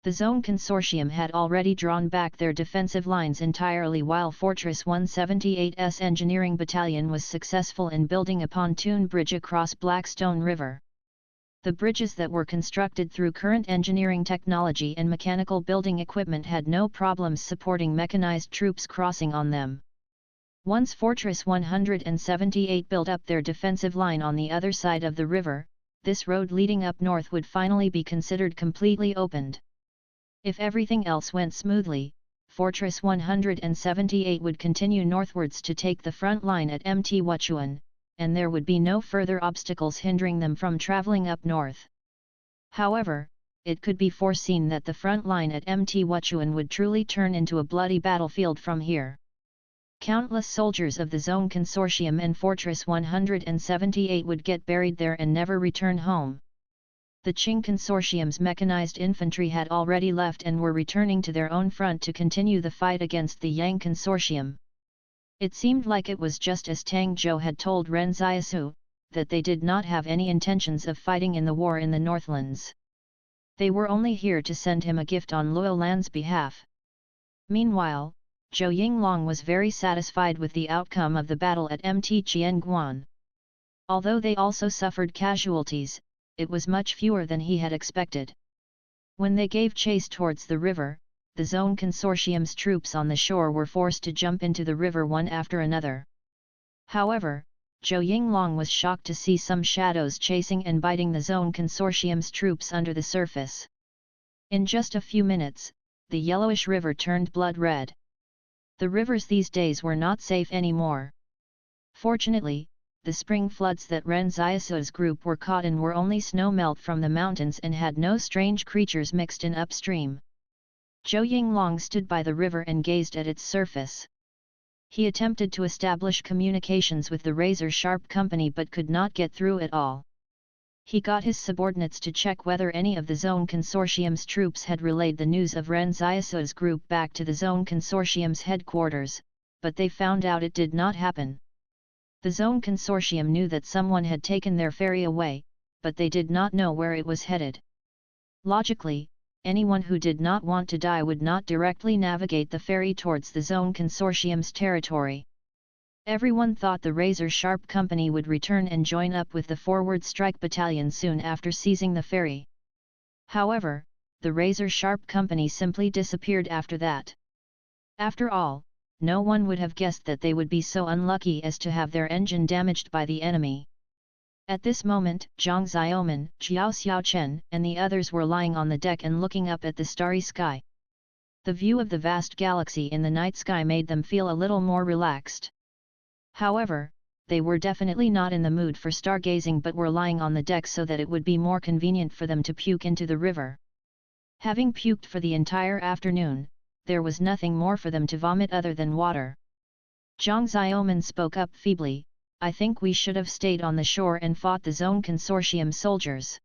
The Zone Consortium had already drawn back their defensive lines entirely, while Fortress 178's engineering battalion was successful in building a pontoon bridge across Blackstone River. The bridges that were constructed through current engineering technology and mechanical building equipment had no problems supporting mechanized troops crossing on them. Once Fortress 178 built up their defensive line on the other side of the river, this road leading up north would finally be considered completely opened. If everything else went smoothly, Fortress 178 would continue northwards to take the front line at Mt. Wuchuan, and there would be no further obstacles hindering them from traveling up north. However, it could be foreseen that the front line at Mt. Wuchuan would truly turn into a bloody battlefield from here. Countless soldiers of the Zone Consortium and Fortress 178 would get buried there and never return home. The Qing Consortium's mechanized infantry had already left and were returning to their own front to continue the fight against the Yang Consortium. It seemed like it was just as Tang Zhou had told Ren Xiaosu, that they did not have any intentions of fighting in the war in the Northlands. They were only here to send him a gift on Loyal Land's behalf. Meanwhile, Zhou Yinglong was very satisfied with the outcome of the battle at Mt. Qianguan. Although they also suffered casualties, it was much fewer than he had expected. When they gave chase towards the river, the Zone Consortium's troops on the shore were forced to jump into the river one after another. However, Zhou Yinglong was shocked to see some shadows chasing and biting the Zone Consortium's troops under the surface. In just a few minutes, the yellowish river turned blood red. The rivers these days were not safe anymore. Fortunately, the spring floods that Ren Xiaosu's group were caught in were only snow melt from the mountains and had no strange creatures mixed in upstream. Zhou Yinglong stood by the river and gazed at its surface. He attempted to establish communications with the razor-sharp company but could not get through at all. He got his subordinates to check whether any of the Zone Consortium's troops had relayed the news of Ren Xiaosu's group back to the Zone Consortium's headquarters, but they found out it did not happen. The Zone Consortium knew that someone had taken their ferry away, but they did not know where it was headed. Logically, anyone who did not want to die would not directly navigate the ferry towards the Zone Consortium's territory. Everyone thought the razor-sharp company would return and join up with the forward strike battalion soon after seizing the ferry. However, the razor-sharp company simply disappeared after that. After all, no one would have guessed that they would be so unlucky as to have their engine damaged by the enemy. At this moment, Zhang Xiaoman, Jiao Xiaochen, and the others were lying on the deck and looking up at the starry sky. The view of the vast galaxy in the night sky made them feel a little more relaxed. However, they were definitely not in the mood for stargazing but were lying on the deck so that it would be more convenient for them to puke into the river. Having puked for the entire afternoon, there was nothing more for them to vomit other than water. Zhang Xiaoman spoke up feebly, "I think we should have stayed on the shore and fought the Zone Consortium soldiers."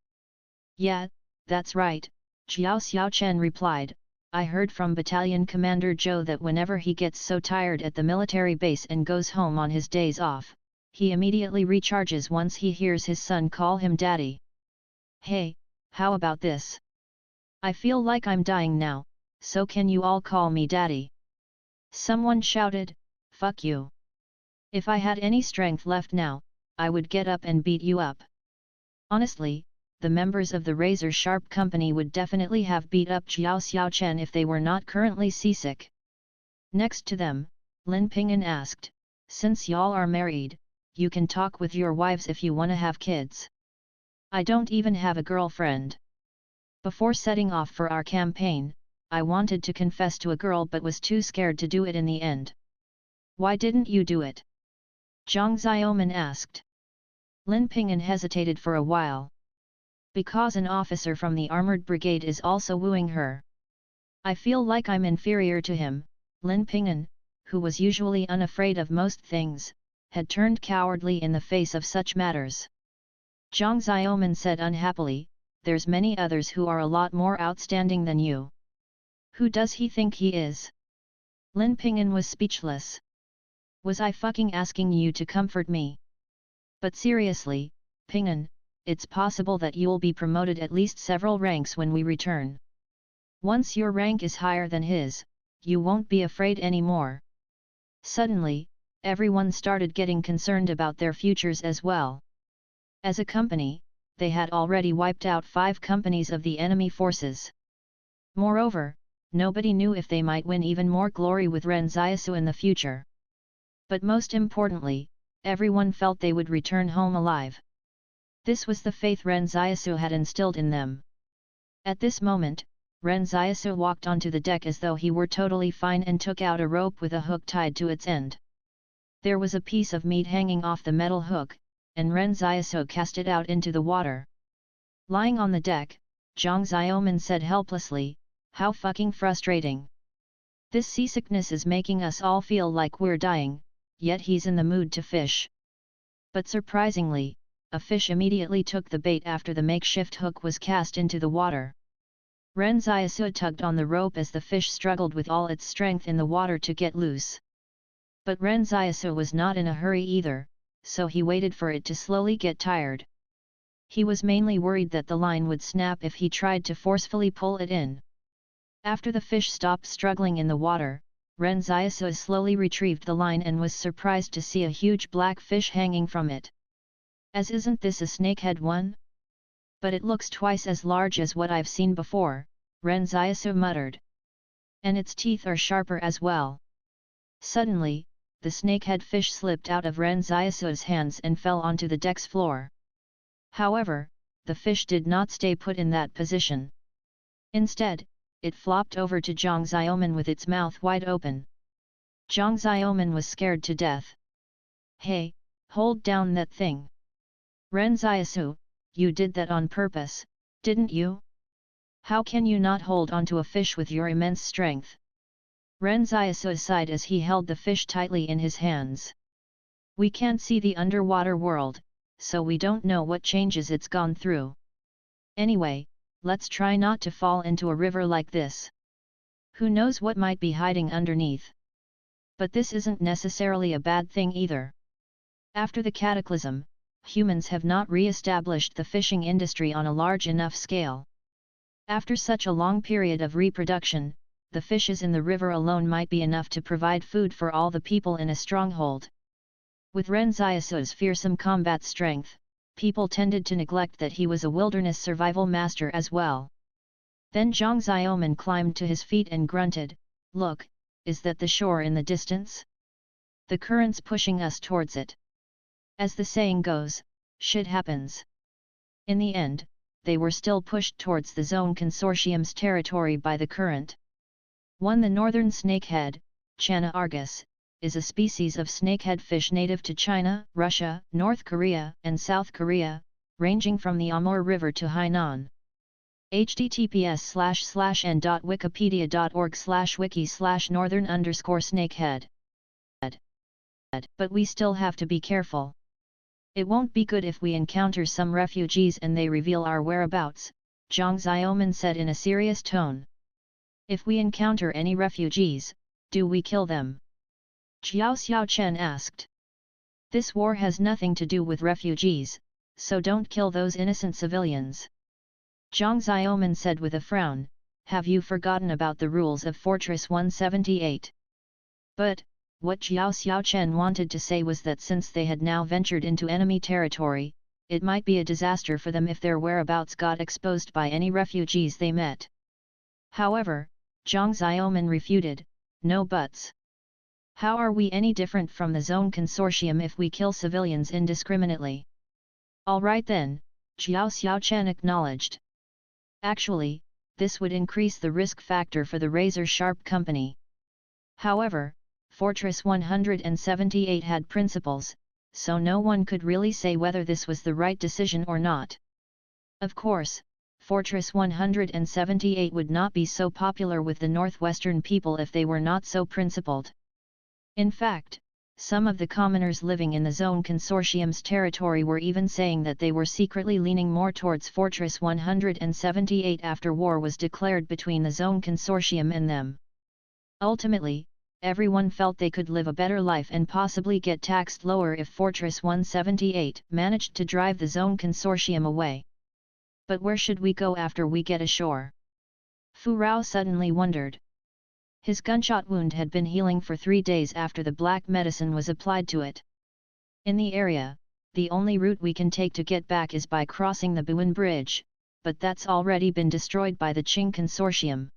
"Yeah, that's right," Jiao Xiaochen replied. "I heard from Battalion Commander Zhou that whenever he gets so tired at the military base and goes home on his days off, he immediately recharges once he hears his son call him daddy. Hey, how about this? I feel like I'm dying now, so can you all call me daddy?" Someone shouted, "Fuck you. If I had any strength left now, I would get up and beat you up." Honestly, the members of the razor-sharp company would definitely have beat up Jiao Xiaochen if they were not currently seasick. Next to them, Lin Ping'an asked, "Since y'all are married, you can talk with your wives if you wanna have kids. I don't even have a girlfriend. Before setting off for our campaign, I wanted to confess to a girl but was too scared to do it in the end. Why didn't you do it?" Zhang Xiaoman asked. Lin Ping'an hesitated for a while. "Because an officer from the armored brigade is also wooing her. I feel like I'm inferior to him." Lin Ping'an, who was usually unafraid of most things, had turned cowardly in the face of such matters. Zhang Xiaoman said unhappily, "There's many others who are a lot more outstanding than you. Who does he think he is?" Lin Ping'an was speechless. "Was I fucking asking you to comfort me? But seriously, Ping'an, it's possible that you'll be promoted at least several ranks when we return. Once your rank is higher than his, you won't be afraid anymore. Suddenly, everyone started getting concerned about their futures as well. As a company, they had already wiped out 5 companies of the enemy forces. Moreover, nobody knew if they might win even more glory with Ren Xiaosu in the future. But most importantly, everyone felt they would return home alive. This was the faith Ren Xiaosu had instilled in them. At this moment, Ren Xiaosu walked onto the deck as though he were totally fine and took out a rope with a hook tied to its end. There was a piece of meat hanging off the metal hook, and Ren Xiaosu cast it out into the water. Lying on the deck, Zhang Xiaoman said helplessly, "How fucking frustrating. This seasickness is making us all feel like we're dying, yet he's in the mood to fish." But surprisingly, a fish immediately took the bait after the makeshift hook was cast into the water. Ren Xiaosu tugged on the rope as the fish struggled with all its strength in the water to get loose. But Ren Xiaosu was not in a hurry either, so he waited for it to slowly get tired. He was mainly worried that the line would snap if he tried to forcefully pull it in. After the fish stopped struggling in the water, Ren Xiaosu slowly retrieved the line and was surprised to see a huge black fish hanging from it. Isn't this a snakehead one? But it looks twice as large as what I've seen before," Ren Xiaosu muttered. "And its teeth are sharper as well." Suddenly, the snakehead fish slipped out of Ren Xiaosu's hands and fell onto the deck's floor. However, the fish did not stay put in that position. Instead, it flopped over to Zhang Xiaoman with its mouth wide open. Zhang Xiaoman was scared to death. "Hey, hold down that thing! Ren Xiaosu, you did that on purpose, didn't you? How can you not hold onto a fish with your immense strength?" Ren Xiaosu sighed as he held the fish tightly in his hands. "We can't see the underwater world, so we don't know what changes it's gone through. Anyway, let's try not to fall into a river like this. Who knows what might be hiding underneath? But this isn't necessarily a bad thing either. After the cataclysm, humans have not re-established the fishing industry on a large enough scale. After such a long period of reproduction, the fishes in the river alone might be enough to provide food for all the people in a stronghold. With Ren Xiaosu's fearsome combat strength, people tended to neglect that he was a wilderness survival master as well. Then Zhang Xiaoman climbed to his feet and grunted, "Look, is that the shore in the distance? The current's pushing us towards it. As the saying goes, shit happens." In the end, they were still pushed towards the Zone Consortium's territory by the current. The northern snakehead, Channa argus, is a species of snakehead fish native to China, Russia, North Korea, and South Korea, ranging from the Amur River to Hainan. https://n.wikipedia.org/wiki/northern_snakehead. But we still have to be careful. It won't be good if we encounter some refugees and they reveal our whereabouts, Zhang Xiaoman said in a serious tone. "If we encounter any refugees, do we kill them?" Jiao Xiaochen asked. "This war has nothing to do with refugees, so don't kill those innocent civilians." Zhang Xiaoman said with a frown, "Have you forgotten about the rules of Fortress 178? But, what Jiao Xiaochen wanted to say was that since they had now ventured into enemy territory, it might be a disaster for them if their whereabouts got exposed by any refugees they met. However, Zhang Xiaoman refuted, "No buts. How are we any different from the Zone Consortium if we kill civilians indiscriminately?" "All right then," Jiao Xiaochen acknowledged. Actually, this would increase the risk factor for the razor-sharp company. However, Fortress 178 had principles, so no one could really say whether this was the right decision or not. Of course, Fortress 178 would not be so popular with the northwestern people if they were not so principled. In fact, some of the commoners living in the Zone Consortium's territory were even saying that they were secretly leaning more towards Fortress 178 after war was declared between the Zone Consortium and them. Ultimately, everyone felt they could live a better life and possibly get taxed lower if Fortress 178 managed to drive the Zone Consortium away. "But where should we go after we get ashore?" Fu Rao suddenly wondered. His gunshot wound had been healing for 3 days after the black medicine was applied to it. In the area, the only route we can take to get back is by crossing the Buin Bridge, but that's already been destroyed by the Qing Consortium.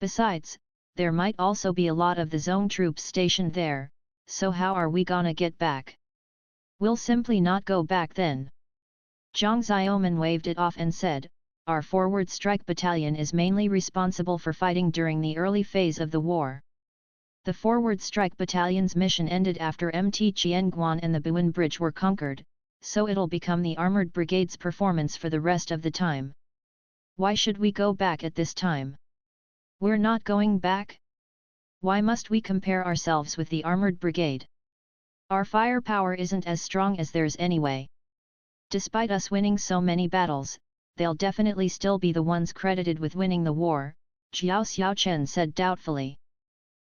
Besides, there might also be a lot of the zone troops stationed there, so how are we gonna get back? We'll simply not go back then. Zhang Xiaoman waved it off and said, our forward strike battalion is mainly responsible for fighting during the early phase of the war. The forward strike battalion's mission ended after Mt Chienguan and the Buin Bridge were conquered, so it'll become the armored brigade's performance for the rest of the time. Why should we go back at this time? We're not going back? Why must we compare ourselves with the armored brigade? Our firepower isn't as strong as theirs anyway. Despite us winning so many battles, they'll definitely still be the ones credited with winning the war, Jiao Xiaochen said doubtfully.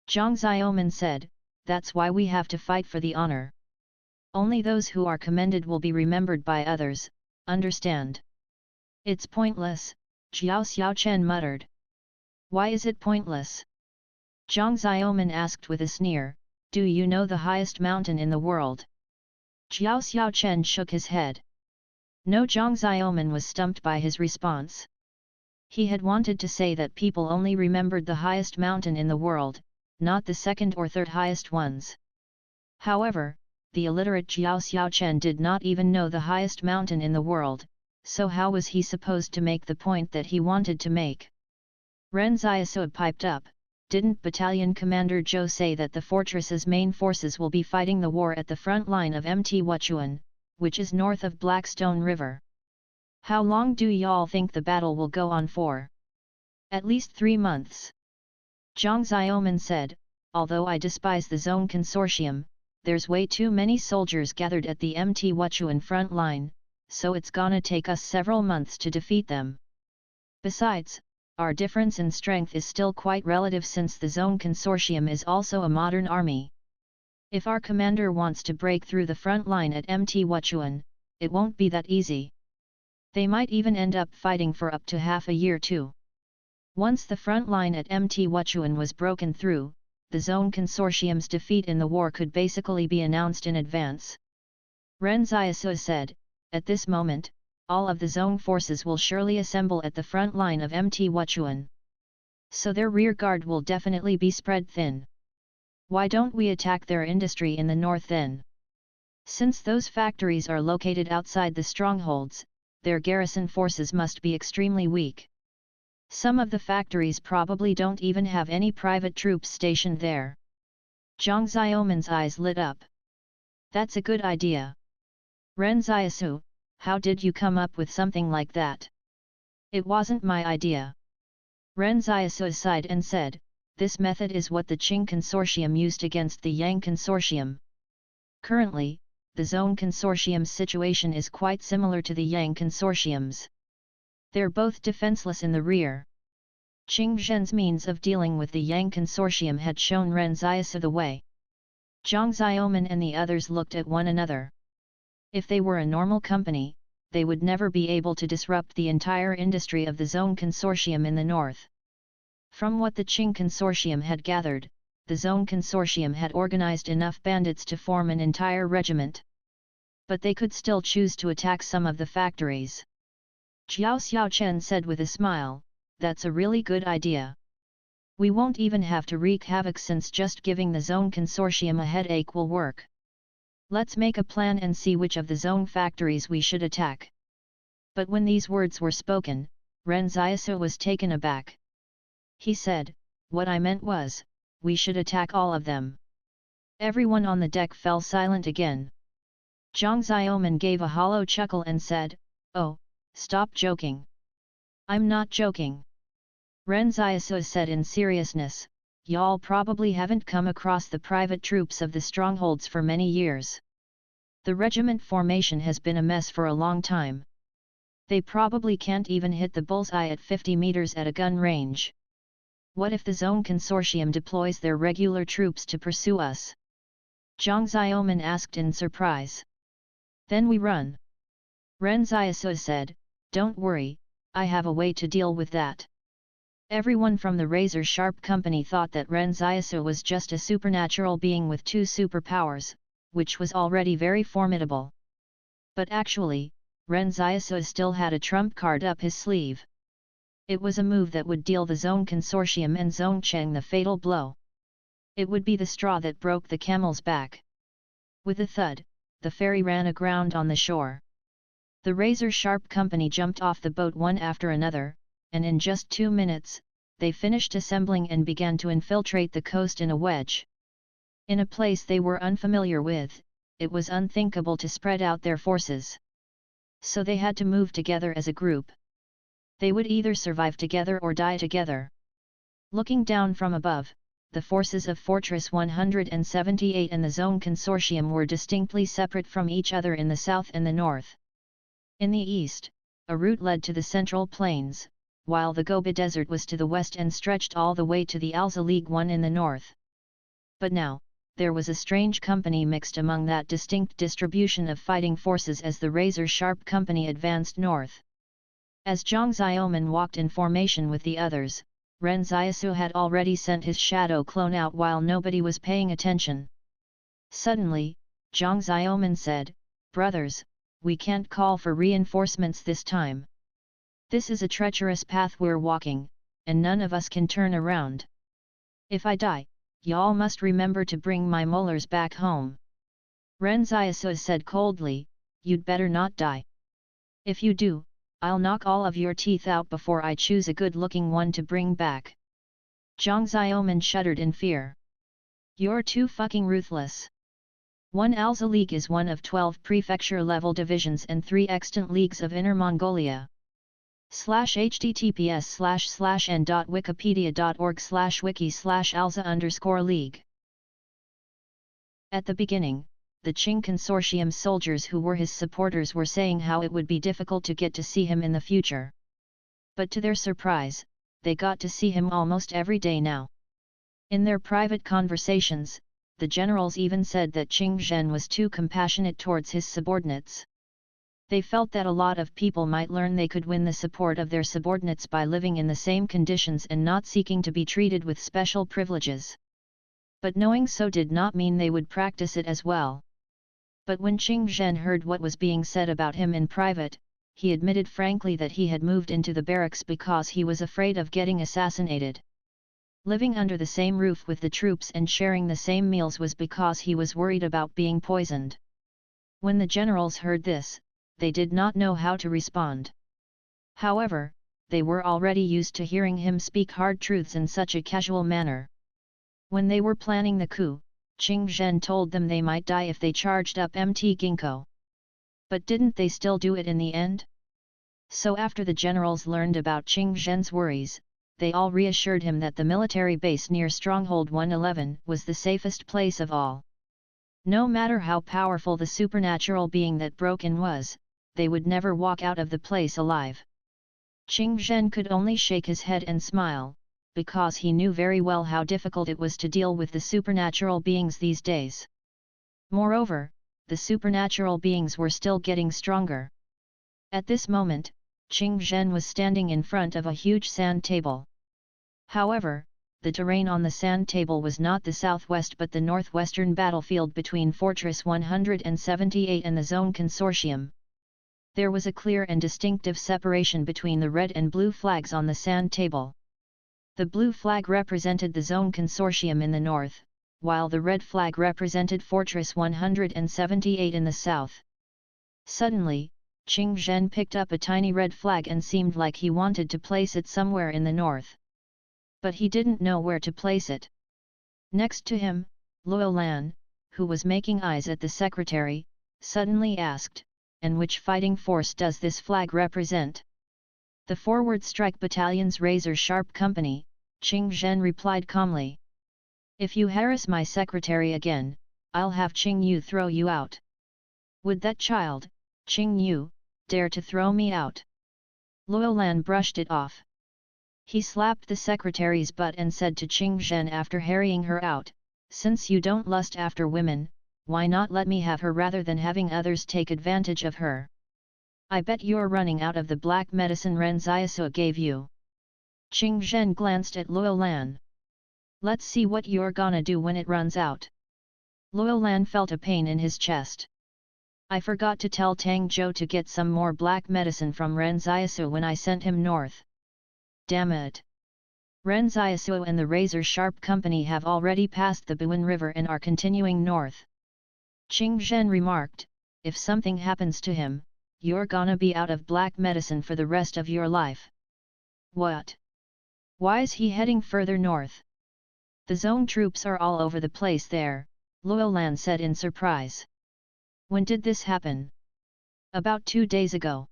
Zhang Xiaoman said, that's why we have to fight for the honor. Only those who are commended will be remembered by others, understand? It's pointless, Jiao Xiaochen muttered. Why is it pointless? Zhang Xiaoman asked with a sneer, do you know the highest mountain in the world? Jiao Xiaochen shook his head. No, Zhang Xiaoman was stumped by his response. He had wanted to say that people only remembered the highest mountain in the world, not the second or third highest ones. However, the illiterate Jiao Xiaochen did not even know the highest mountain in the world, so how was he supposed to make the point that he wanted to make? Ren Xiaosu piped up, didn't Battalion Commander Zhou say that the fortress's main forces will be fighting the war at the front line of Mt Wuchuan, which is north of Blackstone River? How long do y'all think the battle will go on for? At least 3 months. Zhang Xiaoman said, although I despise the Zone Consortium, there's way too many soldiers gathered at the Mt Wuchuan front line, so it's gonna take us several months to defeat them. Besides, our difference in strength is still quite relative since the Zone Consortium is also a modern army. If our commander wants to break through the front line at Mt Wuchuan, it won't be that easy. They might even end up fighting for up to half a year too. Once the front line at Mt Wuchuan was broken through, the Zone Consortium's defeat in the war could basically be announced in advance. Ren Xiaosu said, at this moment, all of the Zone forces will surely assemble at the front line of Mt Wuchuan. So their rear guard will definitely be spread thin. Why don't we attack their industry in the north then? Since those factories are located outside the strongholds, their garrison forces must be extremely weak. Some of the factories probably don't even have any private troops stationed there. Zhang Xiaoman's eyes lit up. That's a good idea. Ren Xiaosu, how did you come up with something like that? It wasn't my idea. Ren Xiaosu sighed and said, this method is what the Qing Consortium used against the Yang Consortium. Currently, the Zone Consortium's situation is quite similar to the Yang Consortium's. They're both defenseless in the rear. Qing Zhen's means of dealing with the Yang Consortium had shown Ren Xiaosu the way. Zhang Xiaoman and the others looked at one another. If they were a normal company, they would never be able to disrupt the entire industry of the Zone Consortium in the north. From what the Qing Consortium had gathered, the Zone Consortium had organized enough bandits to form an entire regiment. But they could still choose to attack some of the factories. Jiao Xiaochen said with a smile, that's a really good idea. We won't even have to wreak havoc since just giving the Zone Consortium a headache will work. Let's make a plan and see which of the Zone factories we should attack. But when these words were spoken, Ren Xiaosu was taken aback. He said, what I meant was, we should attack all of them. Everyone on the deck fell silent again. Zhang Xiaoman gave a hollow chuckle and said, oh, stop joking. I'm not joking. Ren Xiaosu said in seriousness, y'all probably haven't come across the private troops of the strongholds for many years. The regiment formation has been a mess for a long time. They probably can't even hit the bullseye at 50 meters at a gun range. What if the Zone Consortium deploys their regular troops to pursue us? Zhang Xiaoman asked in surprise. Then we run. Ren Xiaosu said, don't worry, I have a way to deal with that. Everyone from the razor-sharp company thought that Ren Xiaosu was just a supernatural being with 2 superpowers, which was already very formidable. But actually, Ren Xiaosu still had a trump card up his sleeve. It was a move that would deal the Zone Consortium and Zone Cheng the fatal blow. It would be the straw that broke the camel's back. With a thud, the ferry ran aground on the shore. The razor-sharp company jumped off the boat one after another, and in just 2 minutes, they finished assembling and began to infiltrate the coast in a wedge. In a place they were unfamiliar with, it was unthinkable to spread out their forces. So they had to move together as a group. They would either survive together or die together. Looking down from above, the forces of Fortress 178 and the Zone Consortium were distinctly separate from each other in the south and the north. In the east, a route led to the Central Plains, while the Gobi Desert was to the west and stretched all the way to the Alza League 1 in the north. But now, there was a strange company mixed among that distinct distribution of fighting forces as the razor-sharp company advanced north. As Zhang Xiaoman walked in formation with the others, Ren Xiaosu had already sent his shadow clone out while nobody was paying attention. Suddenly, Zhang Xiaoman said, "Brothers, we can't call for reinforcements this time. This is a treacherous path we're walking, and none of us can turn around. If I die, y'all must remember to bring my molars back home." Ren Xiaosu said coldly, "You'd better not die. If you do, I'll knock all of your teeth out before I choose a good-looking one to bring back." Zhang Xiaoman shuddered in fear. "You're too fucking ruthless. One Alza League is one of 12 prefecture-level divisions and 3 extant leagues of Inner Mongolia. https://n.wikipedia.org/wiki/alza_league." At the beginning, the Qing Consortium soldiers who were his supporters were saying how it would be difficult to get to see him in the future. But to their surprise, they got to see him almost every day now. In their private conversations, the generals even said that Qing Zhen was too compassionate towards his subordinates. They felt that a lot of people might learn they could win the support of their subordinates by living in the same conditions and not seeking to be treated with special privileges. But knowing so did not mean they would practice it as well. But when Qing Zhen heard what was being said about him in private, he admitted frankly that he had moved into the barracks because he was afraid of getting assassinated. Living under the same roof with the troops and sharing the same meals was because he was worried about being poisoned. When the generals heard this, they did not know how to respond. However, they were already used to hearing him speak hard truths in such a casual manner. When they were planning the coup, Qing Zhen told them they might die if they charged up Mt. Ginkgo. But didn't they still do it in the end? So after the generals learned about Qing Zhen's worries, they all reassured him that the military base near Stronghold 111 was the safest place of all. No matter how powerful the supernatural being that broke in was, they would never walk out of the place alive. Qing Zhen could only shake his head and smile, because he knew very well how difficult it was to deal with the supernatural beings these days. Moreover, the supernatural beings were still getting stronger. At this moment, Qing Zhen was standing in front of a huge sand table. However, the terrain on the sand table was not the southwest but the northwestern battlefield between Fortress 178 and the Zone Consortium. There was a clear and distinctive separation between the red and blue flags on the sand table. The blue flag represented the Zone Consortium in the north, while the red flag represented Fortress 178 in the south. Suddenly, Qing Zhen picked up a tiny red flag and seemed like he wanted to place it somewhere in the north. But he didn't know where to place it. Next to him, Luo Lan, who was making eyes at the secretary, suddenly asked, "And which fighting force does this flag represent?" "The Forward Strike Battalion's razor-sharp company," Qing Zhen replied calmly. "If you harass my secretary again, I'll have Qing Yu throw you out." "Would that child, Qing Yu, dare to throw me out?" Luo Lan brushed it off. He slapped the secretary's butt and said to Qing Zhen after harrying her out, "Since you don't lust after women, why not let me have her rather than having others take advantage of her? I bet you're running out of the black medicine Ren Xiaosu gave you." Qing Zhen glanced at Luo Lan. Let's see what you're gonna do when it runs out. Luo Lan felt a pain in his chest. I forgot to tell Tang Zhou to get some more black medicine from Ren Xiaosu when I sent him north. Damn it! Ren Xiaosu and the Razor Sharp Company have already passed the Buin River and are continuing north. Qing Zhen remarked, if something happens to him, you're gonna be out of black medicine for the rest of your life. What? Why is he heading further north? The zone troops are all over the place there, Luo Lan said in surprise. When did this happen? About 2 days ago.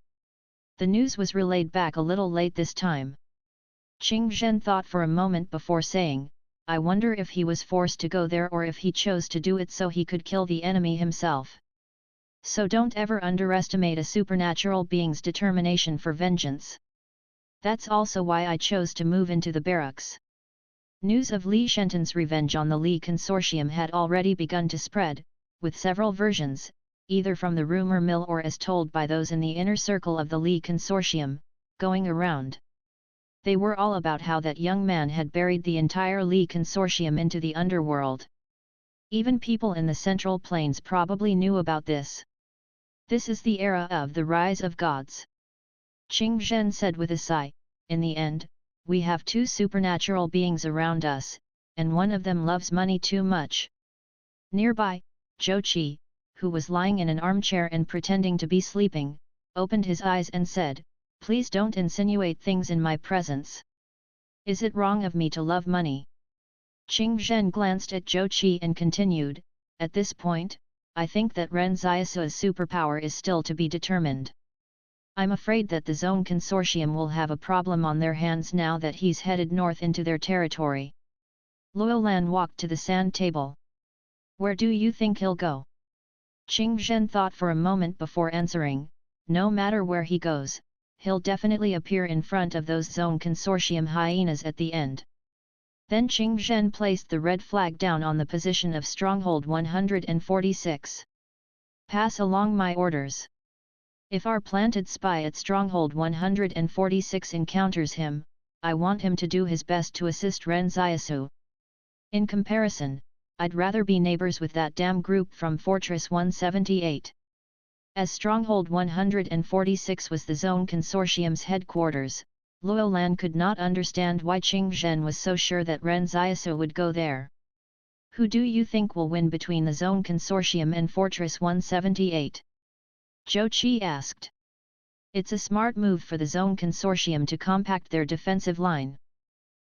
The news was relayed back a little late this time. Qing Zhen thought for a moment before saying, I wonder if he was forced to go there or if he chose to do it so he could kill the enemy himself. So don't ever underestimate a supernatural being's determination for vengeance. That's also why I chose to move into the barracks. News of Li Shenton's revenge on the Li Consortium had already begun to spread, with several versions, either from the rumor mill or as told by those in the inner circle of the Li Consortium, going around. They were all about how that young man had buried the entire Li Consortium into the underworld. Even people in the Central Plains probably knew about this. This is the era of the rise of gods. Qing Zhen said with a sigh, in the end, we have 2 supernatural beings around us, and one of them loves money too much. Nearby, Zhou Qi, who was lying in an armchair and pretending to be sleeping, opened his eyes and said, please don't insinuate things in my presence. Is it wrong of me to love money? Qing Zhen glanced at Zhou Qi and continued, at this point, I think that Ren Xiaosu's superpower is still to be determined. I'm afraid that the Zone Consortium will have a problem on their hands now that he's headed north into their territory. Luo Lan walked to the sand table. Where do you think he'll go? Qing Zhen thought for a moment before answering, no matter where he goes, he'll definitely appear in front of those Zone Consortium hyenas at the end. Then Qing Zhen placed the red flag down on the position of Stronghold 146. Pass along my orders. If our planted spy at Stronghold 146 encounters him, I want him to do his best to assist Ren Xiaosu. In comparison, I'd rather be neighbors with that damn group from Fortress 178. As Stronghold 146 was the Zone Consortium's headquarters, Luo Lan could not understand why Qing Zhen was so sure that Ren Xiaosu would go there. Who do you think will win between the Zone Consortium and Fortress 178? Zhou Qi asked. It's a smart move for the Zone Consortium to compact their defensive line.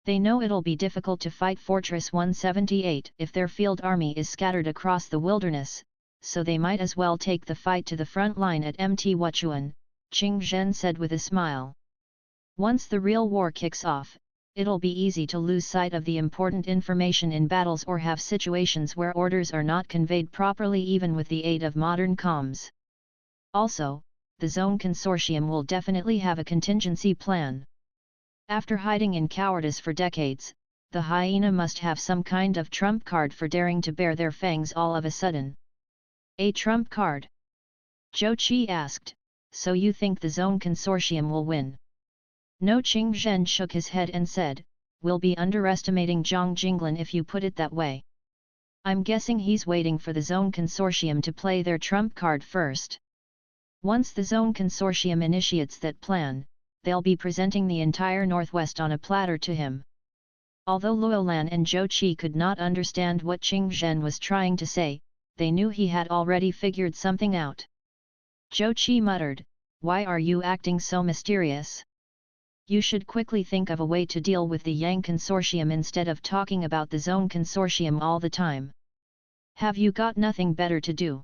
They know it'll be difficult to fight Fortress 178 if their field army is scattered across the wilderness, so they might as well take the fight to the front line at Mt. Wuchuan, Qing Zhen said with a smile. Once the real war kicks off, it'll be easy to lose sight of the important information in battles or have situations where orders are not conveyed properly even with the aid of modern comms. Also, the Zone Consortium will definitely have a contingency plan. After hiding in cowardice for decades, the hyena must have some kind of trump card for daring to bare their fangs all of a sudden. A trump card? Zhou Qi asked, so you think the Zone Consortium will win? No, Qing Zhen shook his head and said, we'll be underestimating Zhang Jinglan if you put it that way. I'm guessing he's waiting for the Zone Consortium to play their trump card first. Once the Zone Consortium initiates that plan, they'll be presenting the entire Northwest on a platter to him. Although Luo Lan and Zhou Qi could not understand what Qing Zhen was trying to say, they knew he had already figured something out. Zhou Qi muttered, why are you acting so mysterious? You should quickly think of a way to deal with the Yang Consortium instead of talking about the Zone Consortium all the time. Have you got nothing better to do?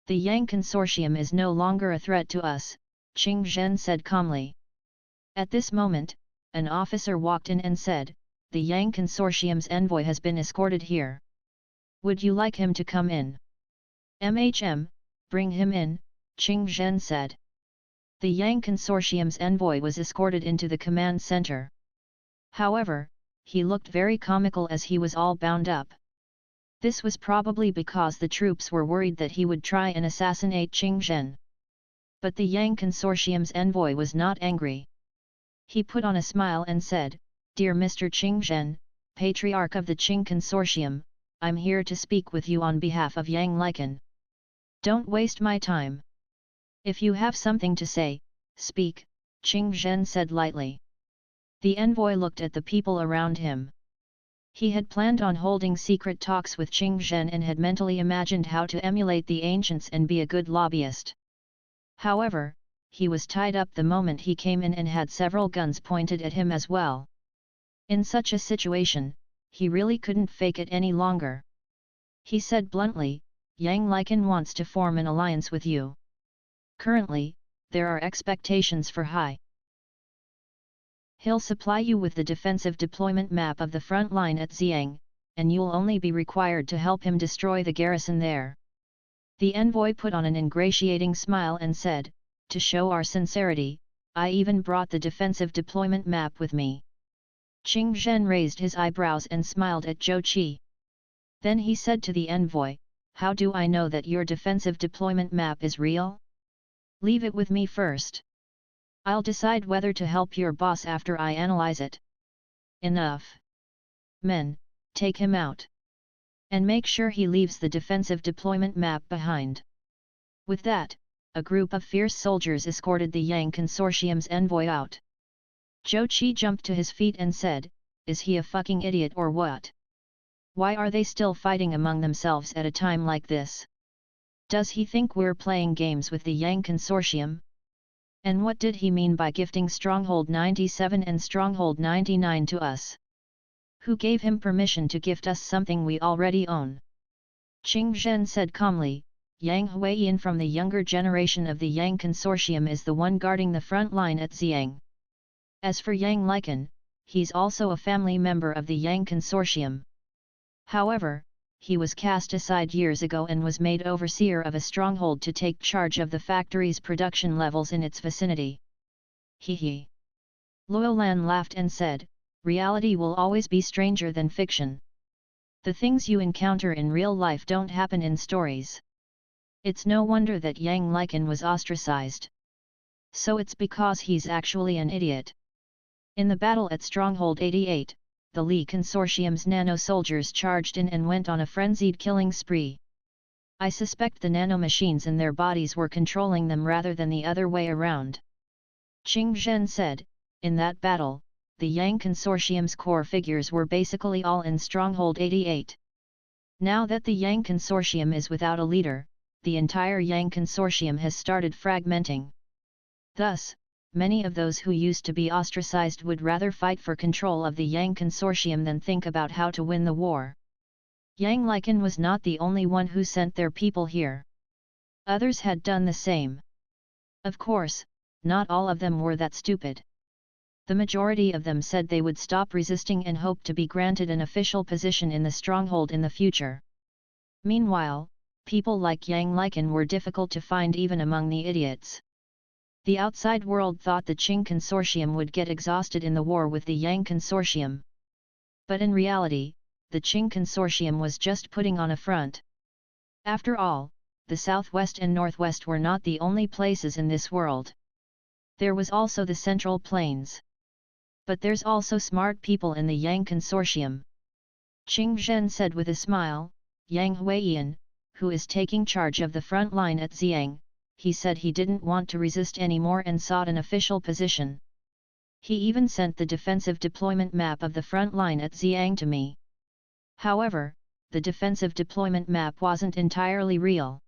The Yang Consortium is no longer a threat to us, Qing Zhen said calmly. At this moment, an officer walked in and said, the Yang Consortium's envoy has been escorted here. Would you like him to come in? Bring him in, Qing Zhen said. The Yang Consortium's envoy was escorted into the command center. However, he looked very comical as he was all bound up. This was probably because the troops were worried that he would try and assassinate Qing Zhen. But the Yang Consortium's envoy was not angry. He put on a smile and said, "Dear Mr. Qing Zhen, Patriarch of the Qing Consortium, I'm here to speak with you on behalf of Yang Liken. Don't waste my time. If you have something to say, speak," Qing Zhen said lightly. The envoy looked at the people around him. He had planned on holding secret talks with Qing Zhen and had mentally imagined how to emulate the ancients and be a good lobbyist. However, he was tied up the moment he came in and had several guns pointed at him as well. In such a situation, he really couldn't fake it any longer. He said bluntly, "Yang Liken wants to form an alliance with you. Currently, there are expectations for high. He'll supply you with the defensive deployment map of the front line at Xiang, and you'll only be required to help him destroy the garrison there." The envoy put on an ingratiating smile and said, "To show our sincerity, I even brought the defensive deployment map with me." Qing Zhen raised his eyebrows and smiled at Zhou Qi. Then he said to the envoy, "How do I know that your defensive deployment map is real? Leave it with me first. I'll decide whether to help your boss after I analyze it." "Enough. Men, take him out. And make sure he leaves the defensive deployment map behind." With that, a group of fierce soldiers escorted the Yang Consortium's envoy out. Zhou Qi jumped to his feet and said, "Is he a fucking idiot or what? Why are they still fighting among themselves at a time like this? Does he think we're playing games with the Yang Consortium? And what did he mean by gifting Stronghold 97 and Stronghold 99 to us? Who gave him permission to gift us something we already own?" Qing Zhen said calmly, "Yang Huiyin from the younger generation of the Yang Consortium is the one guarding the front line at Xiang. As for Yang Liken, he's also a family member of the Yang Consortium. However, he was cast aside years ago and was made overseer of a stronghold to take charge of the factory's production levels in its vicinity." "He he." Luolan laughed and said, "Reality will always be stranger than fiction. The things you encounter in real life don't happen in stories. It's no wonder that Yang Liken was ostracized. So it's because he's actually an idiot." In the battle at Stronghold 88, the Li Consortium's nano-soldiers charged in and went on a frenzied killing spree. "I suspect the nanomachines in their bodies were controlling them rather than the other way around," Qing Zhen said. "In that battle, the Yang Consortium's core figures were basically all in Stronghold 88. Now that the Yang Consortium is without a leader, the entire Yang Consortium has started fragmenting. Thus, many of those who used to be ostracized would rather fight for control of the Yang Consortium than think about how to win the war. Yang Liken was not the only one who sent their people here. Others had done the same. Of course, not all of them were that stupid. The majority of them said they would stop resisting and hope to be granted an official position in the stronghold in the future. Meanwhile, people like Yang Liken were difficult to find even among the idiots. The outside world thought the Qing Consortium would get exhausted in the war with the Yang Consortium. But in reality, the Qing Consortium was just putting on a front. After all, the southwest and northwest were not the only places in this world. There was also the Central Plains. But there's also smart people in the Yang Consortium. Qing Zhen said with a smile, "Yang Huiyin, who is taking charge of the front line at Xiang, he said he didn't want to resist anymore and sought an official position. He even sent the defensive deployment map of the front line at Xiang to me. However, the defensive deployment map wasn't entirely real.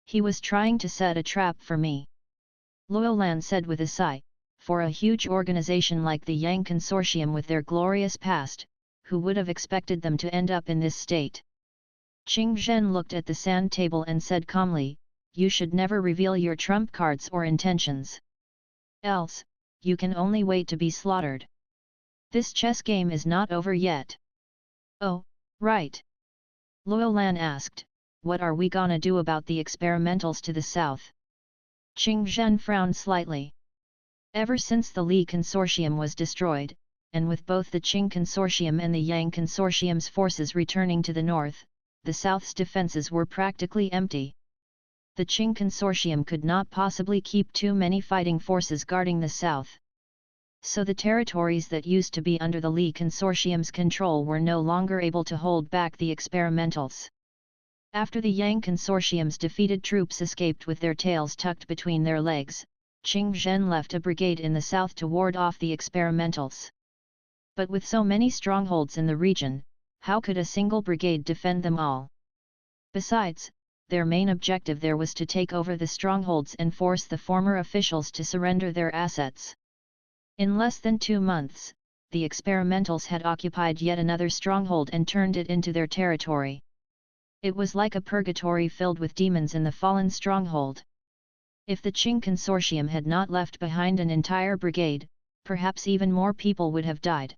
He was trying to set a trap for me." Luolan said with a sigh, "For a huge organization like the Yang Consortium with their glorious past, who would have expected them to end up in this state?" Qing Zhen looked at the sand table and said calmly, "You should never reveal your trump cards or intentions. Else, you can only wait to be slaughtered. This chess game is not over yet." "Oh, right." Luolan asked, "What are we gonna do about the experimentals to the south?" Qing Zhen frowned slightly. Ever since the Li Consortium was destroyed, and with both the Qing Consortium and the Yang Consortium's forces returning to the north, the south's defenses were practically empty. The Qing Consortium could not possibly keep too many fighting forces guarding the south. So the territories that used to be under the Li Consortium's control were no longer able to hold back the experimentals. After the Yang Consortium's defeated troops escaped with their tails tucked between their legs, Qing Zhen left a brigade in the south to ward off the experimentals. But with so many strongholds in the region, how could a single brigade defend them all? Besides, their main objective there was to take over the strongholds and force the former officials to surrender their assets. In less than 2 months, the experimentals had occupied yet another stronghold and turned it into their territory. It was like a purgatory filled with demons in the fallen stronghold. If the Qing Consortium had not left behind an entire brigade, perhaps even more people would have died.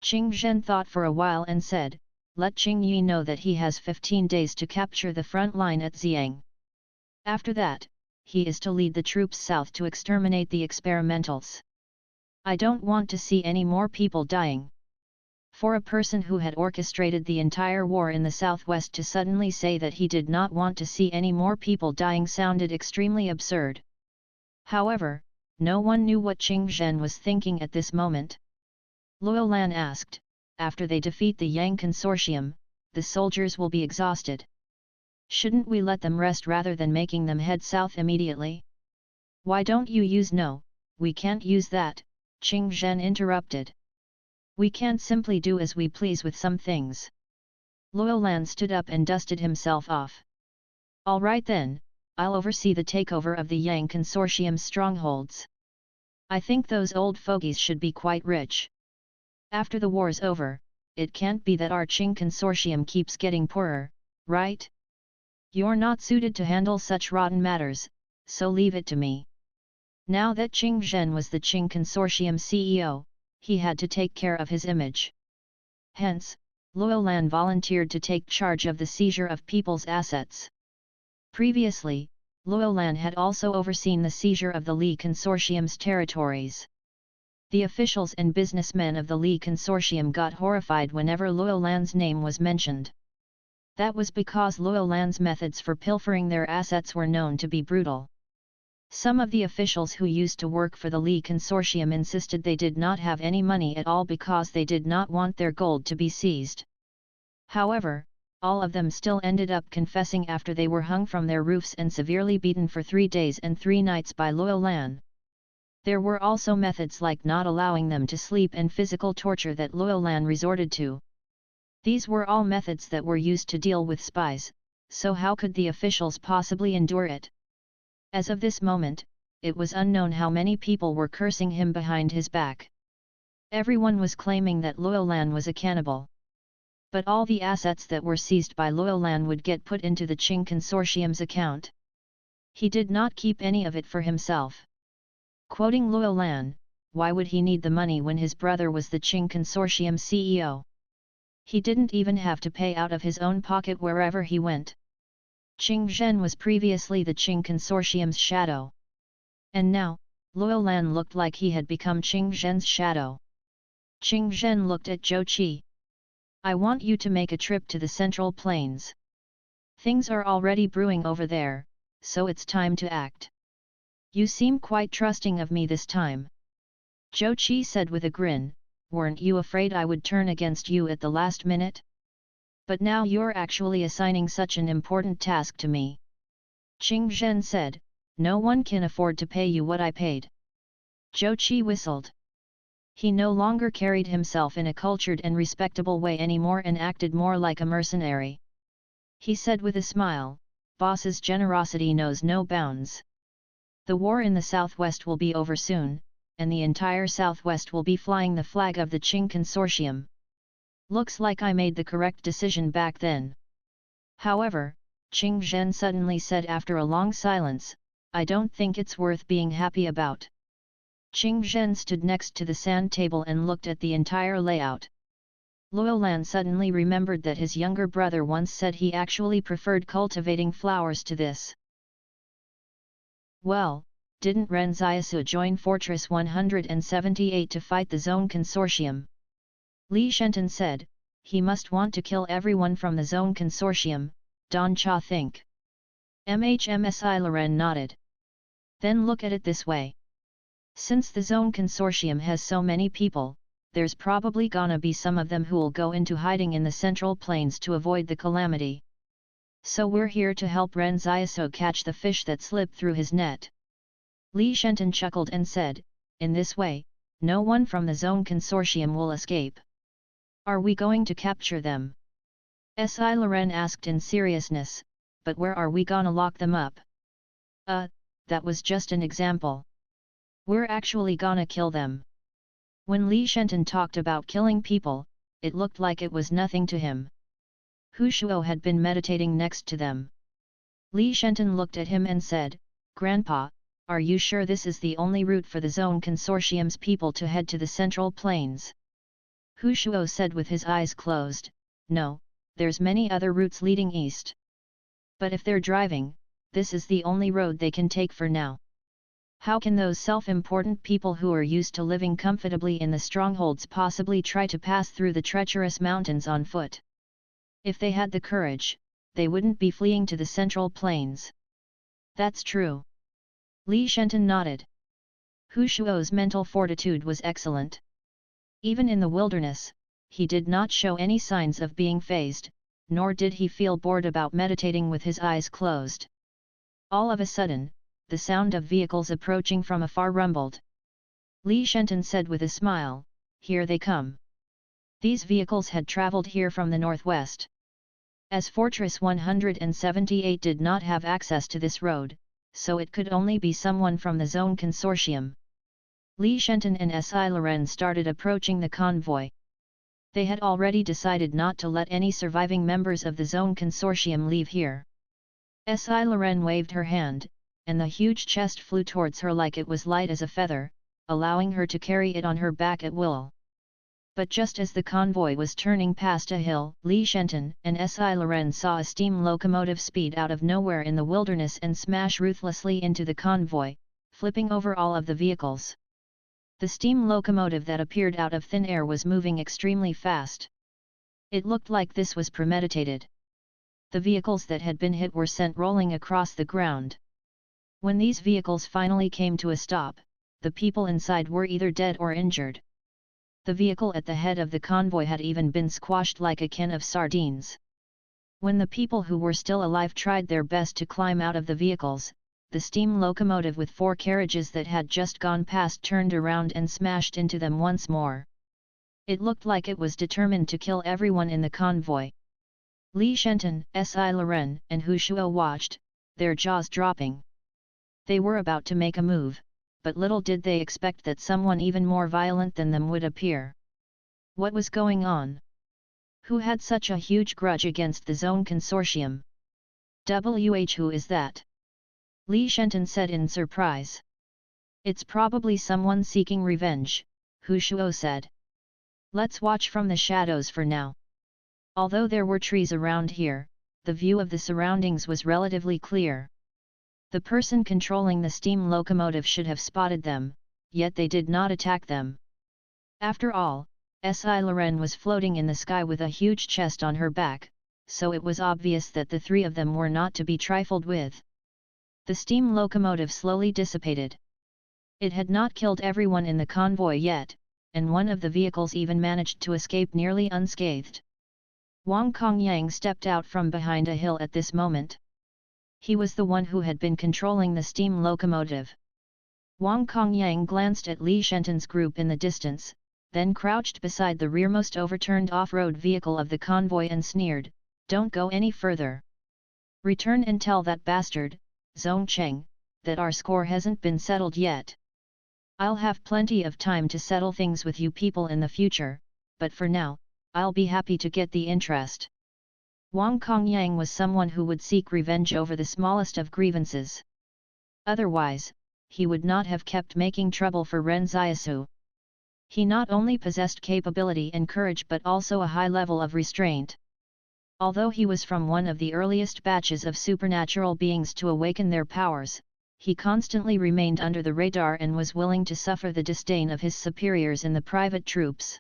Qing Zhen thought for a while and said, "Let Qing Yi know that he has 15 days to capture the front line at Xiang. After that, he is to lead the troops south to exterminate the experimentals. I don't want to see any more people dying." For a person who had orchestrated the entire war in the southwest to suddenly say that he did not want to see any more people dying sounded extremely absurd. However, no one knew what Qing Zhen was thinking at this moment. Luo Lan asked, "After they defeat the Yang Consortium, the soldiers will be exhausted. Shouldn't we let them rest rather than making them head south immediately?" "Why don't you use?" "No, we can't use that," Qing Zhen interrupted. "We can't simply do as we please with some things." Luo Lan stood up and dusted himself off. "All right then, I'll oversee the takeover of the Yang Consortium's strongholds. I think those old fogies should be quite rich. After the war's over, it can't be that our Qing Consortium keeps getting poorer, right? You're not suited to handle such rotten matters, so leave it to me." Now that Qing Zhen was the Qing Consortium CEO, he had to take care of his image. Hence, Luo Lan volunteered to take charge of the seizure of people's assets. Previously, Luo Lan had also overseen the seizure of the Li Consortium's territories. The officials and businessmen of the Li Consortium got horrified whenever Luo Lan's name was mentioned. That was because Luo Lan's methods for pilfering their assets were known to be brutal. Some of the officials who used to work for the Li Consortium insisted they did not have any money at all because they did not want their gold to be seized. However, all of them still ended up confessing after they were hung from their roofs and severely beaten for 3 days and 3 nights by Luo Lan. There were also methods like not allowing them to sleep and physical torture that Luo Lan resorted to. These were all methods that were used to deal with spies, so how could the officials possibly endure it? As of this moment, it was unknown how many people were cursing him behind his back. Everyone was claiming that Luo Lan was a cannibal. But all the assets that were seized by Luo Lan would get put into the Qing Consortium's account. He did not keep any of it for himself. Quoting Luo Lan, why would he need the money when his brother was the Qing Consortium CEO? He didn't even have to pay out of his own pocket wherever he went. Qing Zhen was previously the Qing Consortium's shadow. And now, Luo Lan looked like he had become Qing Zhen's shadow. Qing Zhen looked at Zhou Qi. "I want you to make a trip to the Central Plains. Things are already brewing over there, so it's time to act. You seem quite trusting of me this time." Zhou Qi said with a grin, "Weren't you afraid I would turn against you at the last minute? But now you're actually assigning such an important task to me." Qing Zhen said, "No one can afford to pay you what I paid." Zhou Qi whistled. He no longer carried himself in a cultured and respectable way anymore and acted more like a mercenary. He said with a smile, "Boss's generosity knows no bounds. The war in the southwest will be over soon, and the entire southwest will be flying the flag of the Qing Consortium. Looks like I made the correct decision back then." However, Qing Zhen suddenly said after a long silence, "I don't think it's worth being happy about." Qing Zhen stood next to the sand table and looked at the entire layout. Luo Lan suddenly remembered that his younger brother once said he actually preferred cultivating flowers to this. Well, didn't Ren Xiaosu join Fortress 178 to fight the Zone Consortium? Li Shenton said, "He must want to kill everyone from the Zone Consortium, Don Cha think." MHMSI Loren nodded. "Then look at it this way. Since the Zone Consortium has so many people, there's probably gonna be some of them who'll go into hiding in the Central Plains to avoid the calamity. So we're here to help Ren Xiaosu catch the fish that slipped through his net. Li Shenton chuckled and said, in this way, no one from the Zone Consortium will escape. Are we going to capture them? Si Loren asked in seriousness, but where are we gonna lock them up? That was just an example. We're actually gonna kill them. When Li Shenton talked about killing people, it looked like it was nothing to him. Hu Shuo had been meditating next to them. Li Shenton looked at him and said, Grandpa, are you sure this is the only route for the Zone Consortium's people to head to the Central Plains? Hu Shuo said with his eyes closed, no, there's many other routes leading east. But if they're driving, this is the only road they can take for now. How can those self-important people who are used to living comfortably in the strongholds possibly try to pass through the treacherous mountains on foot? If they had the courage, they wouldn't be fleeing to the Central Plains. That's true. Li Shenton nodded. Hu Shuo's mental fortitude was excellent. Even in the wilderness, he did not show any signs of being fazed, nor did he feel bored about meditating with his eyes closed. All of a sudden, the sound of vehicles approaching from afar rumbled. Li Shenton said with a smile, here they come. These vehicles had traveled here from the northwest. As Fortress 178 did not have access to this road, so it could only be someone from the Zone Consortium. Li Shenton and Si Loren started approaching the convoy. They had already decided not to let any surviving members of the Zone Consortium leave here. Si Loren waved her hand, and the huge chest flew towards her like it was light as a feather, allowing her to carry it on her back at will. But just as the convoy was turning past a hill, Li Shenton and Si Loren saw a steam locomotive speed out of nowhere in the wilderness and smash ruthlessly into the convoy, flipping over all of the vehicles. The steam locomotive that appeared out of thin air was moving extremely fast. It looked like this was premeditated. The vehicles that had been hit were sent rolling across the ground. When these vehicles finally came to a stop, the people inside were either dead or injured. The vehicle at the head of the convoy had even been squashed like a can of sardines. When the people who were still alive tried their best to climb out of the vehicles, the steam locomotive with 4 carriages that had just gone past turned around and smashed into them once more. It looked like it was determined to kill everyone in the convoy. Li Shenton, Si Loren, and Hu Shuo watched, their jaws dropping. They were about to make a move, but little did they expect that someone even more violent than them would appear. What was going on? Who had such a huge grudge against the Zone Consortium? Who is that? Li Shenton said in surprise. It's probably someone seeking revenge, Hu Shuo said. Let's watch from the shadows for now. Although there were trees around here, the view of the surroundings was relatively clear. The person controlling the steam locomotive should have spotted them, yet they did not attack them. After all, Si Loren was floating in the sky with a huge chest on her back, so it was obvious that the 3 of them were not to be trifled with. The steam locomotive slowly dissipated. It had not killed everyone in the convoy yet, and one of the vehicles even managed to escape nearly unscathed. Wang Kongyang stepped out from behind a hill at this moment. He was the one who had been controlling the steam locomotive. Wang Kongyang glanced at Li Shenton's group in the distance, then crouched beside the rearmost overturned off-road vehicle of the convoy and sneered, "Don't go any further. Return and tell that bastard, Zhong Cheng, that our score hasn't been settled yet. I'll have plenty of time to settle things with you people in the future, but for now, I'll be happy to get the interest." Wang Kongyang was someone who would seek revenge over the smallest of grievances. Otherwise, he would not have kept making trouble for Ren Xiaosu. He not only possessed capability and courage but also a high level of restraint. Although he was from one of the earliest batches of supernatural beings to awaken their powers, he constantly remained under the radar and was willing to suffer the disdain of his superiors in the private troops.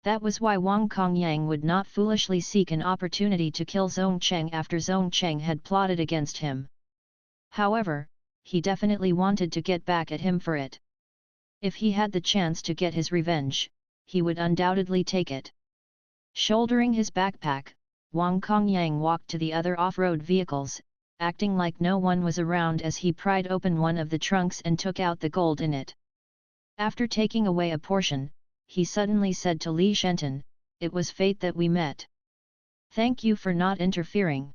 That was why Wang Kongyang would not foolishly seek an opportunity to kill Zhong Cheng after Zhong Cheng had plotted against him. However, he definitely wanted to get back at him for it. If he had the chance to get his revenge, he would undoubtedly take it. Shouldering his backpack, Wang Kongyang walked to the other off-road vehicles, acting like no one was around as he pried open one of the trunks and took out the gold in it. After taking away a portion, he suddenly said to Li Shenton, "It was fate that we met. Thank you for not interfering.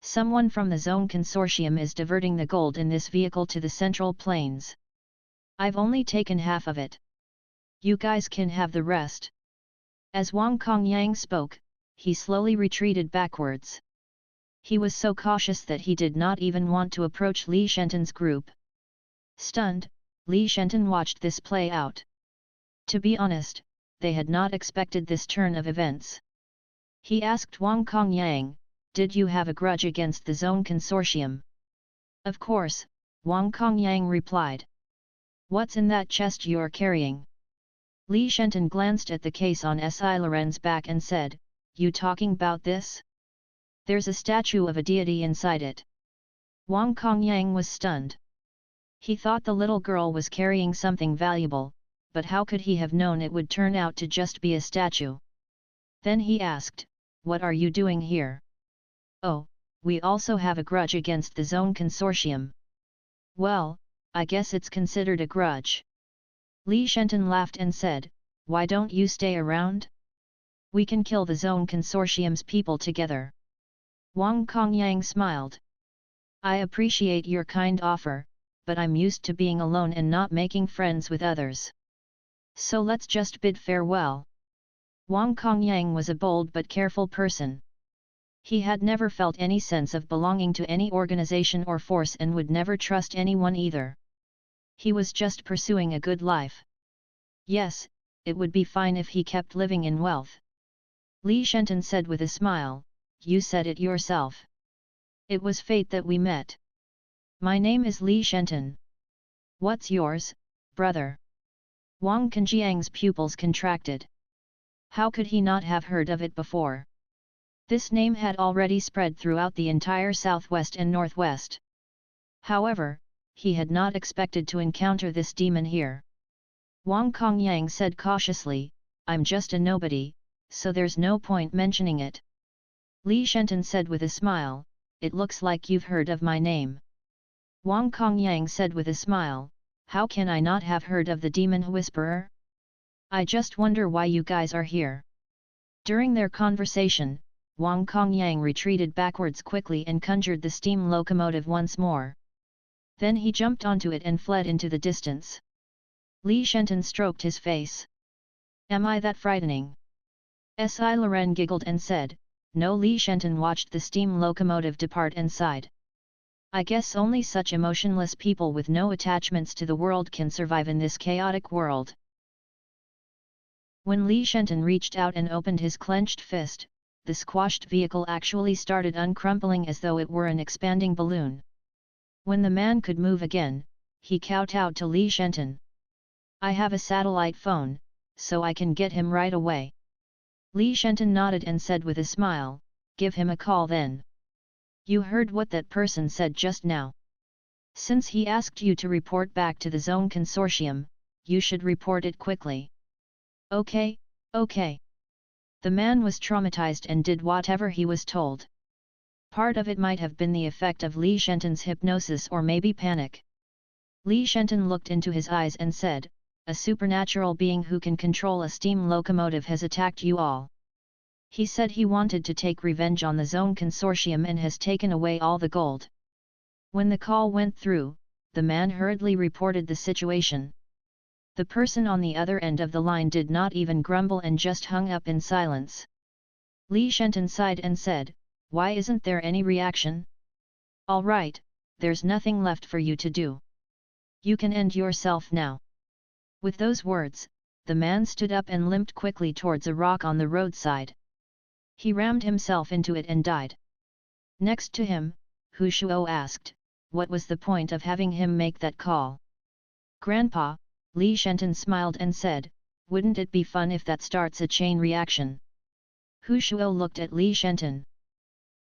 Someone from the Zone Consortium is diverting the gold in this vehicle to the Central Plains. I've only taken half of it. You guys can have the rest." As Wang Kongyang spoke, he slowly retreated backwards. He was so cautious that he did not even want to approach Li Shenton's group. Stunned, Li Shenton watched this play out. To be honest, they had not expected this turn of events. He asked Wang Kongyang, "Did you have a grudge against the Zone Consortium?" "Of course," Wang Kongyang replied. "What's in that chest you're carrying?" Li Shenton glanced at the case on Si Loren's back and said, "You talking about this? There's a statue of a deity inside it." Wang Kongyang was stunned. He thought the little girl was carrying something valuable, but how could he have known it would turn out to just be a statue? Then he asked, "What are you doing here?" "Oh, we also have a grudge against the Zone Consortium." "Well, I guess it's considered a grudge." Li Shenton laughed and said, "Why don't you stay around? We can kill the Zone Consortium's people together." Wang Kongyang smiled. "I appreciate your kind offer, but I'm used to being alone and not making friends with others. So let's just bid farewell." Wang Kongyang was a bold but careful person. He had never felt any sense of belonging to any organization or force and would never trust anyone either. He was just pursuing a good life. Yes, it would be fine if he kept living in wealth. Li Shenton said with a smile, "You said it yourself. It was fate that we met. My name is Li Shenton. What's yours, brother?" Wang Kongyang's pupils contracted. How could he not have heard of it before? This name had already spread throughout the entire southwest and northwest. However, he had not expected to encounter this demon here. Wang Kongyang said cautiously, "I'm just a nobody, so there's no point mentioning it." Li Shenton said with a smile, "It looks like you've heard of my name." Wang Kongyang said with a smile, "How can I not have heard of the Demon Whisperer? I just wonder why you guys are here." During their conversation, Wang Kongyang retreated backwards quickly and conjured the steam locomotive once more. Then he jumped onto it and fled into the distance. Li Shenton stroked his face. "Am I that frightening?" Si Loren giggled and said, "No." Li Shenton watched the steam locomotive depart and sighed. "I guess only such emotionless people with no attachments to the world can survive in this chaotic world." When Li Shenton reached out and opened his clenched fist, the squashed vehicle actually started uncrumpling as though it were an expanding balloon. When the man could move again, he kowtowed to Li Shenton. "I have a satellite phone, so I can get him right away." Li Shenton nodded and said with a smile, "Give him a call then. You heard what that person said just now. Since he asked you to report back to the Zone Consortium, you should report it quickly." "Okay, okay." The man was traumatized and did whatever he was told. Part of it might have been the effect of Li Shenton's hypnosis or maybe panic. Li Shenton looked into his eyes and said, "A supernatural being who can control a steam locomotive has attacked you all. He said he wanted to take revenge on the Zone Consortium and has taken away all the gold." When the call went through, the man hurriedly reported the situation. The person on the other end of the line did not even grumble and just hung up in silence. Li Shenton sighed and said, "Why isn't there any reaction? All right, there's nothing left for you to do. You can end yourself now." With those words, the man stood up and limped quickly towards a rock on the roadside. He rammed himself into it and died. Next to him, Hu Shuo asked, what was the point of having him make that call? "Grandpa," Li Shenton smiled and said, "Wouldn't it be fun if that starts a chain reaction?" Hu Shuo looked at Li Shenton.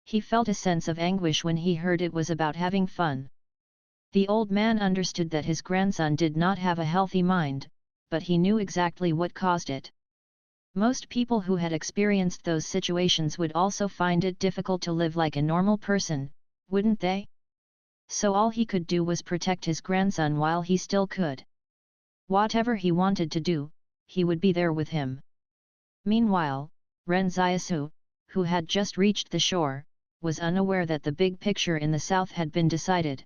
He felt a sense of anguish when he heard it was about having fun. The old man understood that his grandson did not have a healthy mind, but he knew exactly what caused it. Most people who had experienced those situations would also find it difficult to live like a normal person, wouldn't they? So all he could do was protect his grandson while he still could. Whatever he wanted to do, he would be there with him. Meanwhile, Ren Xiaosu, who had just reached the shore, was unaware that the big picture in the south had been decided.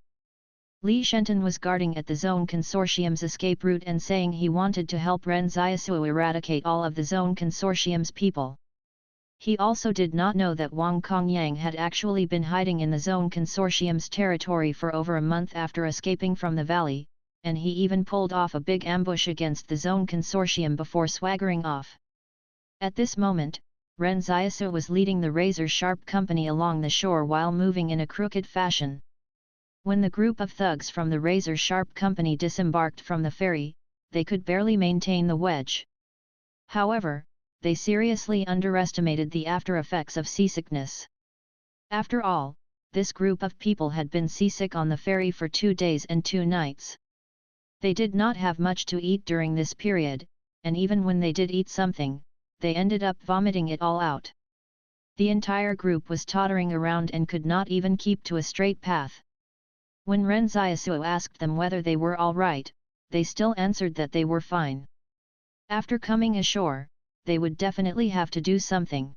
Li Shenton was guarding at the Zone Consortium's escape route and saying he wanted to help Ren Xiaosu eradicate all of the Zone Consortium's people. He also did not know that Wang Kongyang had actually been hiding in the Zone Consortium's territory for over a month after escaping from the valley, and he even pulled off a big ambush against the Zone Consortium before swaggering off. At this moment, Ren Xiaosu was leading the razor-sharp company along the shore while moving in a crooked fashion. When the group of thugs from the razor-sharp company disembarked from the ferry, they could barely maintain the wedge. However, they seriously underestimated the after-effects of seasickness. After all, this group of people had been seasick on the ferry for 2 days and 2 nights. They did not have much to eat during this period, and even when they did eat something, they ended up vomiting it all out. The entire group was tottering around and could not even keep to a straight path. When Ren Xiaosu asked them whether they were all right, they still answered that they were fine. After coming ashore, they would definitely have to do something.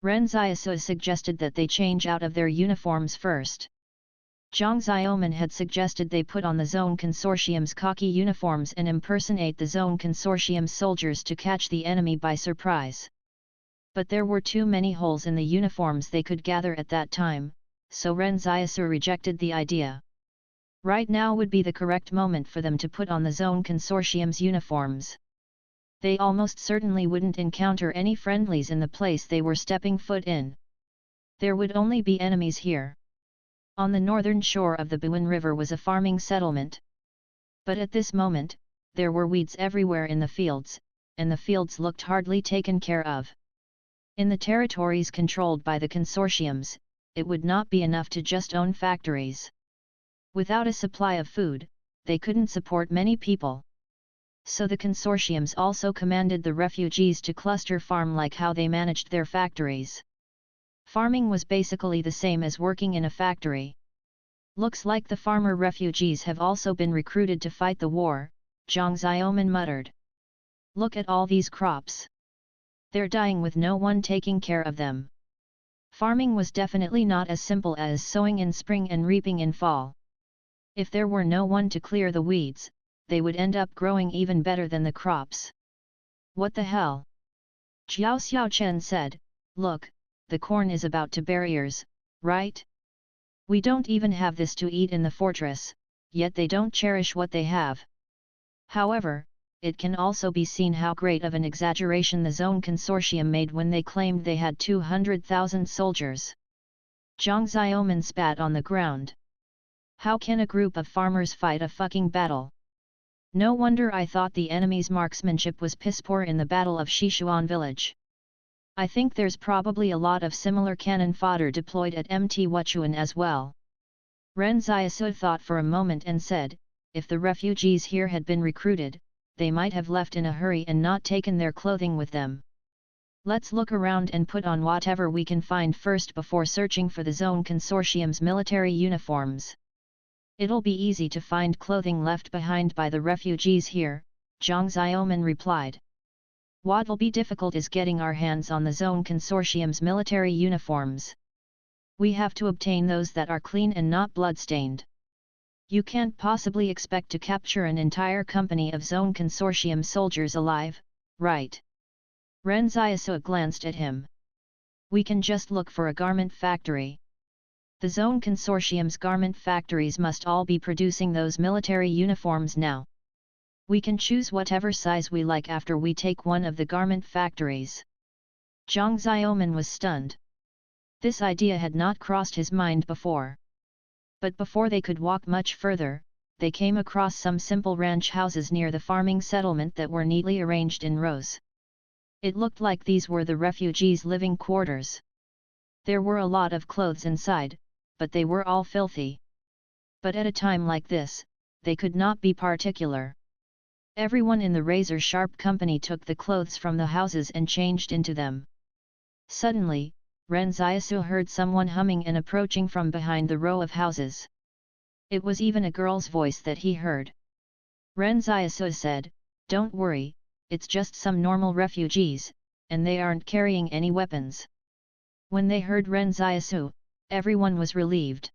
Ren Xiaosu suggested that they change out of their uniforms first. Zhang Xiaoman had suggested they put on the Zone Consortium's khaki uniforms and impersonate the Zone Consortium's soldiers to catch the enemy by surprise. But there were too many holes in the uniforms they could gather at that time, so Ren Xiaosu rejected the idea. Right now would be the correct moment for them to put on the Zone Consortium's uniforms. They almost certainly wouldn't encounter any friendlies in the place they were stepping foot in. There would only be enemies here. On the northern shore of the Buin River was a farming settlement. But at this moment, there were weeds everywhere in the fields, and the fields looked hardly taken care of. In the territories controlled by the consortiums, it would not be enough to just own factories. Without a supply of food, they couldn't support many people. So the consortiums also commanded the refugees to cluster farm like how they managed their factories. Farming was basically the same as working in a factory. Looks like the farmer refugees have also been recruited to fight the war, Zhang Xiaoman muttered. Look at all these crops. They're dying with no one taking care of them. Farming was definitely not as simple as sowing in spring and reaping in fall. If there were no one to clear the weeds, they would end up growing even better than the crops. What the hell? Jiao Xiaochen said, look, the corn is about to bear ears, right? We don't even have this to eat in the fortress, yet they don't cherish what they have. However, it can also be seen how great of an exaggeration the Zone Consortium made when they claimed they had 200,000 soldiers. Zhang Xiaoman spat on the ground. How can a group of farmers fight a fucking battle? No wonder I thought the enemy's marksmanship was piss-poor in the Battle of Shishuan village. I think there's probably a lot of similar cannon fodder deployed at Mt. Wuchuan as well. Ren Xiaosu thought for a moment and said, if the refugees here had been recruited, they might have left in a hurry and not taken their clothing with them. Let's look around and put on whatever we can find first before searching for the Zone Consortium's military uniforms. It'll be easy to find clothing left behind by the refugees here, Zhang Xiaoman replied. What'll be difficult is getting our hands on the Zone Consortium's military uniforms. We have to obtain those that are clean and not bloodstained. You can't possibly expect to capture an entire company of Zone Consortium soldiers alive, right? Ren Xiaosu glanced at him. We can just look for a garment factory. The Zone Consortium's garment factories must all be producing those military uniforms now. We can choose whatever size we like after we take one of the garment factories. Zhang Xiaoman was stunned. This idea had not crossed his mind before. But before they could walk much further, they came across some simple ranch houses near the farming settlement that were neatly arranged in rows. It looked like these were the refugees' living quarters. There were a lot of clothes inside, but they were all filthy. But at a time like this, they could not be particular. Everyone in the razor-sharp company took the clothes from the houses and changed into them. Suddenly, Ren Xiaosu heard someone humming and approaching from behind the row of houses. It was even a girl's voice that he heard. Ren Xiaosu said, "Don't worry, it's just some normal refugees, and they aren't carrying any weapons." When they heard Ren Xiaosu, everyone was relieved.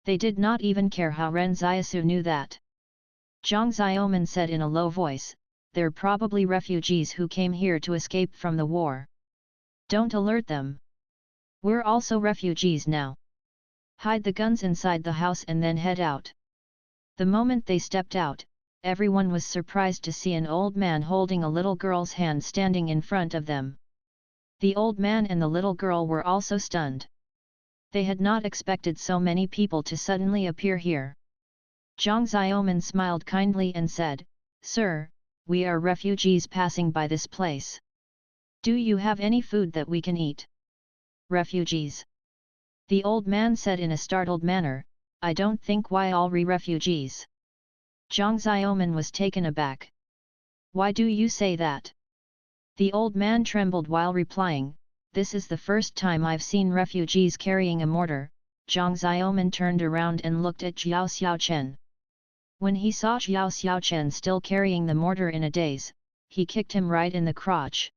They did not even care how Ren Xiaosu knew that. Zhang Xiaoman said in a low voice, "They're probably refugees who came here to escape from the war. Don't alert them. We're also refugees now. Hide the guns inside the house and then head out." The moment they stepped out, everyone was surprised to see an old man holding a little girl's hand standing in front of them. The old man and the little girl were also stunned. They had not expected so many people to suddenly appear here. Zhang Xiaoman smiled kindly and said, "Sir, we are refugees passing by this place. Do you have any food that we can eat?" "Refugees?" the old man said in a startled manner, "I don't think why all refugees." Zhang Xiaoman was taken aback. "Why do you say that?" The old man trembled while replying, "This is the first time I've seen refugees carrying a mortar." Zhang Xiaoman turned around and looked at Xiao Xiaochen. When he saw Xiao Xiaochen still carrying the mortar in a daze, he kicked him right in the crotch.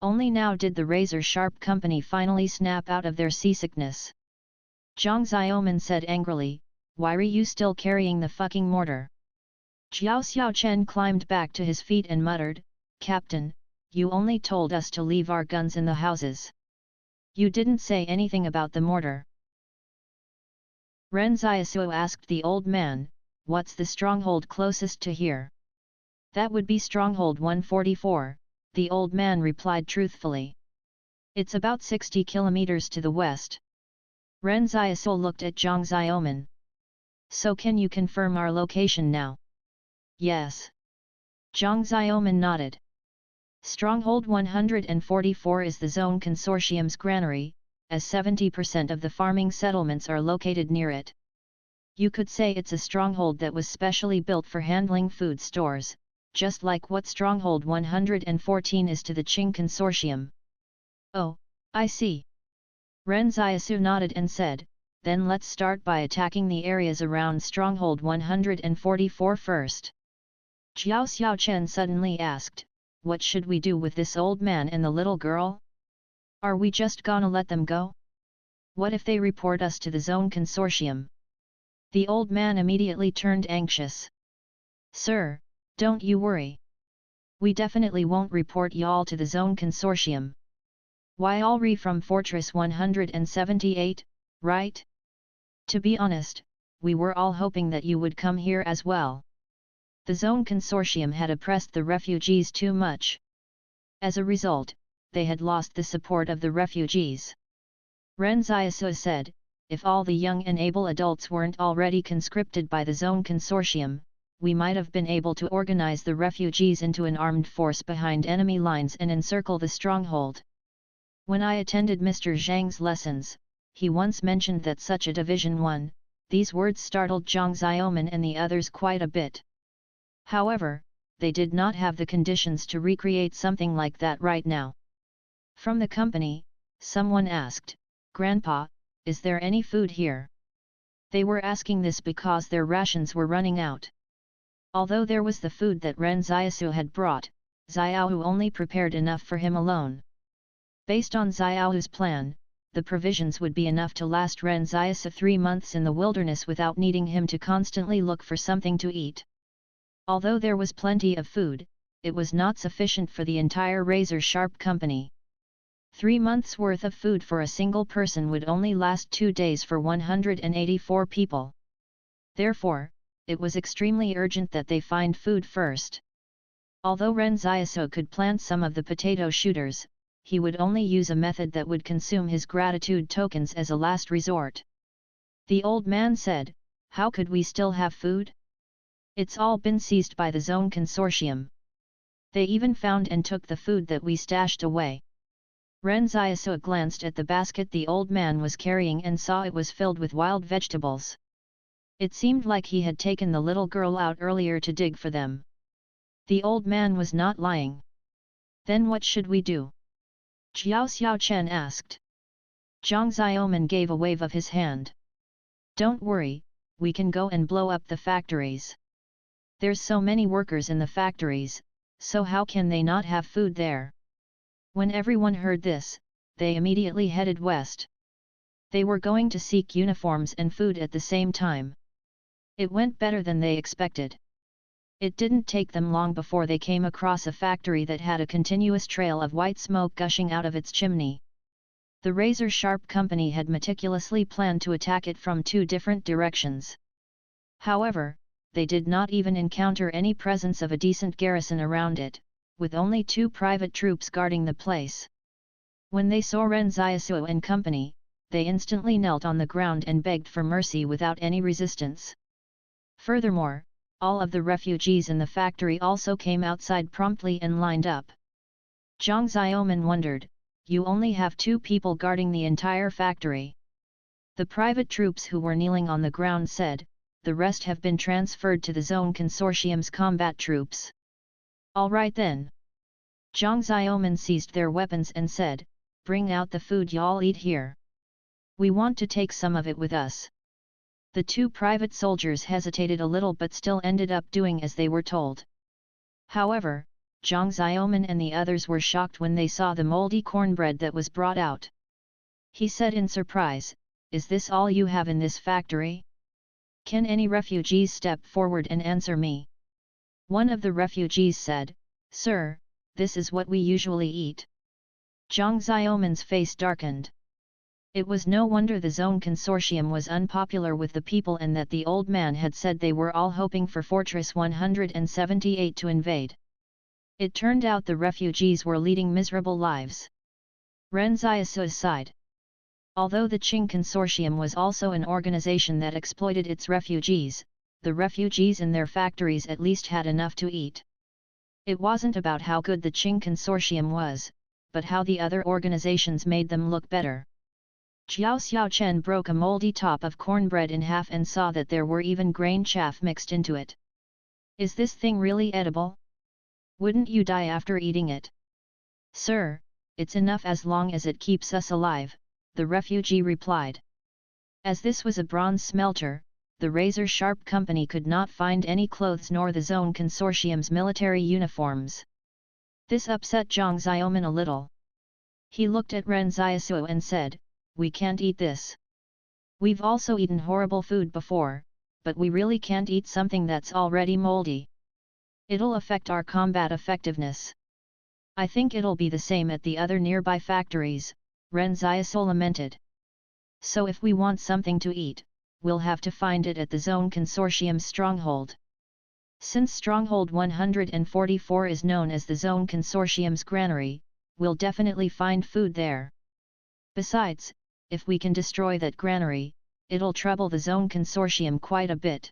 Only now did the razor-sharp company finally snap out of their seasickness. Zhang Xiaoman said angrily, "Why are you still carrying the fucking mortar?" Xiao Xiaochen climbed back to his feet and muttered, "Captain, you only told us to leave our guns in the houses. You didn't say anything about the mortar." Ren Xiaosu asked the old man, "What's the stronghold closest to here?" "That would be stronghold 144, the old man replied truthfully. "It's about 60 kilometers to the west." Ren Xiaosu looked at Zhang Xiaoman. "So can you confirm our location now?" "Yes." Zhang Xiaoman nodded. Stronghold 144 is the Zone Consortium's granary, as 70% of the farming settlements are located near it. You could say it's a stronghold that was specially built for handling food stores, just like what Stronghold 114 is to the Qing Consortium. "Oh, I see." Ren Xiaosu nodded and said, "Then let's start by attacking the areas around Stronghold 144 first." Xiao Xiaochen suddenly asked, "What should we do with this old man and the little girl? Are we just gonna let them go? What if they report us to the Zone Consortium?" The old man immediately turned anxious. "Sir, don't you worry. We definitely won't report y'all to the Zone Consortium. Why all from Fortress 178, right? To be honest, we were all hoping that you would come here as well." The Zone Consortium had oppressed the refugees too much. As a result, they had lost the support of the refugees. Ren Xiaosu said, "If all the young and able adults weren't already conscripted by the Zone Consortium, we might have been able to organize the refugees into an armed force behind enemy lines and encircle the stronghold. When I attended Mr. Zhang's lessons, he once mentioned that such a division won." These words startled Zhang Xiaoman and the others quite a bit. However, they did not have the conditions to recreate something like that right now. From the company, someone asked, "Grandpa, is there any food here?" They were asking this because their rations were running out. Although there was the food that Ren Xiaosu had brought, Xiaohu only prepared enough for him alone. Based on Xiaohu's plan, the provisions would be enough to last Ren Xiaosu 3 months in the wilderness without needing him to constantly look for something to eat. Although there was plenty of food, it was not sufficient for the entire razor-sharp company. 3 months' worth of food for a single person would only last 2 days for 184 people. Therefore, it was extremely urgent that they find food first. Although Ren Xiaosu could plant some of the potato shooters, he would only use a method that would consume his gratitude tokens as a last resort. The old man said, "How could we still have food? It's all been seized by the Zone Consortium. They even found and took the food that we stashed away." Ren Xiaosu glanced at the basket the old man was carrying and saw it was filled with wild vegetables. It seemed like he had taken the little girl out earlier to dig for them. The old man was not lying. Then what should we do? Jiao Xiaochen asked. Zhang Xiaoman gave a wave of his hand. Don't worry, we can go and blow up the factories. There's so many workers in the factories, so how can they not have food there? When everyone heard this, they immediately headed west. They were going to seek uniforms and food at the same time. It went better than they expected. It didn't take them long before they came across a factory that had a continuous trail of white smoke gushing out of its chimney. The razor-sharp company had meticulously planned to attack it from 2 different directions. However, they did not even encounter any presence of a decent garrison around it, with only 2 private troops guarding the place. When they saw Ren Xiaosu and company, they instantly knelt on the ground and begged for mercy without any resistance. Furthermore, all of the refugees in the factory also came outside promptly and lined up. Zhang Xiaoman wondered, you only have 2 people guarding the entire factory. The private troops who were kneeling on the ground said, the rest have been transferred to the Zone Consortium's combat troops. All right then. Zhang Xiaoman seized their weapons and said, bring out the food y'all eat here. We want to take some of it with us. The 2 private soldiers hesitated a little but still ended up doing as they were told. However, Zhang Xiaoman and the others were shocked when they saw the moldy cornbread that was brought out. He said in surprise, is this all you have in this factory? Can any refugees step forward and answer me? One of the refugees said, Sir, this is what we usually eat. Zhang Xiaoman's face darkened. It was no wonder the Zone Consortium was unpopular with the people and that the old man had said they were all hoping for Fortress 178 to invade. It turned out the refugees were leading miserable lives. Ren Xiaosu sighed. Although the Qing Consortium was also an organization that exploited its refugees, the refugees in their factories at least had enough to eat. It wasn't about how good the Qing Consortium was, but how the other organizations made them look better. Jiao Xiaochen broke a moldy top of cornbread in half and saw that there were even grain chaff mixed into it. Is this thing really edible? Wouldn't you die after eating it? Sir, it's enough as long as it keeps us alive, the refugee replied. As this was a bronze smelter, the razor-sharp company could not find any clothes nor the Zone Consortium's military uniforms. This upset Zhang Xiaoman a little. He looked at Ren Xiaosu and said, we can't eat this. We've also eaten horrible food before, but we really can't eat something that's already moldy. It'll affect our combat effectiveness. I think it'll be the same at the other nearby factories, Ren Xiaosu lamented. So if we want something to eat, we'll have to find it at the Zone Consortium's stronghold. Since Stronghold 144 is known as the Zone Consortium's granary, we'll definitely find food there. Besides, if we can destroy that granary, it'll trouble the Zone Consortium quite a bit.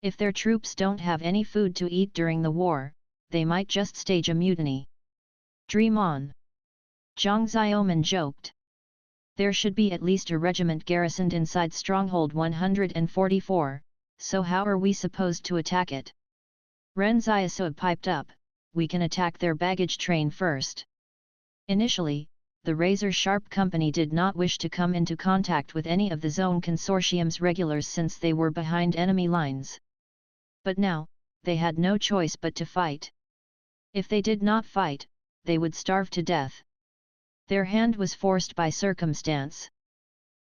If their troops don't have any food to eat during the war, they might just stage a mutiny. Dream on. Zhang Xiaoman joked. There should be at least a regiment garrisoned inside Stronghold 144, so how are we supposed to attack it? Ren Xiaosu piped up, we can attack their baggage train first. Initially, the razor-sharp company did not wish to come into contact with any of the Zone Consortium's regulars since they were behind enemy lines. But now, they had no choice but to fight. If they did not fight, they would starve to death. Their hand was forced by circumstance.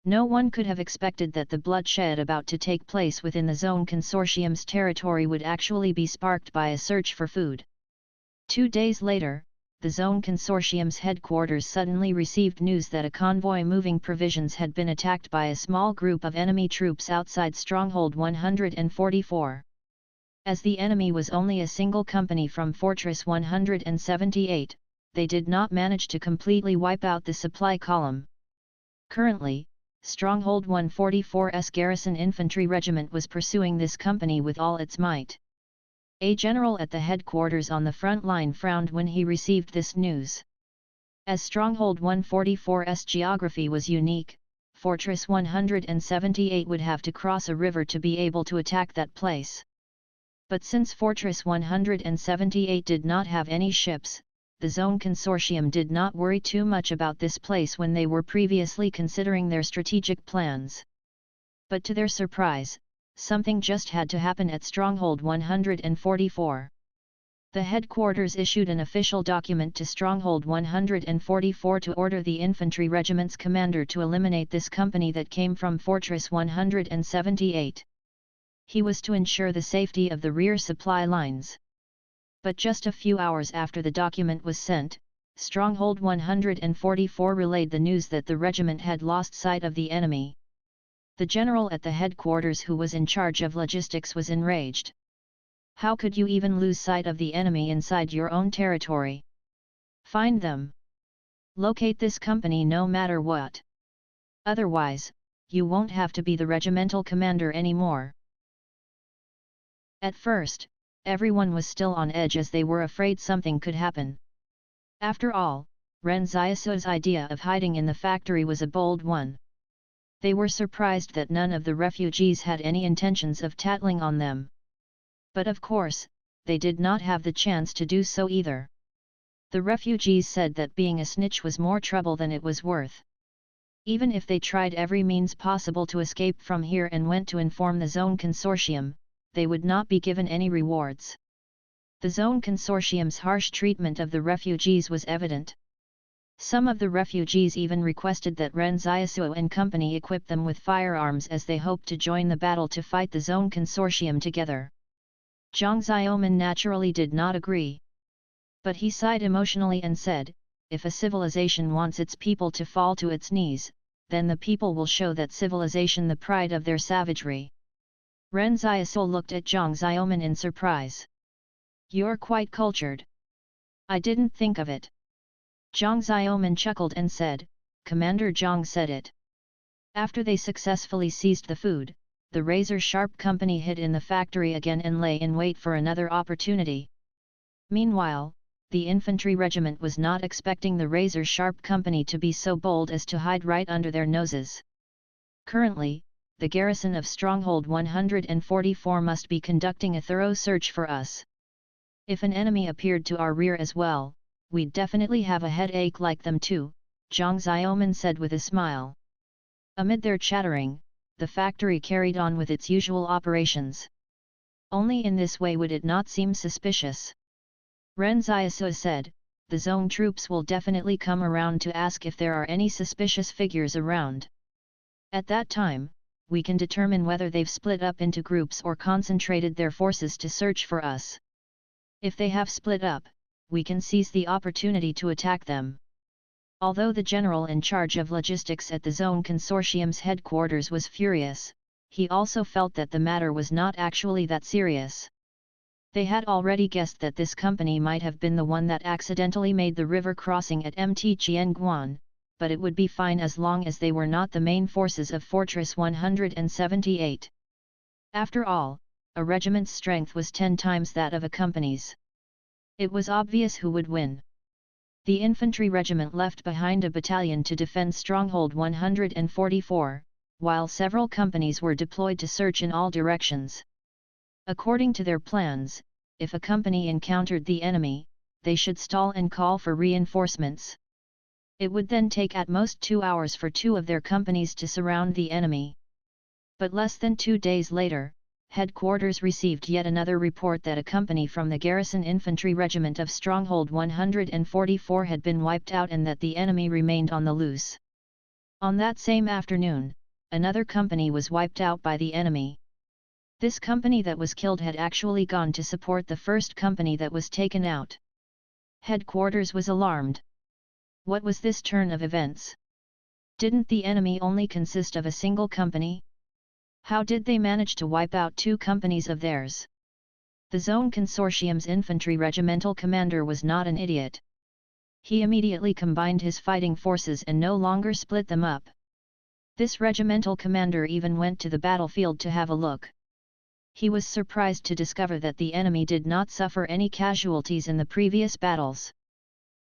No one could have expected that the bloodshed about to take place within the Zone Consortium's territory would actually be sparked by a search for food. 2 days later, the Zone Consortium's headquarters suddenly received news that a convoy moving provisions had been attacked by a small group of enemy troops outside Stronghold 144. As the enemy was only a single company from Fortress 178, they did not manage to completely wipe out the supply column. Currently, Stronghold 144's Garrison Infantry Regiment was pursuing this company with all its might. A general at the headquarters on the front line frowned when he received this news. As Stronghold 144's geography was unique, Fortress 178 would have to cross a river to be able to attack that place. But since Fortress 178 did not have any ships, the Zone Consortium did not worry too much about this place when they were previously considering their strategic plans. But to their surprise, something just had to happen at Stronghold 144. The headquarters issued an official document to Stronghold 144 to order the infantry regiment's commander to eliminate this company that came from Fortress 178. He was to ensure the safety of the rear supply lines. But just a few hours after the document was sent, Stronghold 144 relayed the news that the regiment had lost sight of the enemy. The general at the headquarters who was in charge of logistics was enraged. How could you even lose sight of the enemy inside your own territory? Find them. Locate this company no matter what. Otherwise, you won't have to be the regimental commander anymore. At first, everyone was still on edge as they were afraid something could happen. After all, Ren Xiaosu's idea of hiding in the factory was a bold one. They were surprised that none of the refugees had any intentions of tattling on them. But of course, they did not have the chance to do so either. The refugees said that being a snitch was more trouble than it was worth. Even if they tried every means possible to escape from here and went to inform the Zone Consortium, they would not be given any rewards. The Zone Consortium's harsh treatment of the refugees was evident. Some of the refugees even requested that Ren Xiaosu and company equip them with firearms as they hoped to join the battle to fight the Zone Consortium together. Zhang Xiaoman naturally did not agree. But he sighed emotionally and said, if a civilization wants its people to fall to its knees, then the people will show that civilization the pride of their savagery. Ren Xiaosu looked at Zhang Xiaoman in surprise. You're quite cultured. I didn't think of it. Zhang Xiaoman chuckled and said, Commander Zhang said it. After they successfully seized the food, the razor-sharp company hid in the factory again and lay in wait for another opportunity. Meanwhile, the infantry regiment was not expecting the razor-sharp company to be so bold as to hide right under their noses. Currently, the garrison of Stronghold 144 must be conducting a thorough search for us. If an enemy appeared to our rear as well, we'd definitely have a headache like them too, Zhang Xiaoman said with a smile. Amid their chattering, the factory carried on with its usual operations. Only in this way would it not seem suspicious. Ren Xiaosu said, the zone troops will definitely come around to ask if there are any suspicious figures around. At that time, we can determine whether they've split up into groups or concentrated their forces to search for us. If they have split up, we can seize the opportunity to attack them. Although the general in charge of logistics at the Zone Consortium's headquarters was furious, he also felt that the matter was not actually that serious. They had already guessed that this company might have been the one that accidentally made the river crossing at Mt. Chienguan, but it would be fine as long as they were not the main forces of Fortress 178. After all, a regiment's strength was 10 times that of a company's. It was obvious who would win. The infantry regiment left behind a battalion to defend Stronghold 144, while several companies were deployed to search in all directions. According to their plans, if a company encountered the enemy, they should stall and call for reinforcements. It would then take at most 2 hours for 2 of their companies to surround the enemy. But less than 2 days later, headquarters received yet another report that a company from the Garrison Infantry Regiment of Stronghold 144 had been wiped out and that the enemy remained on the loose. On that same afternoon, another company was wiped out by the enemy. This company that was killed had actually gone to support the first company that was taken out. Headquarters was alarmed. What was this turn of events? Didn't the enemy only consist of a single company? How did they manage to wipe out 2 companies of theirs? The Zone Consortium's infantry regimental commander was not an idiot. He immediately combined his fighting forces and no longer split them up. This regimental commander even went to the battlefield to have a look. He was surprised to discover that the enemy did not suffer any casualties in the previous battles.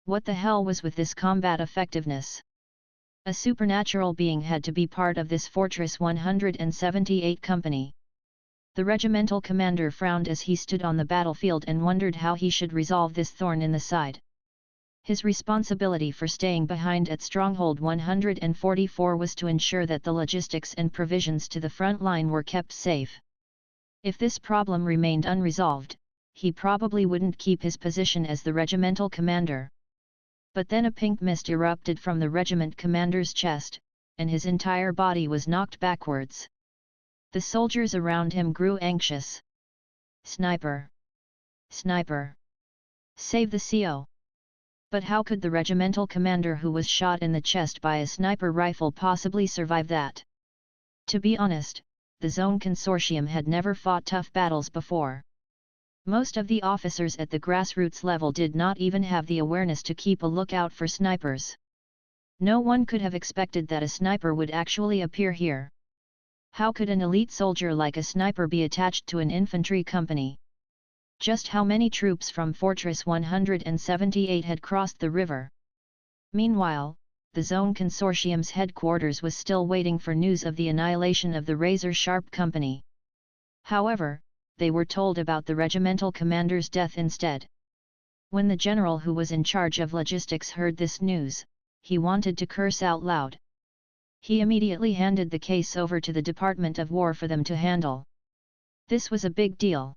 What the hell was with this combat effectiveness? A supernatural being had to be part of this Fortress 178 company. The regimental commander frowned as he stood on the battlefield and wondered how he should resolve this thorn in the side. His responsibility for staying behind at Stronghold 144 was to ensure that the logistics and provisions to the front line were kept safe. If this problem remained unresolved, he probably wouldn't keep his position as the regimental commander. But then a pink mist erupted from the regiment commander's chest, and his entire body was knocked backwards. The soldiers around him grew anxious. Sniper! Sniper! Save the CO! But how could the regimental commander who was shot in the chest by a sniper rifle possibly survive that? To be honest, the Zone Consortium had never fought tough battles before. Most of the officers at the grassroots level did not even have the awareness to keep a lookout for snipers. No one could have expected that a sniper would actually appear here. How could an elite soldier like a sniper be attached to an infantry company? Just how many troops from Fortress 178 had crossed the river? Meanwhile, the Zone Consortium's headquarters was still waiting for news of the annihilation of the Razor Sharp Company. However, they were told about the regimental commander's death instead. When the general who was in charge of logistics heard this news, he wanted to curse out loud. He immediately handed the case over to the Department of War for them to handle. This was a big deal.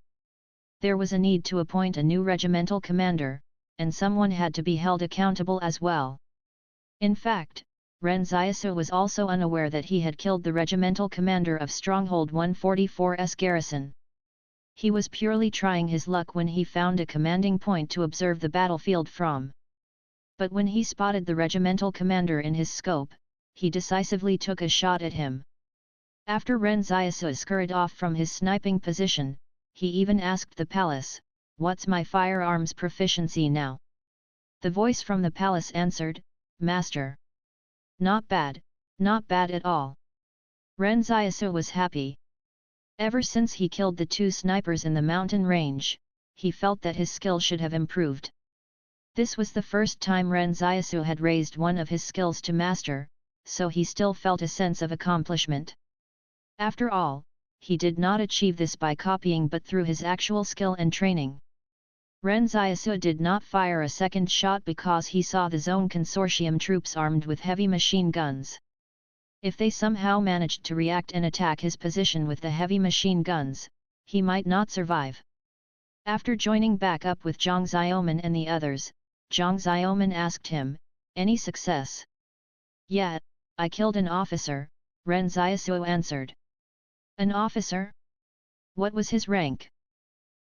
There was a need to appoint a new regimental commander, and someone had to be held accountable as well. In fact, Ren Xiaosu was also unaware that he had killed the regimental commander of Stronghold 144's garrison. He was purely trying his luck when he found a commanding point to observe the battlefield from. But when he spotted the regimental commander in his scope, he decisively took a shot at him. After Ren Xiaosu scurried off from his sniping position, he even asked the palace, "What's my firearms proficiency now?" The voice from the palace answered, "Master. Not bad at all." Ren Xiaosu was happy. Ever since he killed the two snipers in the mountain range, he felt that his skill should have improved. This was the first time Ren Xiaosu had raised one of his skills to master, so he still felt a sense of accomplishment. After all, he did not achieve this by copying but through his actual skill and training. Ren Xiaosu did not fire a second shot because he saw the Zone Consortium troops armed with heavy machine guns. If they somehow managed to react and attack his position with the heavy machine guns, he might not survive. After joining back up with Zhang Xiaoman and the others, Zhang Xiaoman asked him, "Any success?" "Yeah, I killed an officer," Ren Xiaosu answered. "An officer? What was his rank?"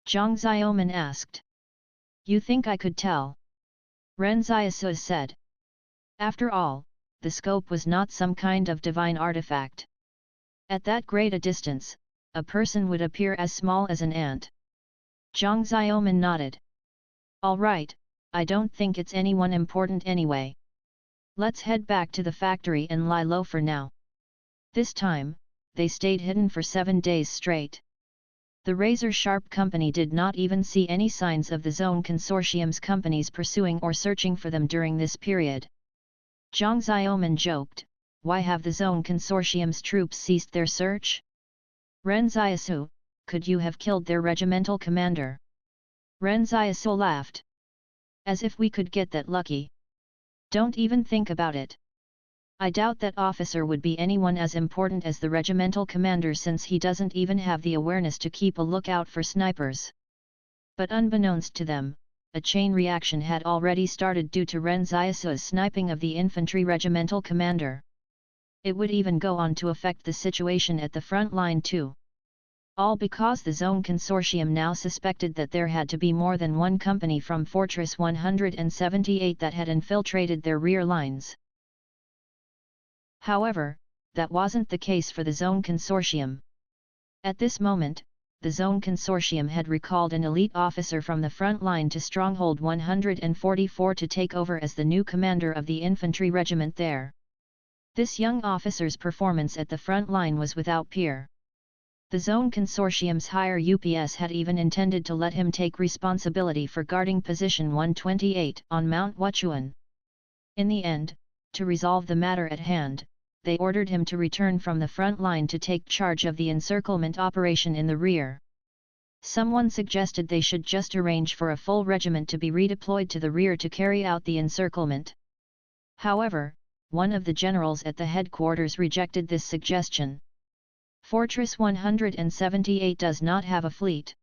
Zhang Xiaoman asked. "You think I could tell?" Ren Xiaosu said. After all, the scope was not some kind of divine artifact. At that great a distance, a person would appear as small as an ant. Zhang Xiaoman nodded. "All right, I don't think it's anyone important anyway. Let's head back to the factory and lie low for now." This time, they stayed hidden for 7 days straight. The Razor Sharp Company did not even see any signs of the Zone Consortium's companies pursuing or searching for them during this period. Zhang Xiaoman joked, "Why have the Zone Consortium's troops ceased their search?" "Ren Xiaosu, could you have killed their regimental commander?" Ren Xiaosu laughed. "As if we could get that lucky. Don't even think about it. I doubt that officer would be anyone as important as the regimental commander since he doesn't even have the awareness to keep a lookout for snipers." But unbeknownst to them, a chain reaction had already started due to Ren Xiaosu's sniping of the infantry regimental commander. It would even go on to affect the situation at the front line too. All because the Zone Consortium now suspected that there had to be more than one company from Fortress 178 that had infiltrated their rear lines. However, that wasn't the case for the Zone Consortium. At this moment, the Zone Consortium had recalled an elite officer from the front line to Stronghold 144 to take over as the new commander of the infantry regiment there. This young officer's performance at the front line was without peer. The Zone Consortium's higher UPS had even intended to let him take responsibility for guarding Position 128 on Mount Wuchuan. In the end, To resolve the matter at hand, they ordered him to return from the front line to take charge of the encirclement operation in the rear. Someone suggested they should just arrange for a full regiment to be redeployed to the rear to carry out the encirclement. However, one of the generals at the headquarters rejected this suggestion. Fortress 178 does not have a fleet.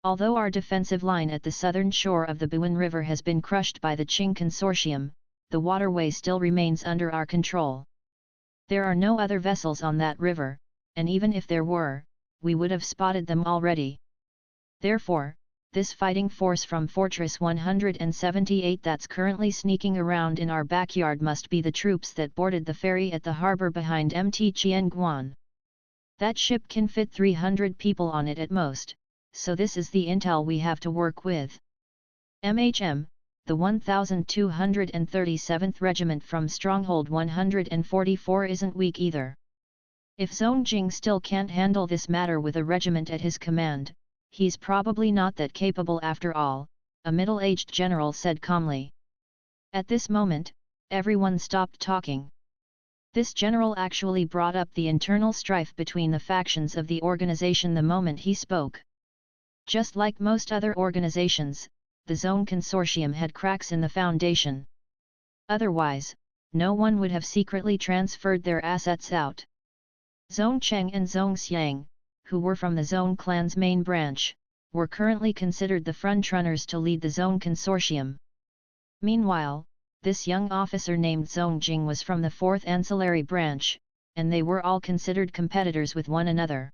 Although our defensive line at the southern shore of the Buin River has been crushed by the Qing Consortium, the waterway still remains under our control. There are no other vessels on that river, and even if there were, we would have spotted them already. Therefore, this fighting force from Fortress 178 that's currently sneaking around in our backyard must be the troops that boarded the ferry at the harbor behind Mt. Qianguan. That ship can fit 300 people on it at most, so this is the intel we have to work with. MHM, the 1237th Regiment from Stronghold 144 isn't weak either. If Zhong Jing still can't handle this matter with a regiment at his command, he's probably not that capable after all, a middle-aged general said calmly. At this moment, everyone stopped talking. This general actually brought up the internal strife between the factions of the organization the moment he spoke. Just like most other organizations, the Zone Consortium had cracks in the foundation. Otherwise, no one would have secretly transferred their assets out. Zone Cheng and Zone Xiang, who were from the Zone clan's main branch, were currently considered the frontrunners to lead the Zone Consortium. Meanwhile, this young officer named Zhong Jing was from the 4th Ancillary Branch, and they were all considered competitors with one another.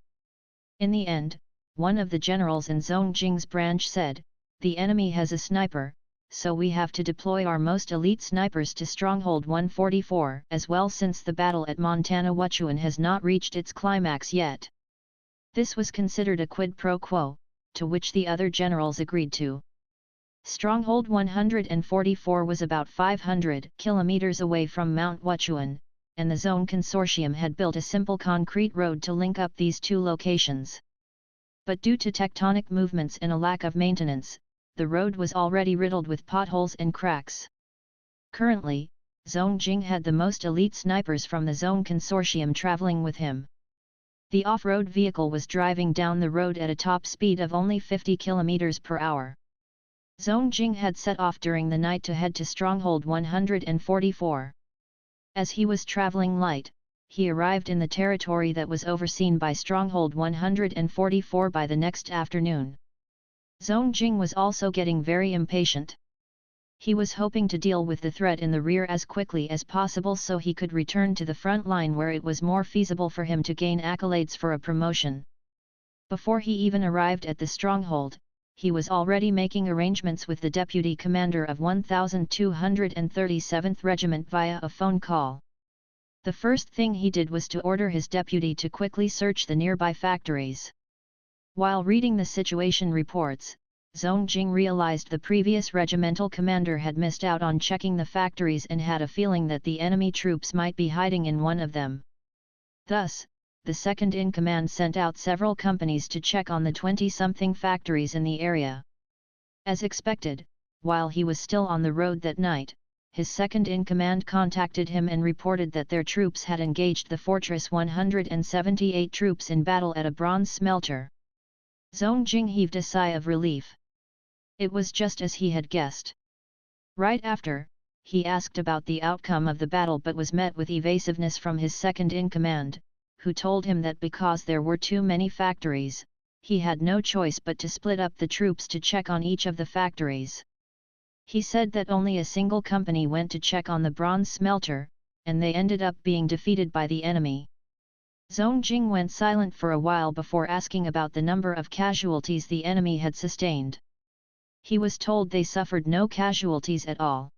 In the end, one of the generals in Zhong Jing's branch said, "The enemy has a sniper, so we have to deploy our most elite snipers to Stronghold 144 as well since the battle at Montana Wuchuan has not reached its climax yet." This was considered a quid pro quo, to which the other generals agreed to. Stronghold 144 was about 500 kilometers away from Mount Wuchuan, and the Zone Consortium had built a simple concrete road to link up these two locations. But due to tectonic movements and a lack of maintenance, the road was already riddled with potholes and cracks. Currently, Zhong Jing had the most elite snipers from the Zone Consortium traveling with him. The off-road vehicle was driving down the road at a top speed of only 50 km per hour. Zhong Jing had set off during the night to head to Stronghold 144. As he was traveling light, he arrived in the territory that was overseen by Stronghold 144 by the next afternoon. Zhong Jing was also getting very impatient. He was hoping to deal with the threat in the rear as quickly as possible so he could return to the front line where it was more feasible for him to gain accolades for a promotion. Before he even arrived at the stronghold, he was already making arrangements with the deputy commander of 1237th Regiment via a phone call. The first thing he did was to order his deputy to quickly search the nearby factories. While reading the situation reports, Zhong Jing realized the previous regimental commander had missed out on checking the factories and had a feeling that the enemy troops might be hiding in one of them. Thus, the second-in-command sent out several companies to check on the 20-something factories in the area. As expected, while he was still on the road that night, his second-in-command contacted him and reported that their troops had engaged the Fortress 178 troops in battle at a bronze smelter. Zhong Jing heaved a sigh of relief. It was just as he had guessed. Right after, he asked about the outcome of the battle but was met with evasiveness from his second-in-command, who told him that because there were too many factories, he had no choice but to split up the troops to check on each of the factories. He said that only a single company went to check on the bronze smelter, and they ended up being defeated by the enemy. Zhong Jing went silent for a while before asking about the number of casualties the enemy had sustained. He was told they suffered no casualties at all.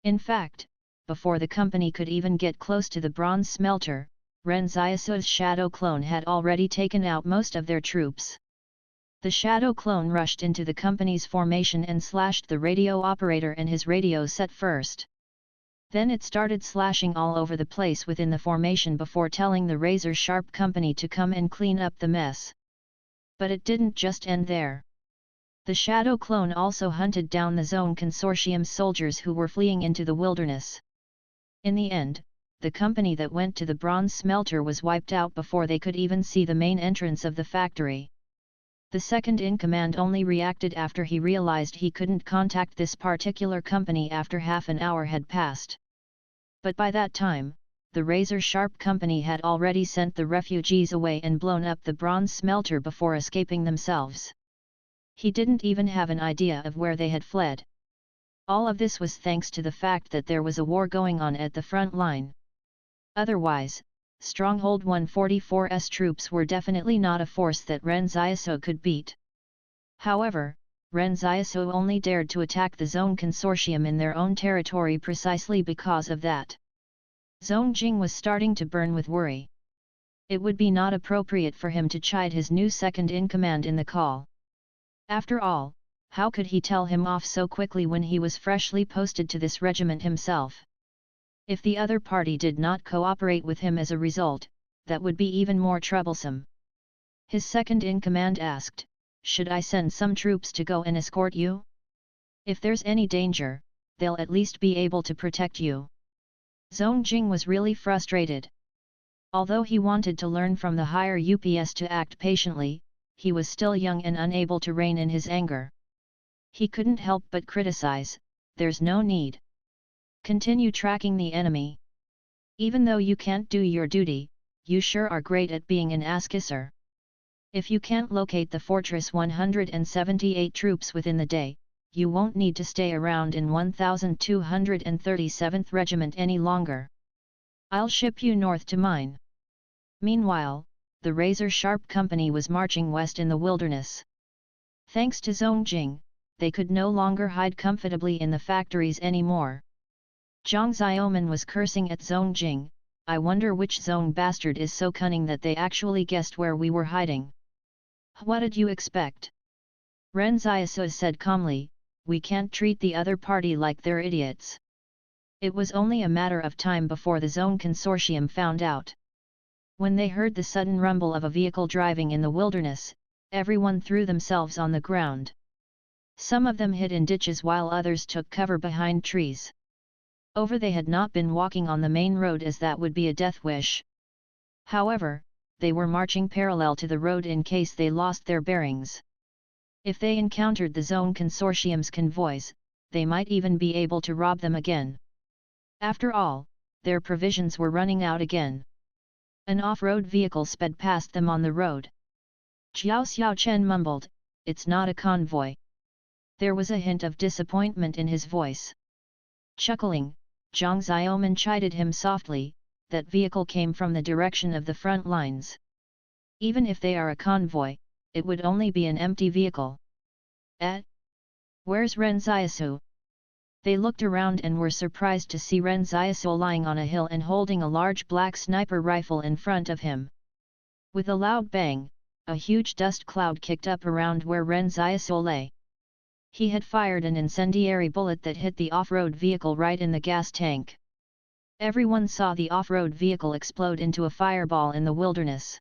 In fact, before the company could even get close to the bronze smelter, Ren Xiaosu's shadow clone had already taken out most of their troops. The shadow clone rushed into the company's formation and slashed the radio operator and his radio set first. Then it started slashing all over the place within the formation before telling the razor-sharp company to come and clean up the mess. But it didn't just end there. The shadow clone also hunted down the Zone Consortium soldiers who were fleeing into the wilderness. In the end, the company that went to the bronze smelter was wiped out before they could even see the main entrance of the factory. The second-in-command only reacted after he realized he couldn't contact this particular company after half an hour had passed. But by that time, the razor-sharp company had already sent the refugees away and blown up the bronze smelter before escaping themselves. He didn't even have an idea of where they had fled. All of this was thanks to the fact that there was a war going on at the front line. Otherwise, Stronghold 144's troops were definitely not a force that Ren Xiaosu could beat. However, Ren Xiaosu only dared to attack the Zone Consortium in their own territory precisely because of that. Zhong Jing was starting to burn with worry. It would be not appropriate for him to chide his new second-in-command in the call. After all, how could he tell him off so quickly when he was freshly posted to this regiment himself? If the other party did not cooperate with him as a result, that would be even more troublesome. His second-in-command asked, "Should I send some troops to go and escort you? If there's any danger, they'll at least be able to protect you." Zhong Jing was really frustrated. Although he wanted to learn from the higher UPS to act patiently, he was still young and unable to rein in his anger. He couldn't help but criticize, "There's no need. Continue tracking the enemy. Even though you can't do your duty, you sure are great at being an ass-kisser. If you can't locate the Fortress 178 troops within the day, you won't need to stay around in 1237th Regiment any longer. I'll ship you north to mine." Meanwhile, the razor-sharp company was marching west in the wilderness. Thanks to Zhong Jing, they could no longer hide comfortably in the factories anymore. Zhang Xiaoman was cursing at Zhong Jing, "I wonder which Zhong bastard is so cunning that they actually guessed where we were hiding." "What did you expect?" Ren Xiaosu said calmly, "We can't treat the other party like they're idiots." It was only a matter of time before the Zone Consortium found out. When they heard the sudden rumble of a vehicle driving in the wilderness, everyone threw themselves on the ground. Some of them hid in ditches while others took cover behind trees. They had not been walking on the main road as that would be a death wish. However, they were marching parallel to the road in case they lost their bearings. If they encountered the Zone Consortium's convoys, they might even be able to rob them again. After all, their provisions were running out again. An off-road vehicle sped past them on the road. Jiao Xiaochen mumbled, "It's not a convoy." There was a hint of disappointment in his voice. Chuckling, Zhang Xiaoman chided him softly, "That vehicle came from the direction of the front lines. Even if they are a convoy, it would only be an empty vehicle." Where's Ren Xiaosu?" They looked around and were surprised to see Ren Xiaosu lying on a hill and holding a large black sniper rifle in front of him. With a loud bang, a huge dust cloud kicked up around where Ren Xiaosu lay. He had fired an incendiary bullet that hit the off-road vehicle right in the gas tank. Everyone saw the off-road vehicle explode into a fireball in the wilderness.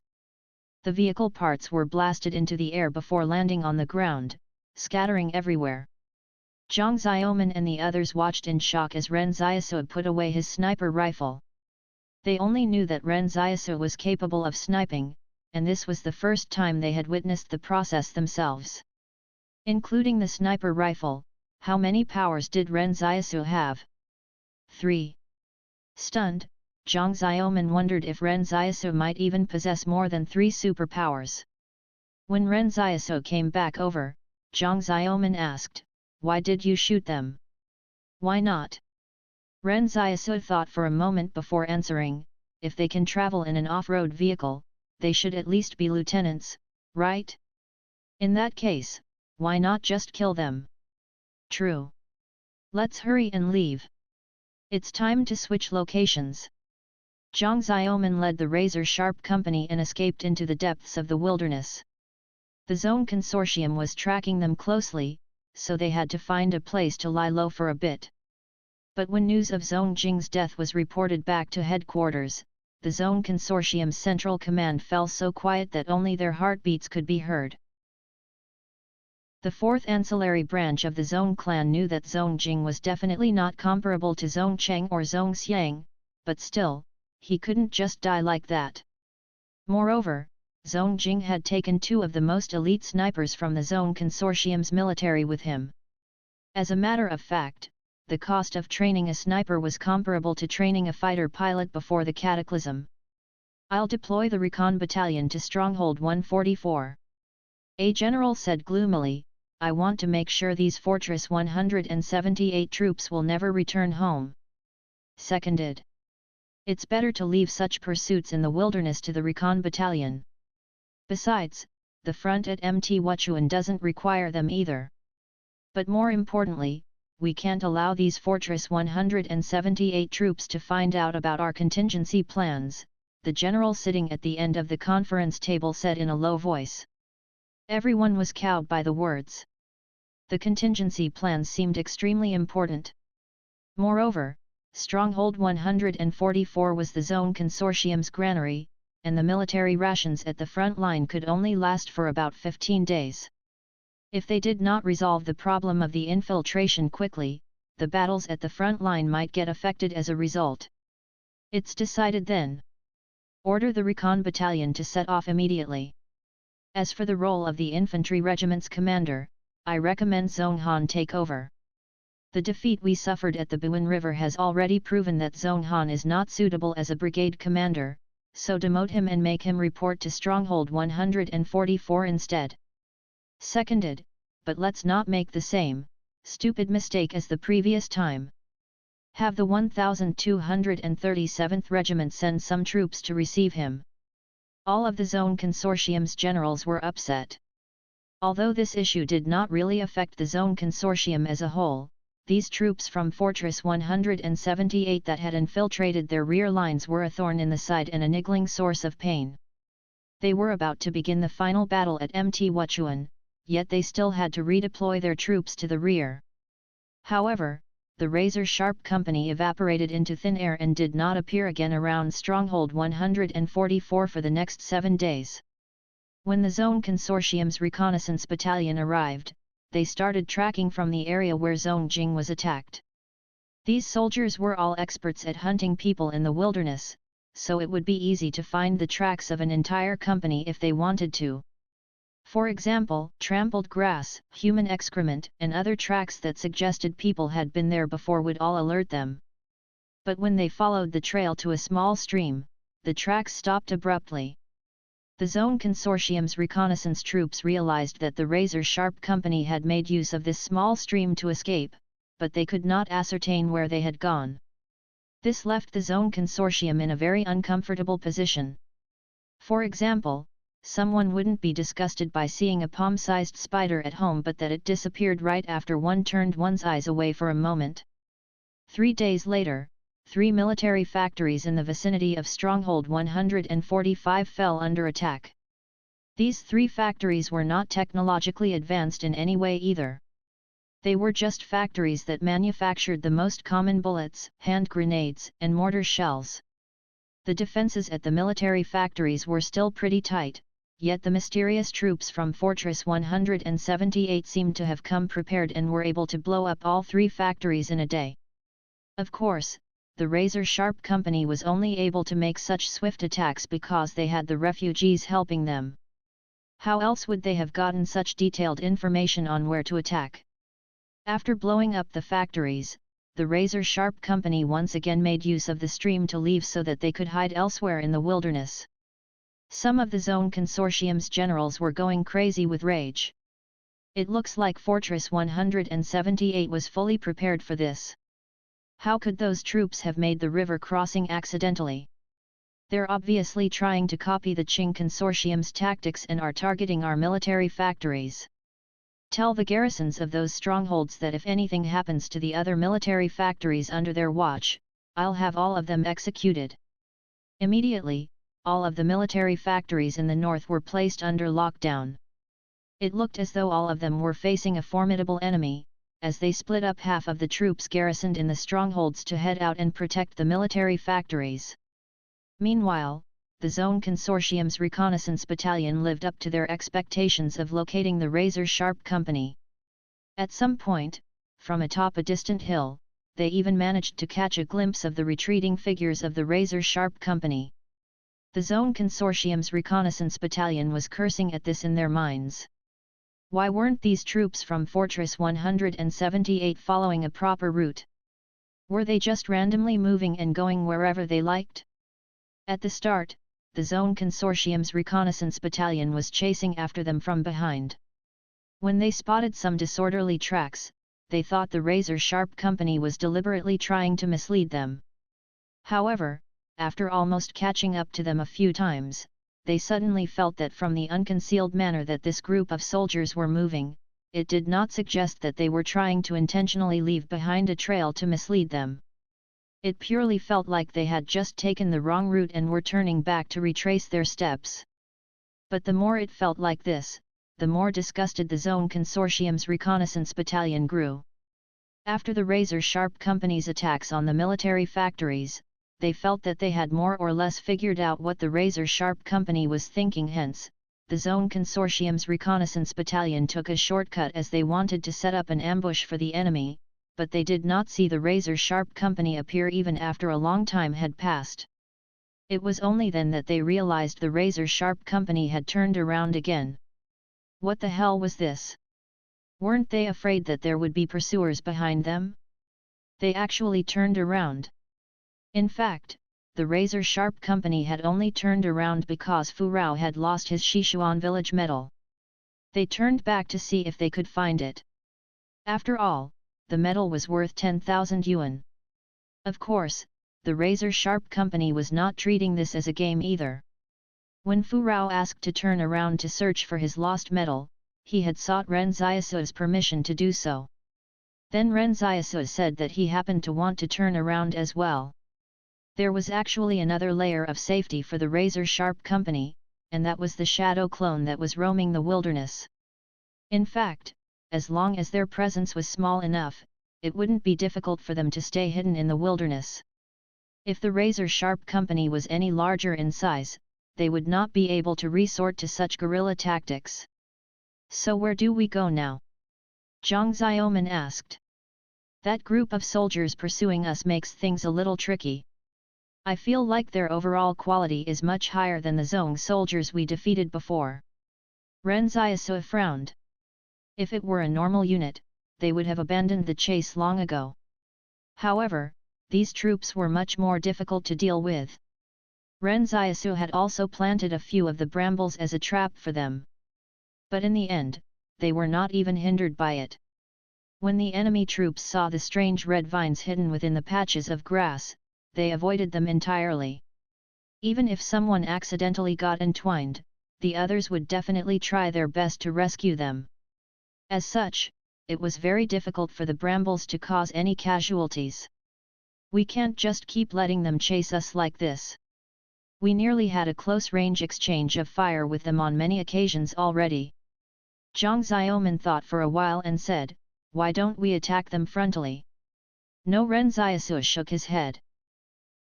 The vehicle parts were blasted into the air before landing on the ground, scattering everywhere. Zhang Xiaoman and the others watched in shock as Ren Xiaosu put away his sniper rifle. They only knew that Ren Xiaosu was capable of sniping, and this was the first time they had witnessed the process themselves. Including the sniper rifle, how many powers did Ren Xiaosu have? 3. Stunned, Zhang Xiaoman wondered if Ren Xiaosu might even possess more than 3 superpowers. When Ren Xiaosu came back over, Zhang Xiaoman asked, "Why did you shoot them?" "Why not?" Ren Xiaosu thought for a moment before answering, "If they can travel in an off-road vehicle, they should at least be lieutenants, right? In that case, why not just kill them?" "True. Let's hurry and leave. It's time to switch locations." Zhang Xiaoman led the razor-sharp company and escaped into the depths of the wilderness. The Zone Consortium was tracking them closely, so they had to find a place to lie low for a bit. But when news of Zhong Jing's death was reported back to headquarters, the Zone Consortium's central command fell so quiet that only their heartbeats could be heard. The fourth ancillary branch of the Zone clan knew that Zhong Jing was definitely not comparable to Zhong Cheng or Zhong Xiang, but still, he couldn't just die like that. Moreover, Zhong Jing had taken 2 of the most elite snipers from the Zone Consortium's military with him. As a matter of fact, the cost of training a sniper was comparable to training a fighter pilot before the cataclysm. "I'll deploy the recon battalion to Stronghold 144. A general said gloomily, "I want to make sure these Fortress 178 troops will never return home." Seconded. "It's better to leave such pursuits in the wilderness to the recon battalion. Besides, the front at Mt. Wuchuan doesn't require them either. But more importantly, we can't allow these Fortress 178 troops to find out about our contingency plans," the general sitting at the end of the conference table said in a low voice. Everyone was cowed by the words. The contingency plans seemed extremely important. Moreover, Stronghold 144 was the Zone Consortium's granary, and the military rations at the front line could only last for about 15 days. If they did not resolve the problem of the infiltration quickly, the battles at the front line might get affected as a result. "It's decided then. Order the recon battalion to set off immediately. As for the role of the infantry regiment's commander, I recommend Zhong Han take over. The defeat we suffered at the Buin River has already proven that Zhong Han is not suitable as a brigade commander, so demote him and make him report to Stronghold 144 instead." Seconded, "But let's not make the same stupid mistake as the previous time. Have the 1237th Regiment send some troops to receive him." All of the Zone Consortium's generals were upset. Although this issue did not really affect the Zone Consortium as a whole, these troops from Fortress 178 that had infiltrated their rear lines were a thorn in the side and a niggling source of pain. They were about to begin the final battle at Mt. Wuchuan, yet they still had to redeploy their troops to the rear. However, the razor-sharp company evaporated into thin air and did not appear again around Stronghold 144 for the next 7 days. When the Zone Consortium's reconnaissance battalion arrived, they started tracking from the area where Zhong Jing was attacked. These soldiers were all experts at hunting people in the wilderness, so it would be easy to find the tracks of an entire company if they wanted to. For example, trampled grass, human excrement, and other tracks that suggested people had been there before would all alert them. But when they followed the trail to a small stream, the tracks stopped abruptly. The Zone Consortium's reconnaissance troops realized that the razor-sharp company had made use of this small stream to escape, but they could not ascertain where they had gone. This left the Zone Consortium in a very uncomfortable position. For example, someone wouldn't be disgusted by seeing a palm-sized spider at home but that it disappeared right after one turned one's eyes away for a moment. 3 days later, 3 military factories in the vicinity of Stronghold 145 fell under attack. These 3 factories were not technologically advanced in any way either. They were just factories that manufactured the most common bullets, hand grenades, and mortar shells. The defenses at the military factories were still pretty tight, yet the mysterious troops from Fortress 178 seemed to have come prepared and were able to blow up all 3 factories in a day. Of course, the razor-sharp company was only able to make such swift attacks because they had the refugees helping them. How else would they have gotten such detailed information on where to attack? After blowing up the factories, the razor-sharp company once again made use of the stream to leave so that they could hide elsewhere in the wilderness. Some of the Zone Consortium's generals were going crazy with rage. It looks like Fortress 178 was fully prepared for this. How could those troops have made the river crossing accidentally? They're obviously trying to copy the Qing Consortium's tactics and are targeting our military factories. Tell the garrisons of those strongholds that if anything happens to the other military factories under their watch, I'll have all of them executed. Immediately, all of the military factories in the north were placed under lockdown. It looked as though all of them were facing a formidable enemy, as they split up half of the troops garrisoned in the strongholds to head out and protect the military factories. Meanwhile, the Zone Consortium's reconnaissance battalion lived up to their expectations of locating the razor-sharp company. At some point, from atop a distant hill, they even managed to catch a glimpse of the retreating figures of the razor-sharp company. The Zone Consortium's reconnaissance battalion was cursing at this in their minds. Why weren't these troops from Fortress 178 following a proper route? Were they just randomly moving and going wherever they liked? At the start, the Zone Consortium's reconnaissance battalion was chasing after them from behind. When they spotted some disorderly tracks, they thought the razor-sharp company was deliberately trying to mislead them. However, after almost catching up to them a few times, they suddenly felt that from the unconcealed manner that this group of soldiers were moving, it did not suggest that they were trying to intentionally leave behind a trail to mislead them. It purely felt like they had just taken the wrong route and were turning back to retrace their steps. But the more it felt like this, the more disgusted the Zone Consortium's reconnaissance battalion grew. After the razor-sharp company's attacks on the military factories, they felt that they had more or less figured out what the razor-sharp company was thinking. Hence, the Zone Consortium's reconnaissance battalion took a shortcut as they wanted to set up an ambush for the enemy, but they did not see the razor-sharp company appear even after a long time had passed. It was only then that they realized the razor-sharp company had turned around again. What the hell was this? Weren't they afraid that there would be pursuers behind them? They actually turned around. In fact, the razor-sharp company had only turned around because Fu Rao had lost his Sichuan village medal. They turned back to see if they could find it. After all, the medal was worth 10,000 yuan. Of course, the razor-sharp company was not treating this as a game either. When Fu Rao asked to turn around to search for his lost medal, he had sought Ren Xiaosu's permission to do so. Then Ren Xiaosu said that he happened to want to turn around as well. There was actually another layer of safety for the razor-sharp company, and that was the shadow clone that was roaming the wilderness. In fact, as long as their presence was small enough, it wouldn't be difficult for them to stay hidden in the wilderness. If the razor-sharp company was any larger in size, they would not be able to resort to such guerrilla tactics. So where do we go now? Zhang Xiaoman asked. That group of soldiers pursuing us makes things a little tricky. I feel like their overall quality is much higher than the Zong soldiers we defeated before. Ren Xiaosu frowned. If it were a normal unit, they would have abandoned the chase long ago. However, these troops were much more difficult to deal with. Ren Xiaosu had also planted a few of the brambles as a trap for them. But in the end, they were not even hindered by it. When the enemy troops saw the strange red vines hidden within the patches of grass, they avoided them entirely. Even if someone accidentally got entwined, the others would definitely try their best to rescue them. As such, it was very difficult for the brambles to cause any casualties. We can't just keep letting them chase us like this. We nearly had a close-range exchange of fire with them on many occasions already. Zhang Xiaoman thought for a while and said, "Why don't we attack them frontally?" No, Ren Xiaosu shook his head.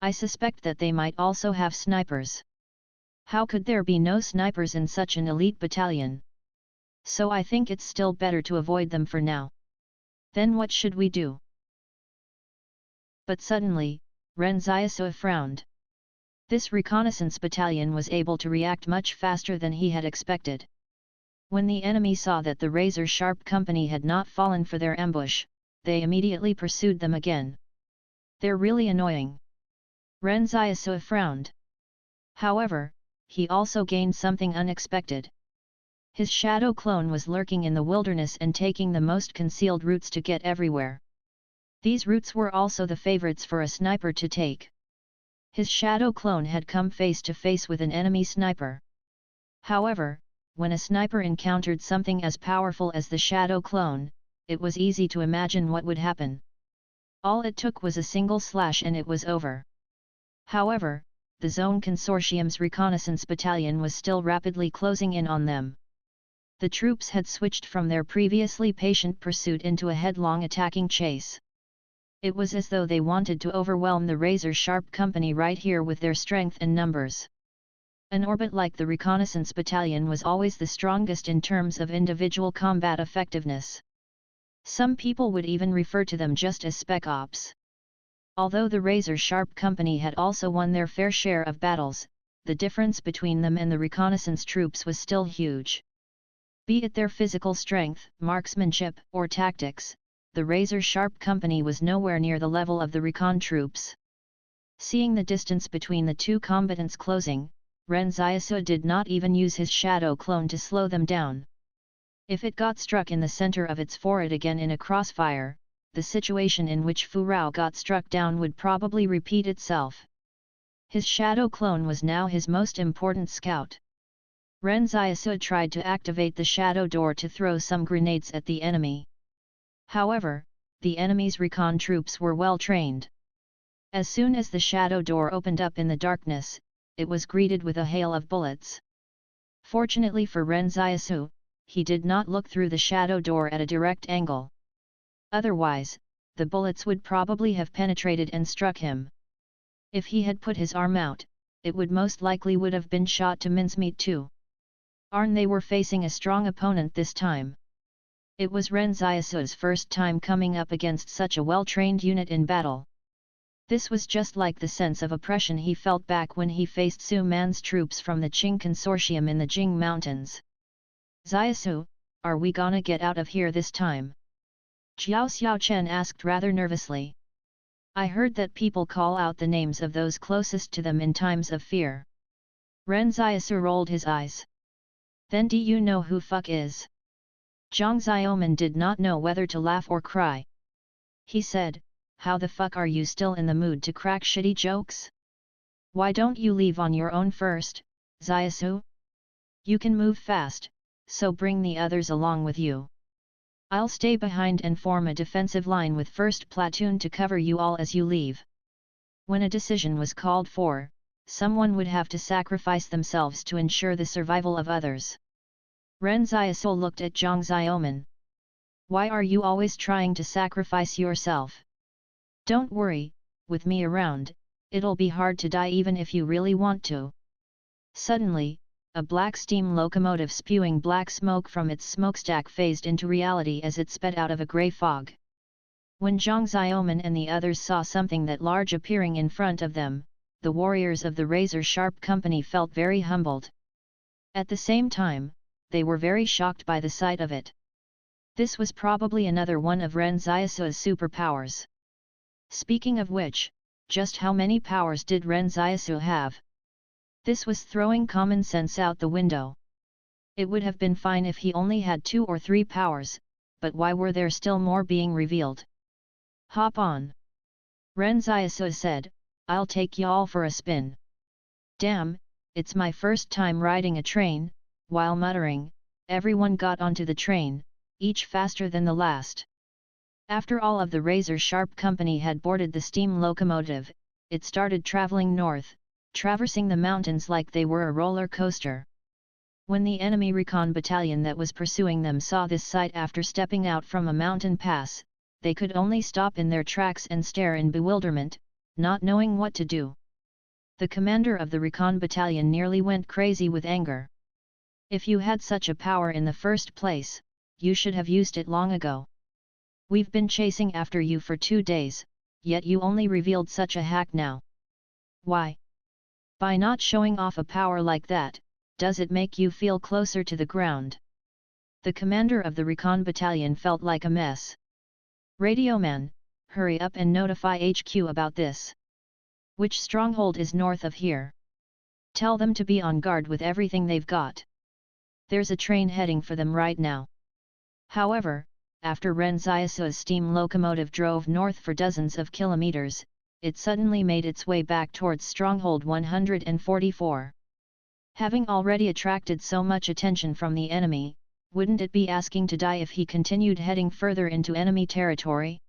"I suspect that they might also have snipers. How could there be no snipers in such an elite battalion? So I think it's still better to avoid them for now." "Then what should we do?" But suddenly, Ren Xiaosu frowned. This reconnaissance battalion was able to react much faster than he had expected. When the enemy saw that the razor-sharp company had not fallen for their ambush, they immediately pursued them again. "They're really annoying." Ren Xiaosu frowned. However, he also gained something unexpected. His shadow clone was lurking in the wilderness and taking the most concealed routes to get everywhere. These routes were also the favorites for a sniper to take. His shadow clone had come face to face with an enemy sniper. However, when a sniper encountered something as powerful as the shadow clone, it was easy to imagine what would happen. All it took was a single slash and it was over. However, the Zone Consortium's reconnaissance battalion was still rapidly closing in on them. The troops had switched from their previously patient pursuit into a headlong attacking chase. It was as though they wanted to overwhelm the razor-sharp company right here with their strength and numbers. An orbit like the reconnaissance battalion was always the strongest in terms of individual combat effectiveness. Some people would even refer to them just as spec ops. Although the razor-sharp company had also won their fair share of battles, the difference between them and the reconnaissance troops was still huge. Be it their physical strength, marksmanship, or tactics, the razor-sharp company was nowhere near the level of the recon troops. Seeing the distance between the two combatants closing, Ren Xiaosu did not even use his shadow clone to slow them down. If it got struck in the center of its forehead again in a crossfire, the situation in which Fu Rao got struck down would probably repeat itself. His shadow clone was now his most important scout. Ren Xiaosu tried to activate the shadow door to throw some grenades at the enemy. However, the enemy's recon troops were well trained. As soon as the shadow door opened up in the darkness, it was greeted with a hail of bullets. Fortunately for Ren Xiaosu, he did not look through the shadow door at a direct angle. Otherwise, the bullets would probably have penetrated and struck him. If he had put his arm out, it would most likely would have been shot to mincemeat too. They were facing a strong opponent this time. It was Ren Xiaosu's first time coming up against such a well-trained unit in battle. This was just like the sense of oppression he felt back when he faced Su Man's troops from the Qing consortium in the Jing Mountains. "Xiaosu, are we gonna get out of here this time?" Jiao Xiaochen asked rather nervously. "I heard that people call out the names of those closest to them in times of fear." Ren Xiaosu rolled his eyes. "Then do you know who fuck is?" Zhang Xiaoman did not know whether to laugh or cry. He said, "How the fuck are you still in the mood to crack shitty jokes? Why don't you leave on your own first, Xiaosu? You can move fast, so bring the others along with you. I'll stay behind and form a defensive line with first platoon to cover you all as you leave." When a decision was called for, someone would have to sacrifice themselves to ensure the survival of others. Ren Xiaosu looked at Zhang Xiaoman. "Why are you always trying to sacrifice yourself? Don't worry, with me around, it'll be hard to die even if you really want to." Suddenly, a black steam locomotive spewing black smoke from its smokestack phased into reality as it sped out of a grey fog. When Zhang Xiaoman and the others saw something that large appearing in front of them, the warriors of the razor-sharp company felt very humbled. At the same time, they were very shocked by the sight of it. This was probably another one of Ren Xiaosu's superpowers. Speaking of which, just how many powers did Ren Xiaosu have? This was throwing common sense out the window. It would have been fine if he only had 2 or 3 powers, but why were there still more being revealed? "Hop on," Ren Xiaosu said, "I'll take y'all for a spin." "Damn, it's my first time riding a train." While muttering, everyone got onto the train, each faster than the last. After all of the razor-sharp company had boarded the steam locomotive, it started traveling north, traversing the mountains like they were a roller coaster. When the enemy recon battalion that was pursuing them saw this sight after stepping out from a mountain pass, they could only stop in their tracks and stare in bewilderment, not knowing what to do. The commander of the recon battalion nearly went crazy with anger. "If you had such a power in the first place, you should have used it long ago. We've been chasing after you for 2 days, yet you only revealed such a hack now. Why? By not showing off a power like that, does it make you feel closer to the ground?" The commander of the recon battalion felt like a mess. "Radioman, hurry up and notify HQ about this. Which stronghold is north of here? Tell them to be on guard with everything they've got. There's a train heading for them right now." However, after Ren Xiaosu's steam locomotive drove north for dozens of kilometers, it suddenly made its way back towards Stronghold 144. Having already attracted so much attention from the enemy, wouldn't it be asking to die if he continued heading further into enemy territory?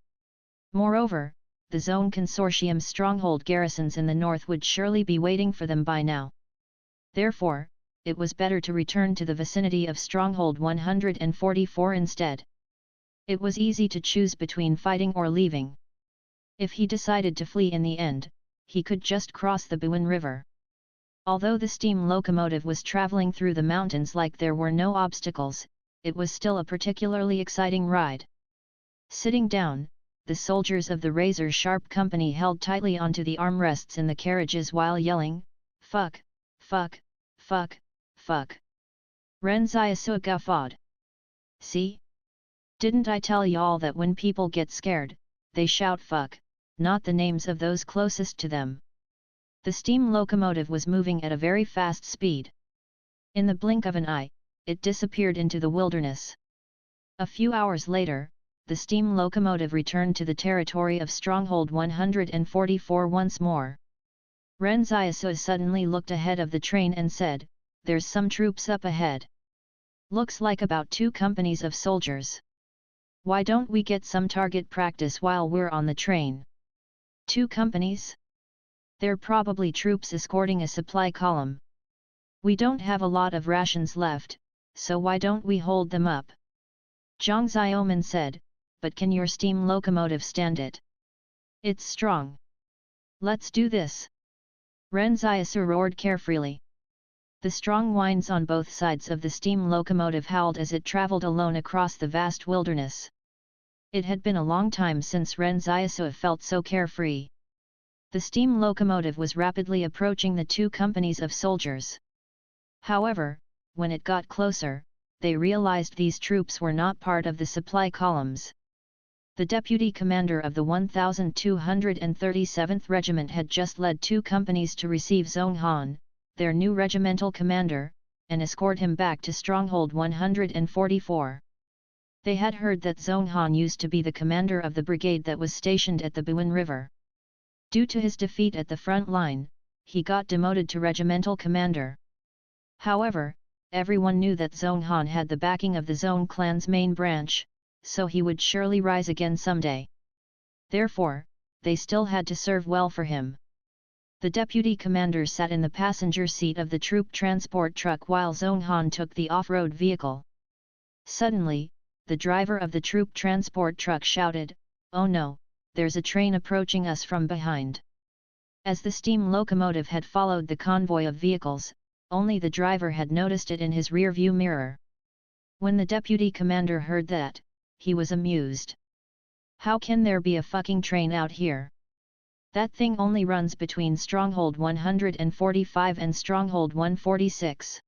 Moreover, the Zone Consortium's stronghold garrisons in the north would surely be waiting for them by now. Therefore, it was better to return to the vicinity of Stronghold 144 instead. It was easy to choose between fighting or leaving. If he decided to flee in the end, he could just cross the Buin River. Although the steam locomotive was traveling through the mountains like there were no obstacles, it was still a particularly exciting ride. Sitting down, the soldiers of the razor-sharp company held tightly onto the armrests in the carriages while yelling, "Fuck, fuck, fuck, fuck." Ren Xiaosu guffawed. "See? Didn't I tell y'all that when people get scared, they shout fuck, not the names of those closest to them?" The steam locomotive was moving at a very fast speed. In the blink of an eye, it disappeared into the wilderness. A few hours later, the steam locomotive returned to the territory of Stronghold 144 once more. Ren Xiaosu suddenly looked ahead of the train and said, "There's some troops up ahead. Looks like about 2 companies of soldiers. Why don't we get some target practice while we're on the train?" 2 companies? They're probably troops escorting a supply column. We don't have a lot of rations left, so why don't we hold them up? Zhang Xiaoman said, "But can your steam locomotive stand it? It's strong. Let's do this." Ren Xiaosu roared carefreely. The strong winds on both sides of the steam locomotive howled as it traveled alone across the vast wilderness. It had been a long time since Ren Xiaosu felt so carefree. The steam locomotive was rapidly approaching the 2 companies of soldiers. However, when it got closer, they realized these troops were not part of the supply columns. The deputy commander of the 1237th Regiment had just led 2 companies to receive Zhong Han, their new regimental commander, and escort him back to Stronghold 144. They had heard that Zhong Han used to be the commander of the brigade that was stationed at the Buin River. Due to his defeat at the front line, he got demoted to regimental commander. However, everyone knew that Zhong Han had the backing of the Zhong clan's main branch, so he would surely rise again someday. Therefore, they still had to serve well for him. The deputy commander sat in the passenger seat of the troop transport truck while Zhong Han took the off-road vehicle. Suddenly, the driver of the troop transport truck shouted, "Oh no, there's a train approaching us from behind." As the steam locomotive had followed the convoy of vehicles, only the driver had noticed it in his rear-view mirror. When the deputy commander heard that, he was amused. "How can there be a fucking train out here? That thing only runs between Stronghold 145 and Stronghold 146.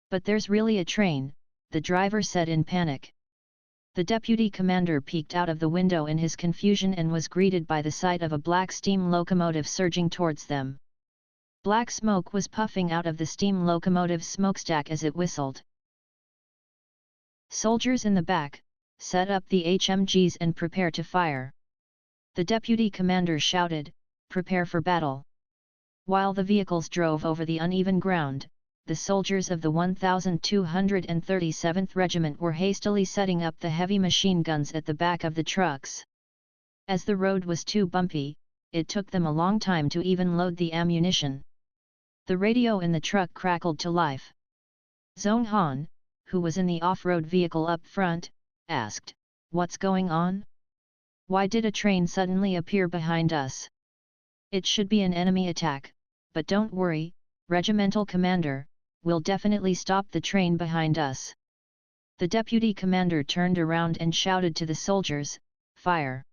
"But there's really a train," the driver said in panic. The deputy commander peeked out of the window in his confusion and was greeted by the sight of a black steam locomotive surging towards them. Black smoke was puffing out of the steam locomotive's smokestack as it whistled. "Soldiers in the back, set up the HMGs and prepare to fire," the deputy commander shouted, "Prepare for battle." While the vehicles drove over the uneven ground, the soldiers of the 1237th Regiment were hastily setting up the heavy machine guns at the back of the trucks. As the road was too bumpy, it took them a long time to even load the ammunition. The radio in the truck crackled to life. Zhong Han, who was in the off-road vehicle up front, asked, "What's going on? Why did a train suddenly appear behind us? It should be an enemy attack, but don't worry, Regimental Commander, we'll definitely stop the train behind us." The deputy commander turned around and shouted to the soldiers, "Fire!"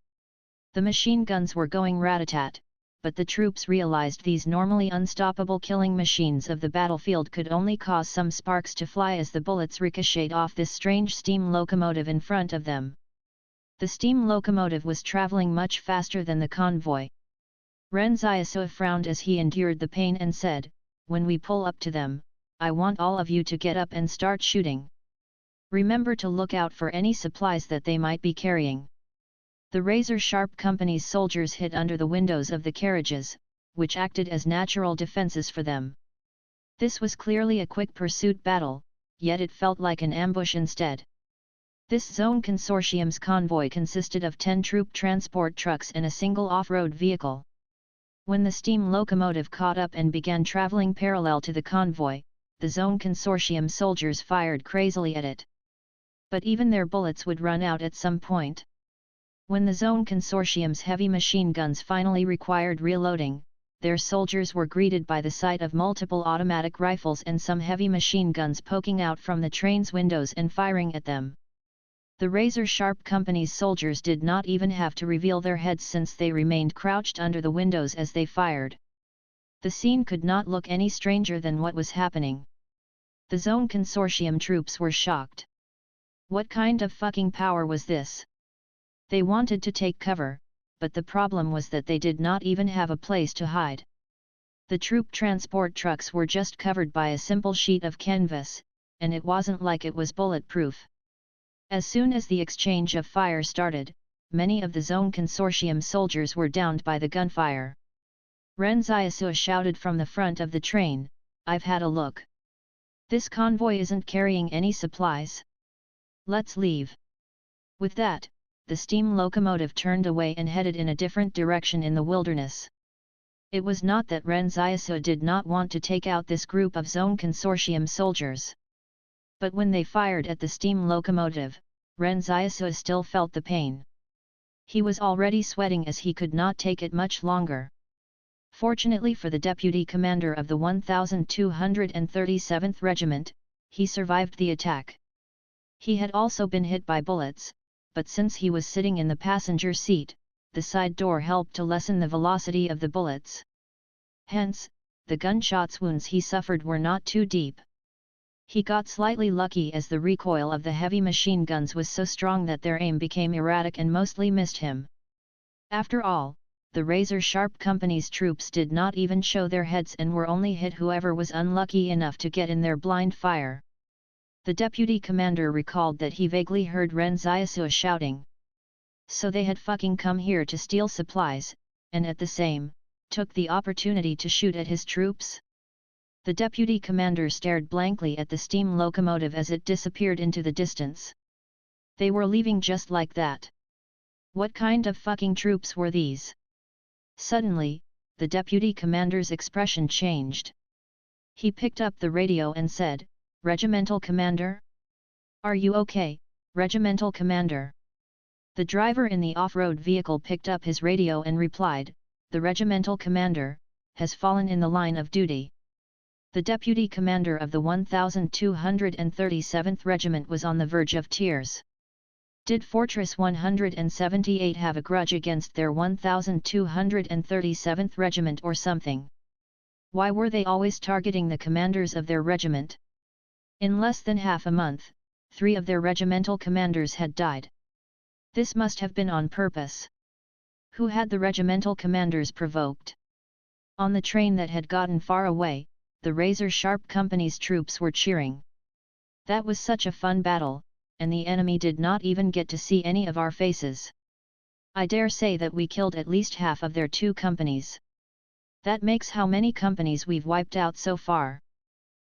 The machine guns were going rat-a-tat, but the troops realized these normally unstoppable killing machines of the battlefield could only cause some sparks to fly as the bullets ricocheted off this strange steam locomotive in front of them. The steam locomotive was traveling much faster than the convoy. Ren Xiaosu frowned as he endured the pain and said, "When we pull up to them, I want all of you to get up and start shooting. Remember to look out for any supplies that they might be carrying." The razor-sharp company's soldiers hid under the windows of the carriages, which acted as natural defenses for them. This was clearly a quick pursuit battle, yet it felt like an ambush instead. This Zone Consortium's convoy consisted of 10 troop transport trucks and a single off-road vehicle. When the steam locomotive caught up and began traveling parallel to the convoy, the Zone Consortium soldiers fired crazily at it. But even their bullets would run out at some point. When the Zone Consortium's heavy machine guns finally required reloading, their soldiers were greeted by the sight of multiple automatic rifles and some heavy machine guns poking out from the train's windows and firing at them. The razor-sharp company's soldiers did not even have to reveal their heads since they remained crouched under the windows as they fired. The scene could not look any stranger than what was happening. The Zone Consortium troops were shocked. What kind of fucking power was this? They wanted to take cover, but the problem was that they did not even have a place to hide. The troop transport trucks were just covered by a simple sheet of canvas, and it wasn't like it was bulletproof. As soon as the exchange of fire started, many of the Zone Consortium soldiers were downed by the gunfire. Ren Xiaosu shouted from the front of the train, "I've had a look. This convoy isn't carrying any supplies. Let's leave." With that, the steam locomotive turned away and headed in a different direction in the wilderness. It was not that Ren Xiaosu did not want to take out this group of Zone Consortium soldiers. But when they fired at the steam locomotive, Ren Xiaosu still felt the pain. He was already sweating as he could not take it much longer. Fortunately for the deputy commander of the 1237th Regiment, he survived the attack. He had also been hit by bullets, but since he was sitting in the passenger seat, the side door helped to lessen the velocity of the bullets. Hence, the gunshots wounds he suffered were not too deep. He got slightly lucky as the recoil of the heavy machine guns was so strong that their aim became erratic and mostly missed him. After all, the razor-sharp company's troops did not even show their heads and were only hit whoever was unlucky enough to get in their blind fire. The deputy commander recalled that he vaguely heard Ren Xiaosu shouting. So they had fucking come here to steal supplies, and at the same, took the opportunity to shoot at his troops? The deputy commander stared blankly at the steam locomotive as it disappeared into the distance. They were leaving just like that. What kind of fucking troops were these? Suddenly, the deputy commander's expression changed. He picked up the radio and said, "Regimental commander? Are you okay, regimental commander?" The driver in the off-road vehicle picked up his radio and replied, "The regimental commander has fallen in the line of duty." The deputy commander of the 1237th Regiment was on the verge of tears. Did Fortress 178 have a grudge against their 1237th Regiment or something? Why were they always targeting the commanders of their regiment? In less than half a month, 3 of their regimental commanders had died. This must have been on purpose. Who had the regimental commanders provoked? On the train that had gotten far away, the razor-sharp company's troops were cheering. "That was such a fun battle, and the enemy did not even get to see any of our faces. I dare say that we killed at least half of their 2 companies. That makes how many companies we've wiped out so far?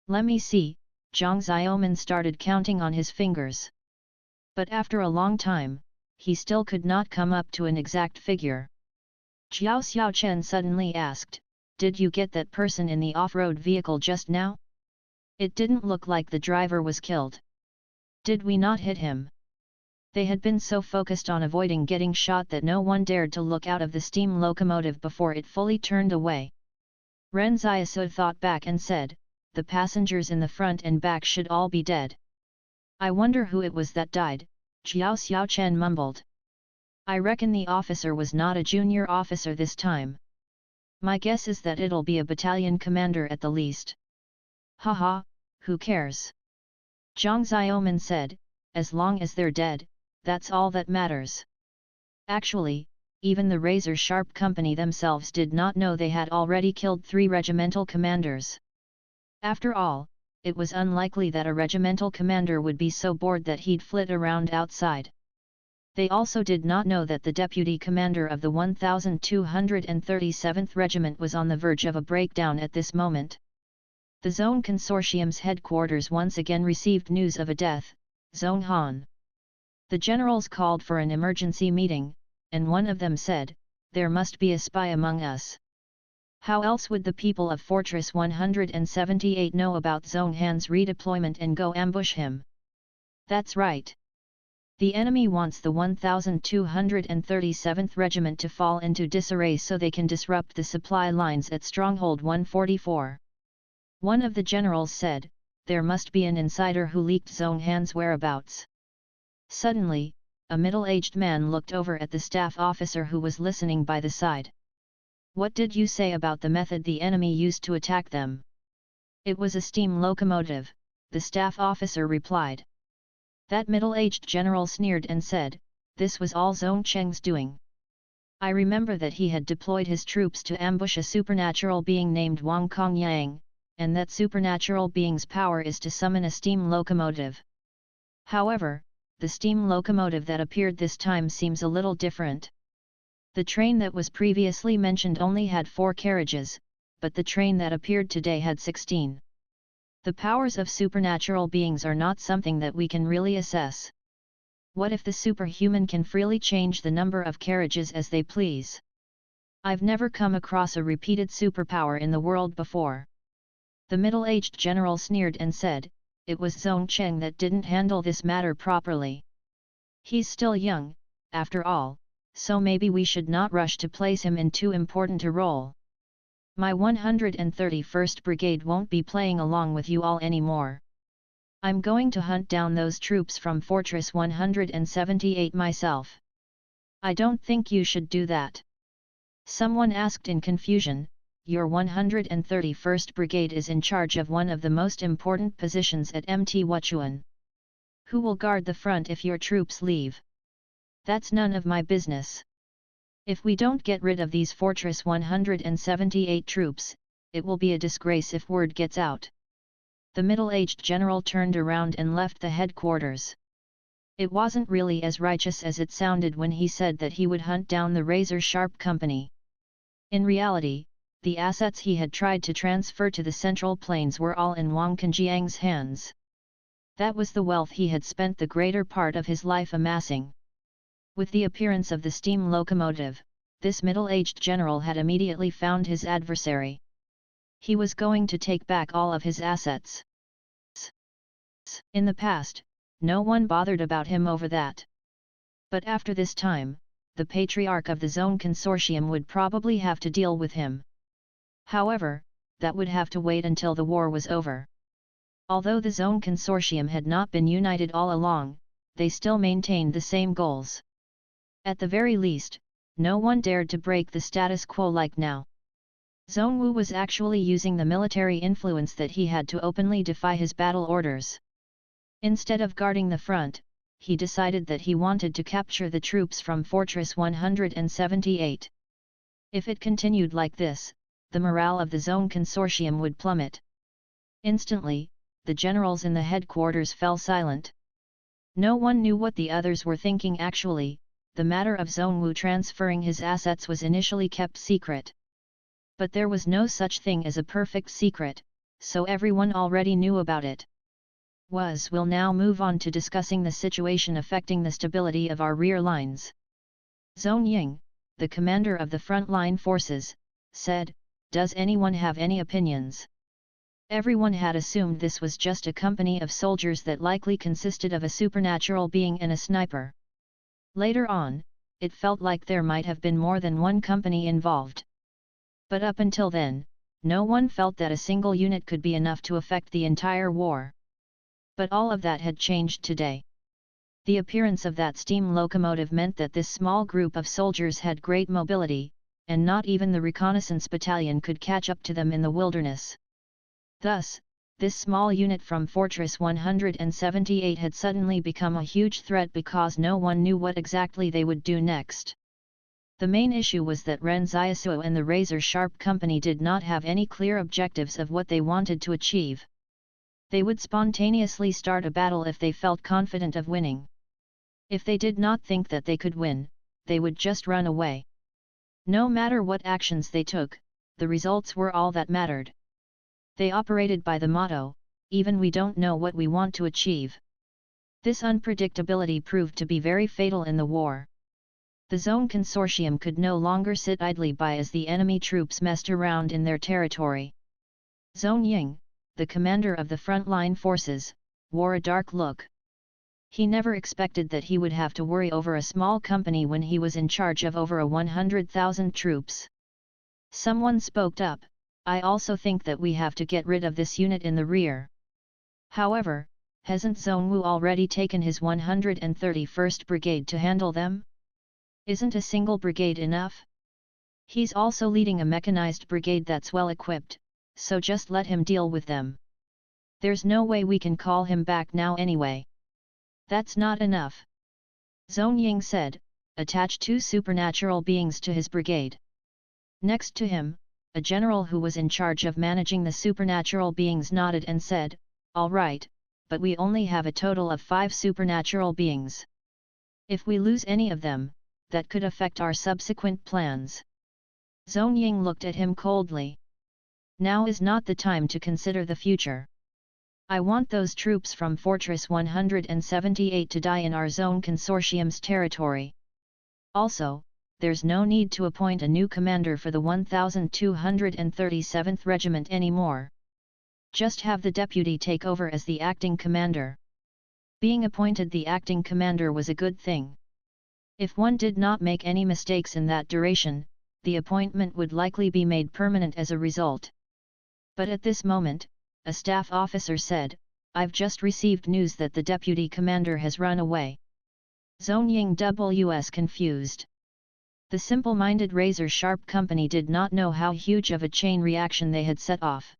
Let me see." Zhang Xiaoman started counting on his fingers. But after a long time, he still could not come up to an exact figure. Jiao Xiaochen suddenly asked, "Did you get that person in the off-road vehicle just now? It didn't look like the driver was killed. Did we not hit him?" They had been so focused on avoiding getting shot that no one dared to look out of the steam locomotive before it fully turned away. Ren Xiaosu thought back and said, "The passengers in the front and back should all be dead. I wonder who it was that died," Jiao Xiaochen mumbled. "I reckon the officer was not a junior officer this time. My guess is that it'll be a battalion commander at the least." "Haha, who cares?" Zhang Xiaoman said, "As long as they're dead, that's all that matters." Actually, even the razor-sharp company themselves did not know they had already killed 3 regimental commanders. After all, it was unlikely that a regimental commander would be so bored that he'd flit around outside. They also did not know that the deputy commander of the 1237th Regiment was on the verge of a breakdown at this moment. The Zone Consortium's headquarters once again received news of a death, Zhong Han. The generals called for an emergency meeting, and one of them said, "There must be a spy among us. How else would the people of Fortress 178 know about Zhong Han's redeployment and go ambush him?" That's right. The enemy wants the 1237th Regiment to fall into disarray so they can disrupt the supply lines at Stronghold 144. One of the generals said, "There must be an insider who leaked Zhong Han's whereabouts." Suddenly, a middle-aged man looked over at the staff officer who was listening by the side. "What did you say about the method the enemy used to attack them?" "It was a steam locomotive," the staff officer replied. That middle-aged general sneered and said, "This was all Zhong Cheng's doing. I remember that he had deployed his troops to ambush a supernatural being named Wang Kongyang, and that supernatural being's power is to summon a steam locomotive. However, the steam locomotive that appeared this time seems a little different. The train that was previously mentioned only had 4 carriages, but the train that appeared today had 16. The powers of supernatural beings are not something that we can really assess. What if the superhuman can freely change the number of carriages as they please? I've never come across a repeated superpower in the world before." The middle-aged general sneered and said, "It was Zhong Cheng that didn't handle this matter properly. He's still young, after all, so maybe we should not rush to place him in too important a role. My 131st Brigade won't be playing along with you all anymore. I'm going to hunt down those troops from Fortress 178 myself." "I don't think you should do that," someone asked in confusion. "Your 131st Brigade is in charge of one of the most important positions at Mt. Wuchuan. Who will guard the front if your troops leave? That's none of my business. If we don't get rid of these Fortress 178 troops, it will be a disgrace if word gets out." The middle-aged general turned around and left the headquarters. It wasn't really as righteous as it sounded when he said that he would hunt down the razor-sharp company. In reality, the assets he had tried to transfer to the Central Plains were all in Wang Kongyang's hands. That was the wealth he had spent the greater part of his life amassing. With the appearance of the steam locomotive, this middle-aged general had immediately found his adversary. He was going to take back all of his assets. In the past, no one bothered about him over that. But after this time, the patriarch of the Zone Consortium would probably have to deal with him. However, that would have to wait until the war was over. Although the Zone Consortium had not been united all along, they still maintained the same goals. At the very least, no one dared to break the status quo like now. Zhongwu was actually using the military influence that he had to openly defy his battle orders. Instead of guarding the front, he decided that he wanted to capture the troops from Fortress 178. If it continued like this, the morale of the Zone Consortium would plummet. Instantly, the generals in the headquarters fell silent. No one knew what the others were thinking actually. The matter of Zhongwu transferring his assets was initially kept secret. But there was no such thing as a perfect secret, so everyone already knew about it. We'll now move on to discussing the situation affecting the stability of our rear lines. Zhong Ying, the commander of the front-line forces, said, "Does anyone have any opinions?" Everyone had assumed this was just a company of soldiers that likely consisted of a supernatural being and a sniper. Later on, it felt like there might have been more than one company involved. But up until then, no one felt that a single unit could be enough to affect the entire war. But all of that had changed today. The appearance of that steam locomotive meant that this small group of soldiers had great mobility, and not even the reconnaissance battalion could catch up to them in the wilderness. Thus, this small unit from Fortress 178 had suddenly become a huge threat because no one knew what exactly they would do next. The main issue was that Ren Xiaosu and the Razor Sharp Company did not have any clear objectives of what they wanted to achieve. They would spontaneously start a battle if they felt confident of winning. If they did not think that they could win, they would just run away. No matter what actions they took, the results were all that mattered. They operated by the motto, "Even we don't know what we want to achieve." This unpredictability proved to be very fatal in the war. The Zone Consortium could no longer sit idly by as the enemy troops messed around in their territory. Zhong Ying, the commander of the front-line forces, wore a dark look. He never expected that he would have to worry over a small company when he was in charge of over 100,000 troops. Someone spoke up, "I also think that we have to get rid of this unit in the rear. However, Hasn't Zhongwu already taken his 131st Brigade to handle them? Isn't a single brigade enough? He's also leading a mechanized brigade that's well equipped, so just let him deal with them. There's no way we can call him back now anyway. That's not enough. Zhong Ying said, attach 2 supernatural beings to his brigade. Next to him, a general who was in charge of managing the supernatural beings nodded and said, all right, but we only have a total of 5 supernatural beings. If we lose any of them, that could affect our subsequent plans. Zhong Ying looked at him coldly. Now is not the time to consider the future. I want those troops from Fortress 178 to die in our zone consortium's territory. Also, there's no need to appoint a new commander for the 1237th Regiment anymore. Just have the deputy take over as the acting commander. Being appointed the acting commander was a good thing. If one did not make any mistakes in that duration, the appointment would likely be made permanent as a result. But at this moment, a staff officer said, I've just received news that the deputy commander has run away. Zhong Ying was confused. The simple-minded razor-sharp company did not know how huge of a chain reaction they had set off.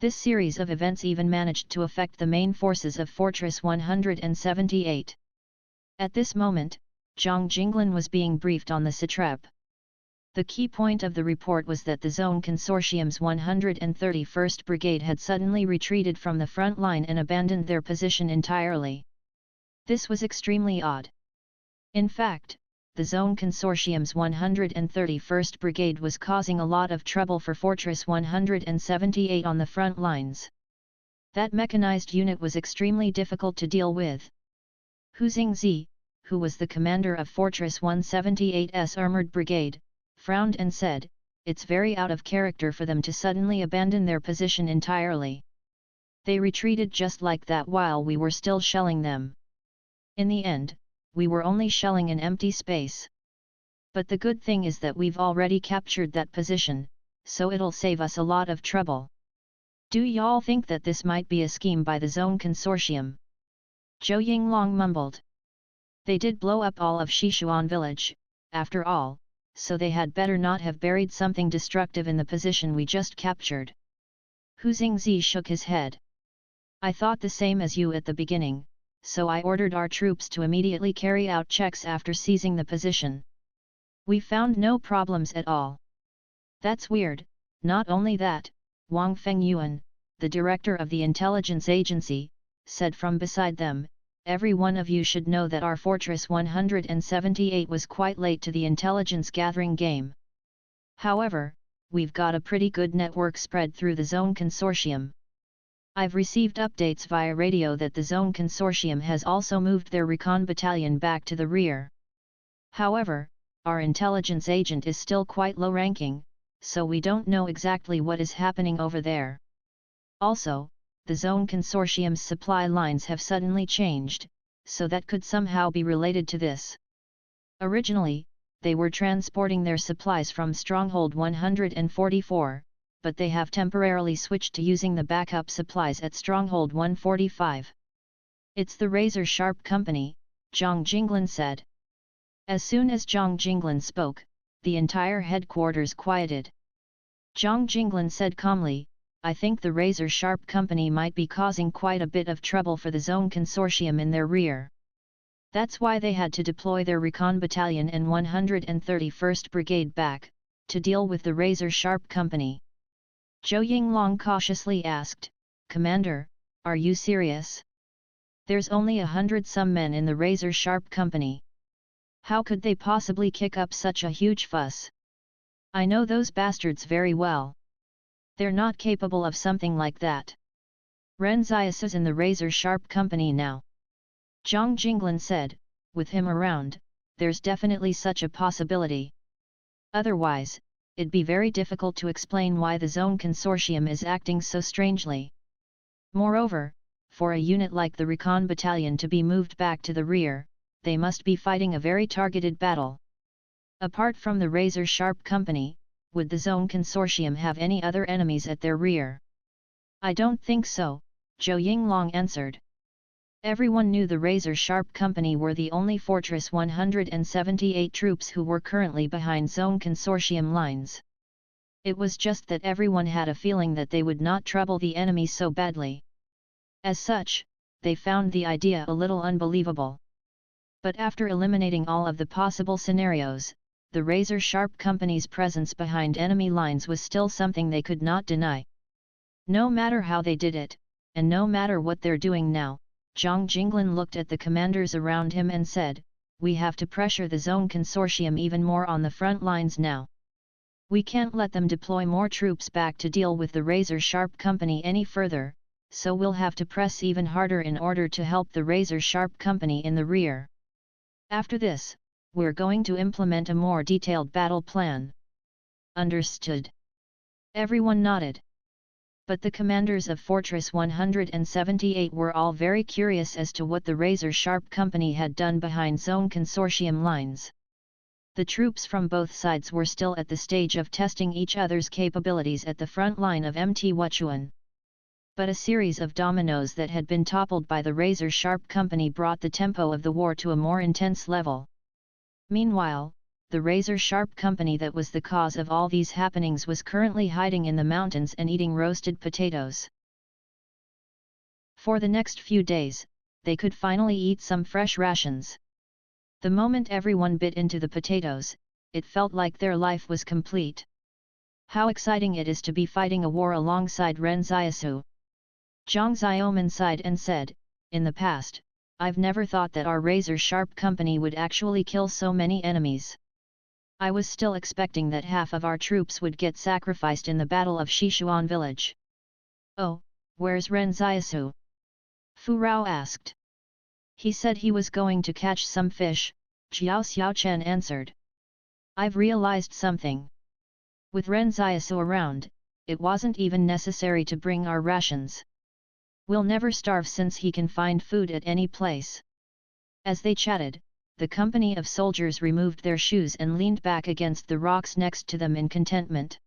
This series of events even managed to affect the main forces of Fortress 178. At this moment, Zhang Jinglan was being briefed on the satrap. The key point of the report was that the Zone Consortium's 131st Brigade had suddenly retreated from the front line and abandoned their position entirely. This was extremely odd. In fact, the Zone Consortium's 131st Brigade was causing a lot of trouble for Fortress 178 on the front lines. That mechanized unit was extremely difficult to deal with. Hu Xingzi, who was the commander of Fortress 178's Armored Brigade, frowned and said, it's very out of character for them to suddenly abandon their position entirely. They retreated just like that while we were still shelling them. In the end, we were only shelling an empty space. But the good thing is that we've already captured that position, so it'll save us a lot of trouble. Do y'all think that this might be a scheme by the Zone Consortium? Zhou Yinglong mumbled. They did blow up all of Shishuan village, after all, so they had better not have buried something destructive in the position we just captured. Hu Xingzi shook his head. I thought the same as you at the beginning, so I ordered our troops to immediately carry out checks after seizing the position. We found no problems at all. That's weird. Not only that, Wang Fengyuan, the director of the intelligence agency, said from beside them, every one of you should know that our Fortress 178 was quite late to the intelligence gathering game. However, we've got a pretty good network spread through the Zone Consortium. I've received updates via radio that the Zone Consortium has also moved their recon battalion back to the rear. However, our intelligence agent is still quite low-ranking, so we don't know exactly what is happening over there. Also, the Zone Consortium's supply lines have suddenly changed, so that could somehow be related to this. Originally, they were transporting their supplies from Stronghold 144, but they have temporarily switched to using the backup supplies at Stronghold 145. It's the razor-sharp company, Zhang Jinglan said. As soon as Zhang Jinglan spoke, the entire headquarters quieted. Zhang Jinglan said calmly, I think the razor-sharp company might be causing quite a bit of trouble for the Zone Consortium in their rear. That's why they had to deploy their recon battalion and 131st Brigade back, to deal with the razor-sharp company. Zhou Yinglong cautiously asked, Commander, are you serious? There's only 100-some men in the razor-sharp company. How could they possibly kick up such a huge fuss? I know those bastards very well. They're not capable of something like that. Ren Xiaosu's in the razor-sharp company now. Zhang Jinglan said, with him around, there's definitely such a possibility. Otherwise, it'd be very difficult to explain why the Zone Consortium is acting so strangely. Moreover, for a unit like the recon battalion to be moved back to the rear, they must be fighting a very targeted battle. Apart from the razor-sharp company, would the Zone Consortium have any other enemies at their rear? I don't think so, Zhou Yinglong answered. Everyone knew the razor-sharp company were the only Fortress 178 troops who were currently behind Zone Consortium lines. It was just that everyone had a feeling that they would not trouble the enemy so badly. As such, they found the idea a little unbelievable. But after eliminating all of the possible scenarios, the razor-sharp company's presence behind enemy lines was still something they could not deny. No matter how they did it, and no matter what they're doing now, Zhang Jinglin looked at the commanders around him and said, "We have to pressure the Zone Consortium even more on the front lines now. We can't let them deploy more troops back to deal with the razor-sharp company any further, so we'll have to press even harder in order to help the razor-sharp company in the rear. After this, we're going to implement a more detailed battle plan." "Understood." Everyone nodded. But the commanders of Fortress 178 were all very curious as to what the razor-sharp company had done behind Zone Consortium lines. The troops from both sides were still at the stage of testing each other's capabilities at the front line of Mt. Wuchuan. But a series of dominoes that had been toppled by the razor-sharp company brought the tempo of the war to a more intense level. Meanwhile, the razor-sharp company that was the cause of all these happenings was currently hiding in the mountains and eating roasted potatoes. For the next few days, they could finally eat some fresh rations. The moment everyone bit into the potatoes, it felt like their life was complete. "How exciting it is to be fighting a war alongside Ren Xiaosu." Zhang Xiaoman sighed and said, "In the past, I've never thought that our razor-sharp company would actually kill so many enemies. I was still expecting that half of our troops would get sacrificed in the Battle of Shishuan village." "Oh, where's Ren Xiaosu?" Fu Rao asked. "He said he was going to catch some fish," Jiao Xiaochen answered. "I've realized something. With Ren Xiaosu around, it wasn't even necessary to bring our rations. We'll never starve since he can find food at any place." As they chatted, the company of soldiers removed their shoes and leaned back against the rocks next to them in contentment.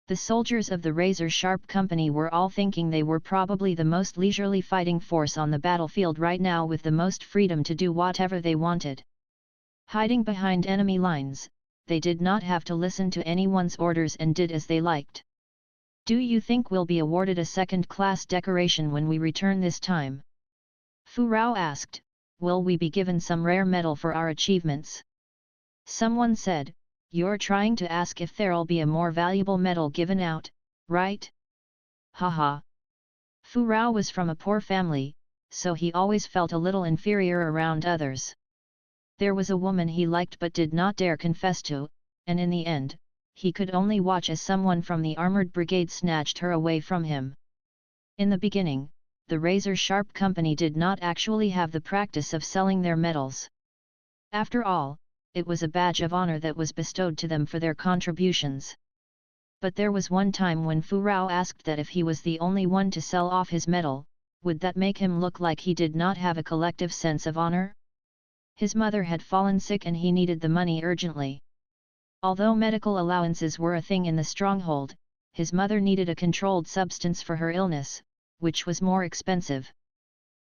The soldiers of the razor-sharp company were all thinking they were probably the most leisurely fighting force on the battlefield right now, with the most freedom to do whatever they wanted. Hiding behind enemy lines, they did not have to listen to anyone's orders and did as they liked. "Do you think we'll be awarded a second-class decoration when we return this time?" Fu Rao asked. "Will we be given some rare metal for our achievements?" Someone said, "You're trying to ask if there'll be a more valuable metal given out, right?" Haha. Fu Rao was from a poor family, so he always felt a little inferior around others. There was a woman he liked but did not dare confess to, and in the end, he could only watch as someone from the armored brigade snatched her away from him. In the beginning, the razor-sharp company did not actually have the practice of selling their metals. After all, it was a badge of honor that was bestowed to them for their contributions. But there was one time when Fu Rao asked that if he was the only one to sell off his metal, would that make him look like he did not have a collective sense of honor? His mother had fallen sick and he needed the money urgently. Although medical allowances were a thing in the stronghold, his mother needed a controlled substance for her illness, which was more expensive.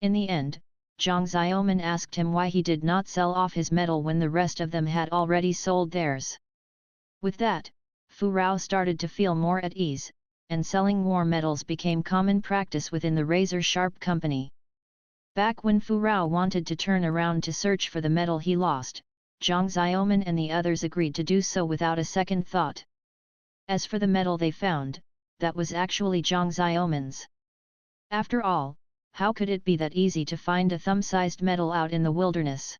In the end, Zhang Xiaoman asked him why he did not sell off his metal when the rest of them had already sold theirs. With that, Fu Rao started to feel more at ease, and selling war metals became common practice within the razor-sharp company. Back when Fu Rao wanted to turn around to search for the metal he lost, Zhang Xiaoman and the others agreed to do so without a second thought. As for the metal they found, that was actually Zhang Xiaoman's. After all, how could it be that easy to find a thumb-sized metal out in the wilderness?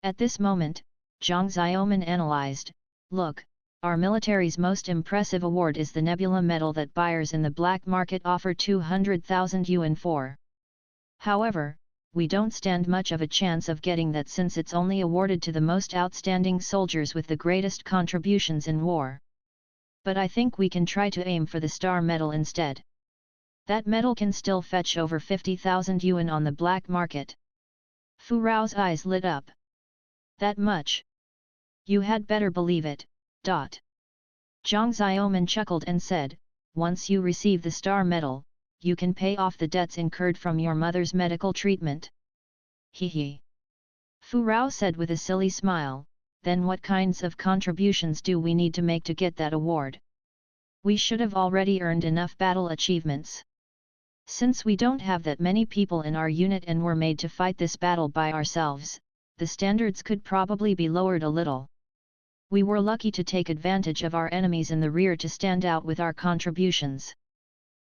At this moment, Zhang Xiaoman analyzed, "Look, our military's most impressive award is the nebula metal that buyers in the black market offer 200,000 yuan for. However, we don't stand much of a chance of getting that since it's only awarded to the most outstanding soldiers with the greatest contributions in war. But I think we can try to aim for the star metal instead. That metal can still fetch over 50,000 yuan on the black market." Fu Rao's eyes lit up. "That much? You had better believe it." Zhang Xiaoman chuckled and said, "Once you receive the star metal, you can pay off the debts incurred from your mother's medical treatment. Hee. Fu Rao said with a silly smile, then what kinds of contributions do we need to make to get that award? We should have already earned enough battle achievements. Since we don't have that many people in our unit and were made to fight this battle by ourselves, the standards could probably be lowered a little. We were lucky to take advantage of our enemies in the rear to stand out with our contributions.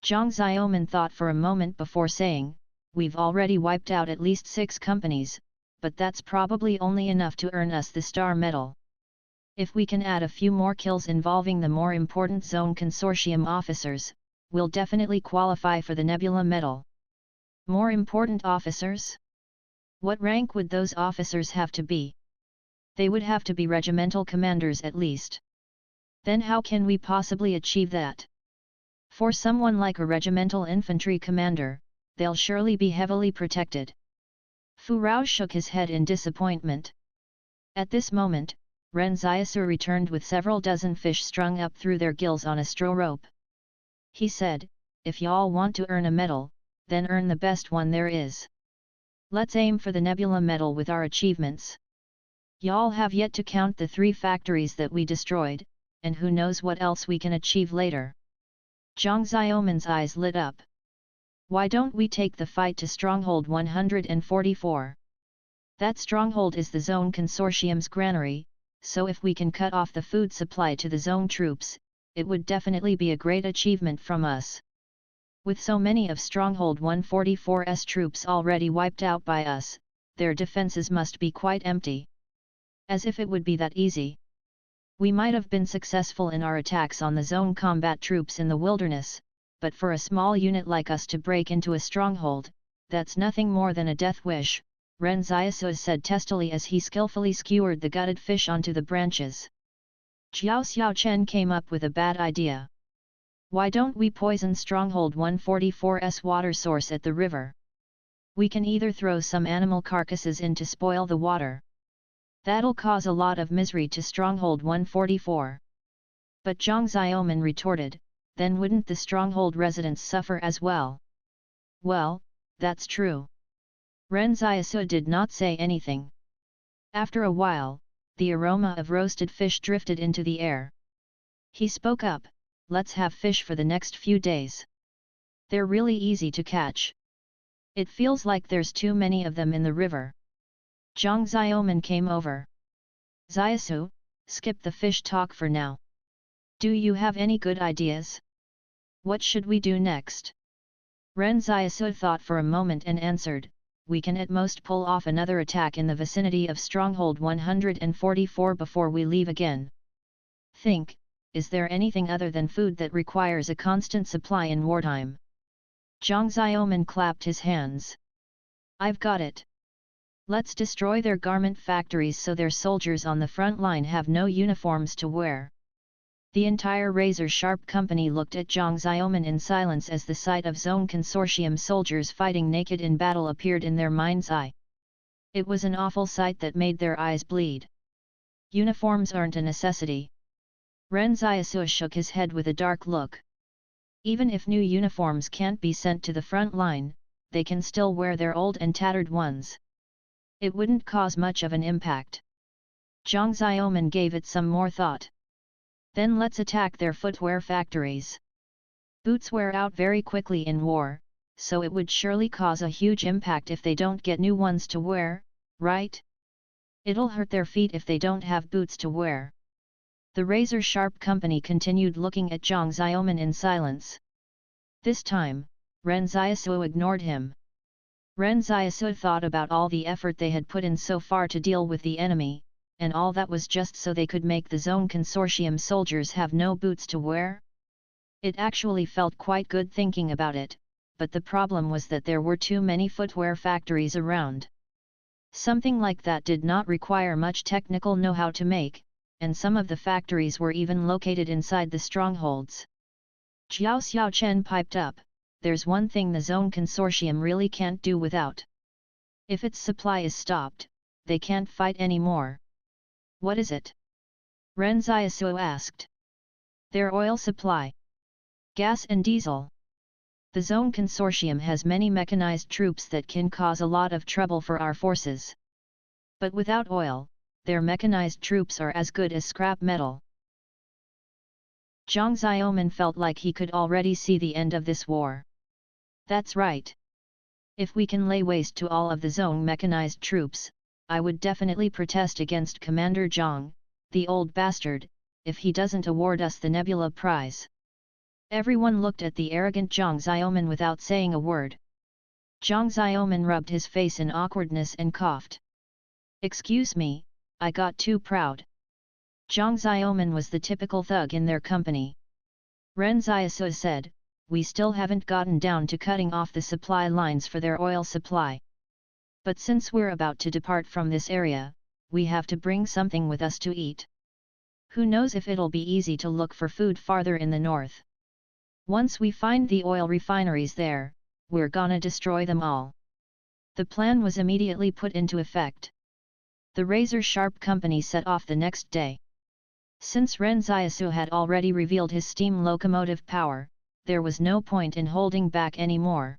Zhang Xiaoman thought for a moment before saying, we've already wiped out at least 6 companies, but that's probably only enough to earn us the star medal. If we can add a few more kills involving the more important Zone Consortium officers, we'll definitely qualify for the Nebula medal. More important officers? What rank would those officers have to be? They would have to be regimental commanders at least. Then how can we possibly achieve that? For someone like a regimental infantry commander, they'll surely be heavily protected. Fu Rao shook his head in disappointment. At this moment, Ren Xiaosu returned with several dozen fish strung up through their gills on a straw rope. He said, if y'all want to earn a medal, then earn the best one there is. Let's aim for the Nebula medal with our achievements. Y'all have yet to count the 3 factories that we destroyed, and who knows what else we can achieve later. Zhang Xiaoman's eyes lit up. Why don't we take the fight to Stronghold 144? That stronghold is the Zone Consortium's granary, so if we can cut off the food supply to the Zone troops, it would definitely be a great achievement from us. With so many of Stronghold 144's troops already wiped out by us, their defenses must be quite empty. As if it would be that easy. We might have been successful in our attacks on the zone combat troops in the wilderness, but for a small unit like us to break into a stronghold, that's nothing more than a death wish, Ren Xiaosu said testily as he skillfully skewered the gutted fish onto the branches. Jiao Xiaochen came up with a bad idea. Why don't we poison Stronghold 144's water source at the river? We can either throw some animal carcasses in to spoil the water. That'll cause a lot of misery to Stronghold 144. But Zhang Xiaoman retorted, then wouldn't the Stronghold residents suffer as well? Well, that's true. Ren Xiaosu did not say anything. After a while, the aroma of roasted fish drifted into the air. He spoke up, let's have fish for the next few days. They're really easy to catch. It feels like there's too many of them in the river. Zhang Xiaoman came over. Xiaosu, skip the fish talk for now. Do you have any good ideas? What should we do next? Ren Xiaosu thought for a moment and answered, we can at most pull off another attack in the vicinity of Stronghold 144 before we leave again. Think, is there anything other than food that requires a constant supply in wartime? Zhang Xiaoman clapped his hands. I've got it. Let's destroy their garment factories so their soldiers on the front line have no uniforms to wear. The entire razor-sharp company looked at Zhang Xiaoman in silence as the sight of Zone Consortium soldiers fighting naked in battle appeared in their mind's eye. It was an awful sight that made their eyes bleed. Uniforms aren't a necessity. Ren Xiaosu shook his head with a dark look. Even if new uniforms can't be sent to the front line, they can still wear their old and tattered ones. It wouldn't cause much of an impact. Zhang Xiaoman gave it some more thought. Then let's attack their footwear factories. Boots wear out very quickly in war, so it would surely cause a huge impact if they don't get new ones to wear, right? It'll hurt their feet if they don't have boots to wear. The razor-sharp company continued looking at Zhang Xiaoman in silence. This time, Ren Xiaosu ignored him. Ren Xiaosu thought about all the effort they had put in so far to deal with the enemy, and all that was just so they could make the Zone Consortium soldiers have no boots to wear? It actually felt quite good thinking about it, but the problem was that there were too many footwear factories around. Something like that did not require much technical know-how to make, and some of the factories were even located inside the strongholds. Jiao Xiaochen piped up, there's one thing the Zone Consortium really can't do without. If its supply is stopped, they can't fight anymore. What is it? Ren Xiaosu asked. Their oil supply. Gas and diesel. The Zone Consortium has many mechanized troops that can cause a lot of trouble for our forces. But without oil, their mechanized troops are as good as scrap metal. Jiang Xiaoman felt like he could already see the end of this war. That's right. If we can lay waste to all of the zone mechanized troops, I would definitely protest against Commander Jiang, the old bastard, if he doesn't award us the Nebula Prize. Everyone looked at the arrogant Jiang Xiaoman without saying a word. Jiang Xiaoman rubbed his face in awkwardness and coughed. Excuse me, I got too proud. Jiang Xiaoman was the typical thug in their company. Ren Xiaosu said, we still haven't gotten down to cutting off the supply lines for their oil supply. But since we're about to depart from this area, we have to bring something with us to eat. Who knows if it'll be easy to look for food farther in the north. Once we find the oil refineries there, we're gonna destroy them all. The plan was immediately put into effect. The razor-sharp company set off the next day. Since Ren Xiaosu had already revealed his steam locomotive power, there was no point in holding back anymore.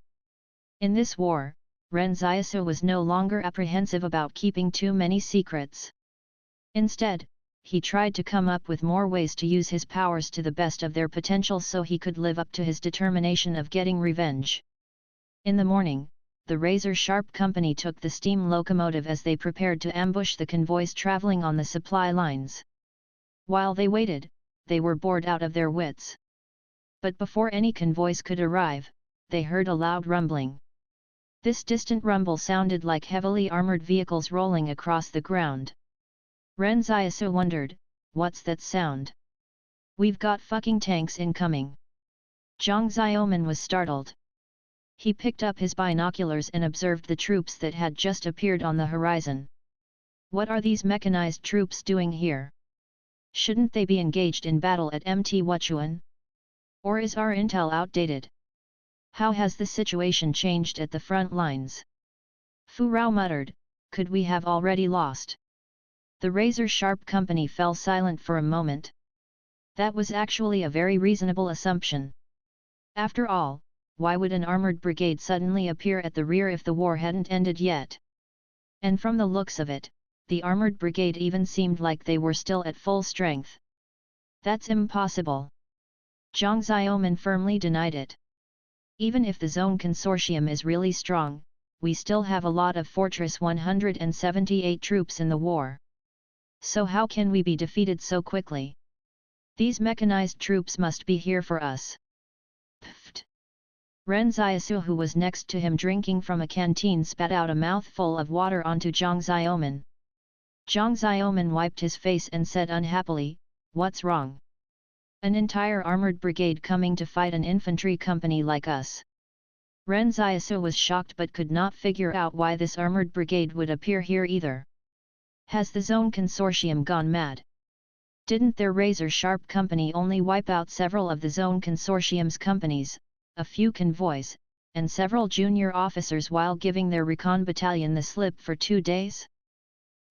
In this war, Ren Xiaosu was no longer apprehensive about keeping too many secrets. Instead, he tried to come up with more ways to use his powers to the best of their potential so he could live up to his determination of getting revenge. In the morning, the razor-sharp company took the steam locomotive as they prepared to ambush the convoys traveling on the supply lines. While they waited, they were bored out of their wits. But before any convoys could arrive, they heard a loud rumbling. This distant rumble sounded like heavily armored vehicles rolling across the ground. Ren Xiaosu wondered, what's that sound? We've got fucking tanks incoming. Jiang Xiaoman was startled. He picked up his binoculars and observed the troops that had just appeared on the horizon. What are these mechanized troops doing here? Shouldn't they be engaged in battle at Mt Wuchuan? Or is our intel outdated? How has the situation changed at the front lines? Fu Rao muttered, could we have already lost? The razor-sharp company fell silent for a moment. That was actually a very reasonable assumption. After all, why would an armored brigade suddenly appear at the rear if the war hadn't ended yet? And from the looks of it, the armored brigade even seemed like they were still at full strength. That's impossible. Jiang Xiaoman firmly denied it. Even if the Zone Consortium is really strong, we still have a lot of Fortress 178 troops in the war. So how can we be defeated so quickly? These mechanized troops must be here for us. Pfft! Ren Xiaosu, who was next to him drinking from a canteen, spat out a mouthful of water onto Jiang Xiaoman. Jiang Xiaoman wiped his face and said unhappily, what's wrong? An entire armored brigade coming to fight an infantry company like us. Ren Xiaosu was shocked but could not figure out why this armored brigade would appear here either. Has the Zone Consortium gone mad? Didn't their razor-sharp company only wipe out several of the Zone Consortium's companies, a few convoys, and several junior officers while giving their recon battalion the slip for 2 days?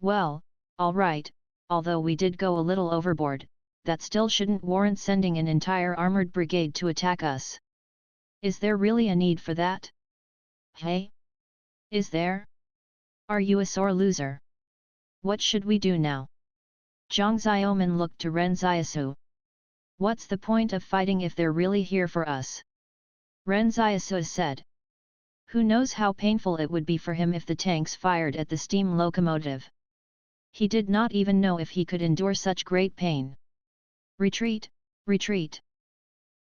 Well, alright, although we did go a little overboard, that still shouldn't warrant sending an entire armored brigade to attack us. Is there really a need for that? Hey? Is there? Are you a sore loser? What should we do now? Jiang Xiaoman looked to Ren Xiaosu. What's the point of fighting if they're really here for us? Ren Xiaosu said. Who knows how painful it would be for him if the tanks fired at the steam locomotive. He did not even know if he could endure such great pain. Retreat, retreat.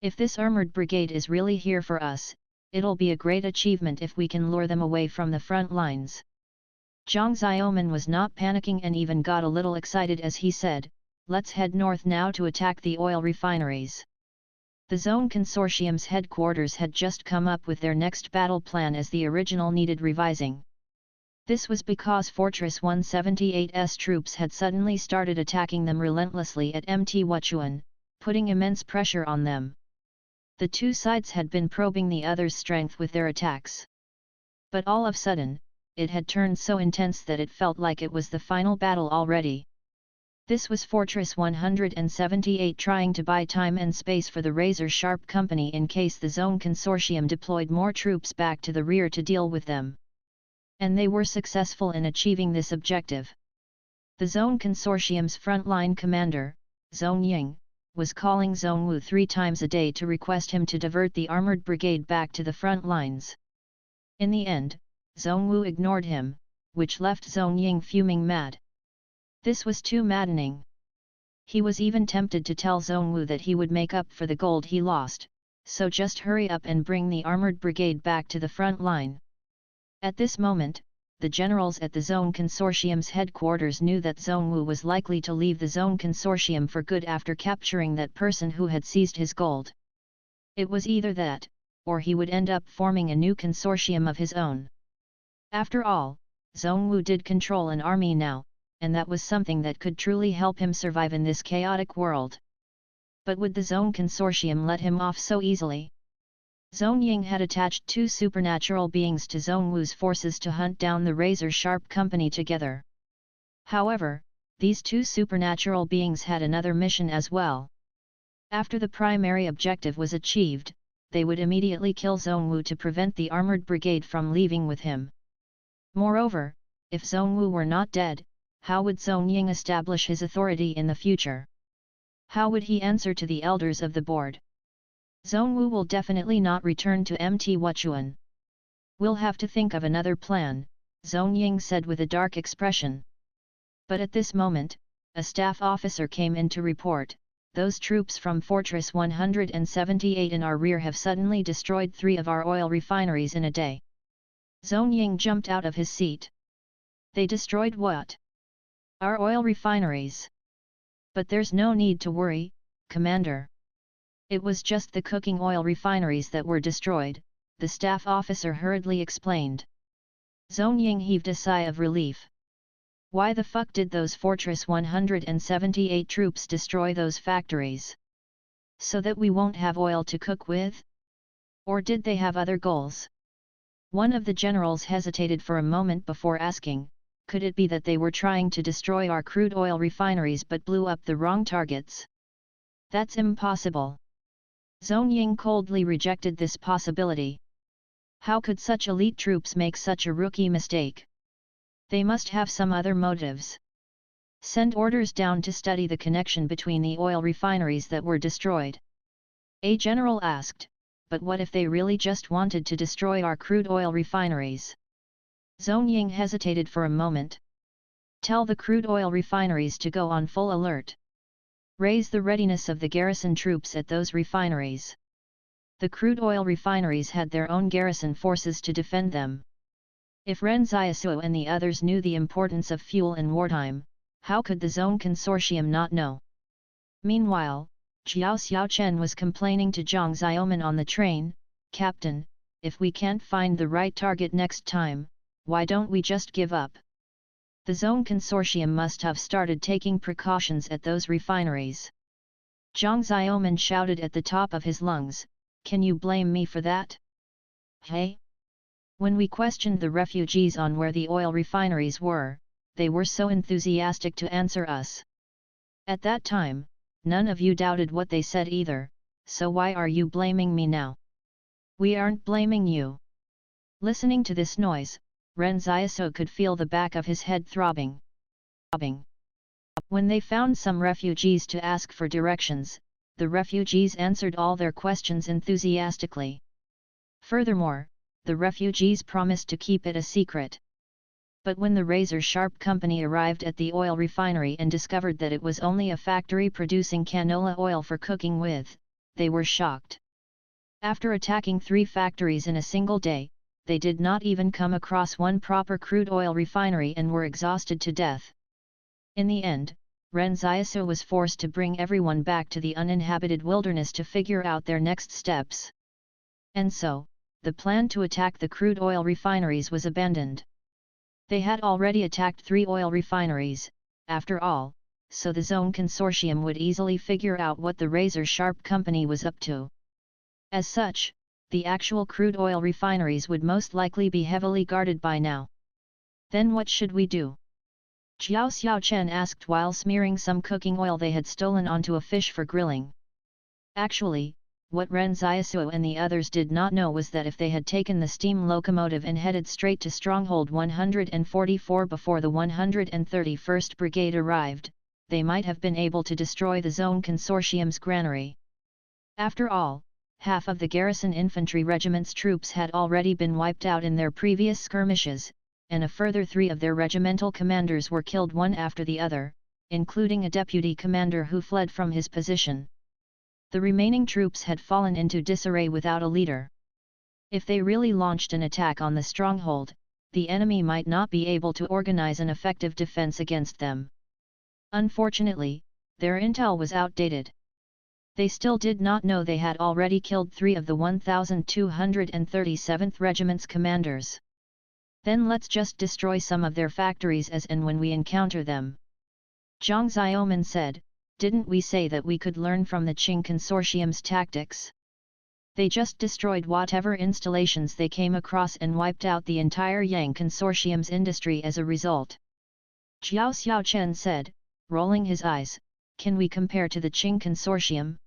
If this armored brigade is really here for us, it'll be a great achievement if we can lure them away from the front lines. Jiang Xiaoman was not panicking and even got a little excited as he said, let's head north now to attack the oil refineries. The Zone Consortium's headquarters had just come up with their next battle plan as the original needed revising. This was because Fortress 178's troops had suddenly started attacking them relentlessly at Mt Wuchuan, putting immense pressure on them. The two sides had been probing the other's strength with their attacks. But all of a sudden, it had turned so intense that it felt like it was the final battle already. This was Fortress 178 trying to buy time and space for the razor-sharp company in case the Zone Consortium deployed more troops back to the rear to deal with them. And they were successful in achieving this objective. The Zone Consortium's frontline commander, Zone Ying, was calling Zone Wu 3 times a day to request him to divert the armored brigade back to the front lines. In the end, Zone Wu ignored him, which left Zone Ying fuming mad. This was too maddening. He was even tempted to tell Zone Wu that he would make up for the gold he lost, so just hurry up and bring the armored brigade back to the front line. At this moment, the generals at the Zone Consortium's headquarters knew that Zone Wu was likely to leave the Zone Consortium for good after capturing that person who had seized his gold. It was either that, or he would end up forming a new consortium of his own. After all, Zone Wu did control an army now, and that was something that could truly help him survive in this chaotic world. But would the Zone Consortium let him off so easily? Zone Ying had attached 2 supernatural beings to Zone Wu's forces to hunt down the razor-sharp company together. However, these 2 supernatural beings had another mission as well. After the primary objective was achieved, they would immediately kill Zone Wu to prevent the armored brigade from leaving with him. Moreover, if Zone Wu were not dead, how would Zone Ying establish his authority in the future? How would he answer to the elders of the board? Zone Wu will definitely not return to MT Wuchuan. We'll have to think of another plan, Zone Ying said with a dark expression. But at this moment, a staff officer came in to report, those troops from Fortress 178 in our rear have suddenly destroyed 3 of our oil refineries in a day. Zone Ying jumped out of his seat. They destroyed what? Our oil refineries. But there's no need to worry, Commander. It was just the cooking oil refineries that were destroyed, the staff officer hurriedly explained. Zone Ying heaved a sigh of relief. Why the fuck did those Fortress 178 troops destroy those factories? So that we won't have oil to cook with? Or did they have other goals? One of the generals hesitated for a moment before asking, could it be that they were trying to destroy our crude oil refineries but blew up the wrong targets? That's impossible. Zone Ying coldly rejected this possibility. How could such elite troops make such a rookie mistake? They must have some other motives. Send orders down to study the connection between the oil refineries that were destroyed. A general asked, but what if they really just wanted to destroy our crude oil refineries? Zone Ying hesitated for a moment. Tell the crude oil refineries to go on full alert. Raise the readiness of the garrison troops at those refineries. The crude oil refineries had their own garrison forces to defend them. If Ren Xiaosu and the others knew the importance of fuel in wartime, how could the Zone Consortium not know? Meanwhile, Jiao Xiaochen was complaining to Zhang Xiaoman on the train, Captain, if we can't find the right target next time, why don't we just give up? The Zone Consortium must have started taking precautions at those refineries. Zhang Xiaoman shouted at the top of his lungs, can you blame me for that? Hey? When we questioned the refugees on where the oil refineries were, they were so enthusiastic to answer us. At that time, none of you doubted what they said either, so why are you blaming me now? We aren't blaming you. Listening to this noise, Ren Xiaosu could feel the back of his head throbbing. When they found some refugees to ask for directions, the refugees answered all their questions enthusiastically. Furthermore, the refugees promised to keep it a secret. But when the razor-sharp company arrived at the oil refinery and discovered that it was only a factory producing canola oil for cooking with, they were shocked. After attacking 3 factories in a single day, they did not even come across one proper crude oil refinery and were exhausted to death. In the end, Ren Xiaosu was forced to bring everyone back to the uninhabited wilderness to figure out their next steps. And so, the plan to attack the crude oil refineries was abandoned. They had already attacked 3 oil refineries, after all, so the Zone Consortium would easily figure out what the razor-sharp company was up to. As such, the actual crude oil refineries would most likely be heavily guarded by now. Then what should we do? Jiao Xiaochen asked while smearing some cooking oil they had stolen onto a fish for grilling. Actually, what Ren Xiaosu and the others did not know was that if they had taken the steam locomotive and headed straight to Stronghold 144 before the 131st Brigade arrived, they might have been able to destroy the Zone Consortium's granary. After all, half of the garrison infantry regiment's troops had already been wiped out in their previous skirmishes, and a further 3 of their regimental commanders were killed one after the other, including a deputy commander who fled from his position. The remaining troops had fallen into disarray without a leader. If they really launched an attack on the stronghold, the enemy might not be able to organize an effective defense against them. Unfortunately, their intel was outdated. They still did not know they had already killed 3 of the 1237th Regiment's commanders. Then let's just destroy some of their factories as and when we encounter them. Zhang Xiaoman said, didn't we say that we could learn from the Qing Consortium's tactics? They just destroyed whatever installations they came across and wiped out the entire Yang Consortium's industry as a result. Jiao Xiaochen said, rolling his eyes, can we compare to the Qing Consortium?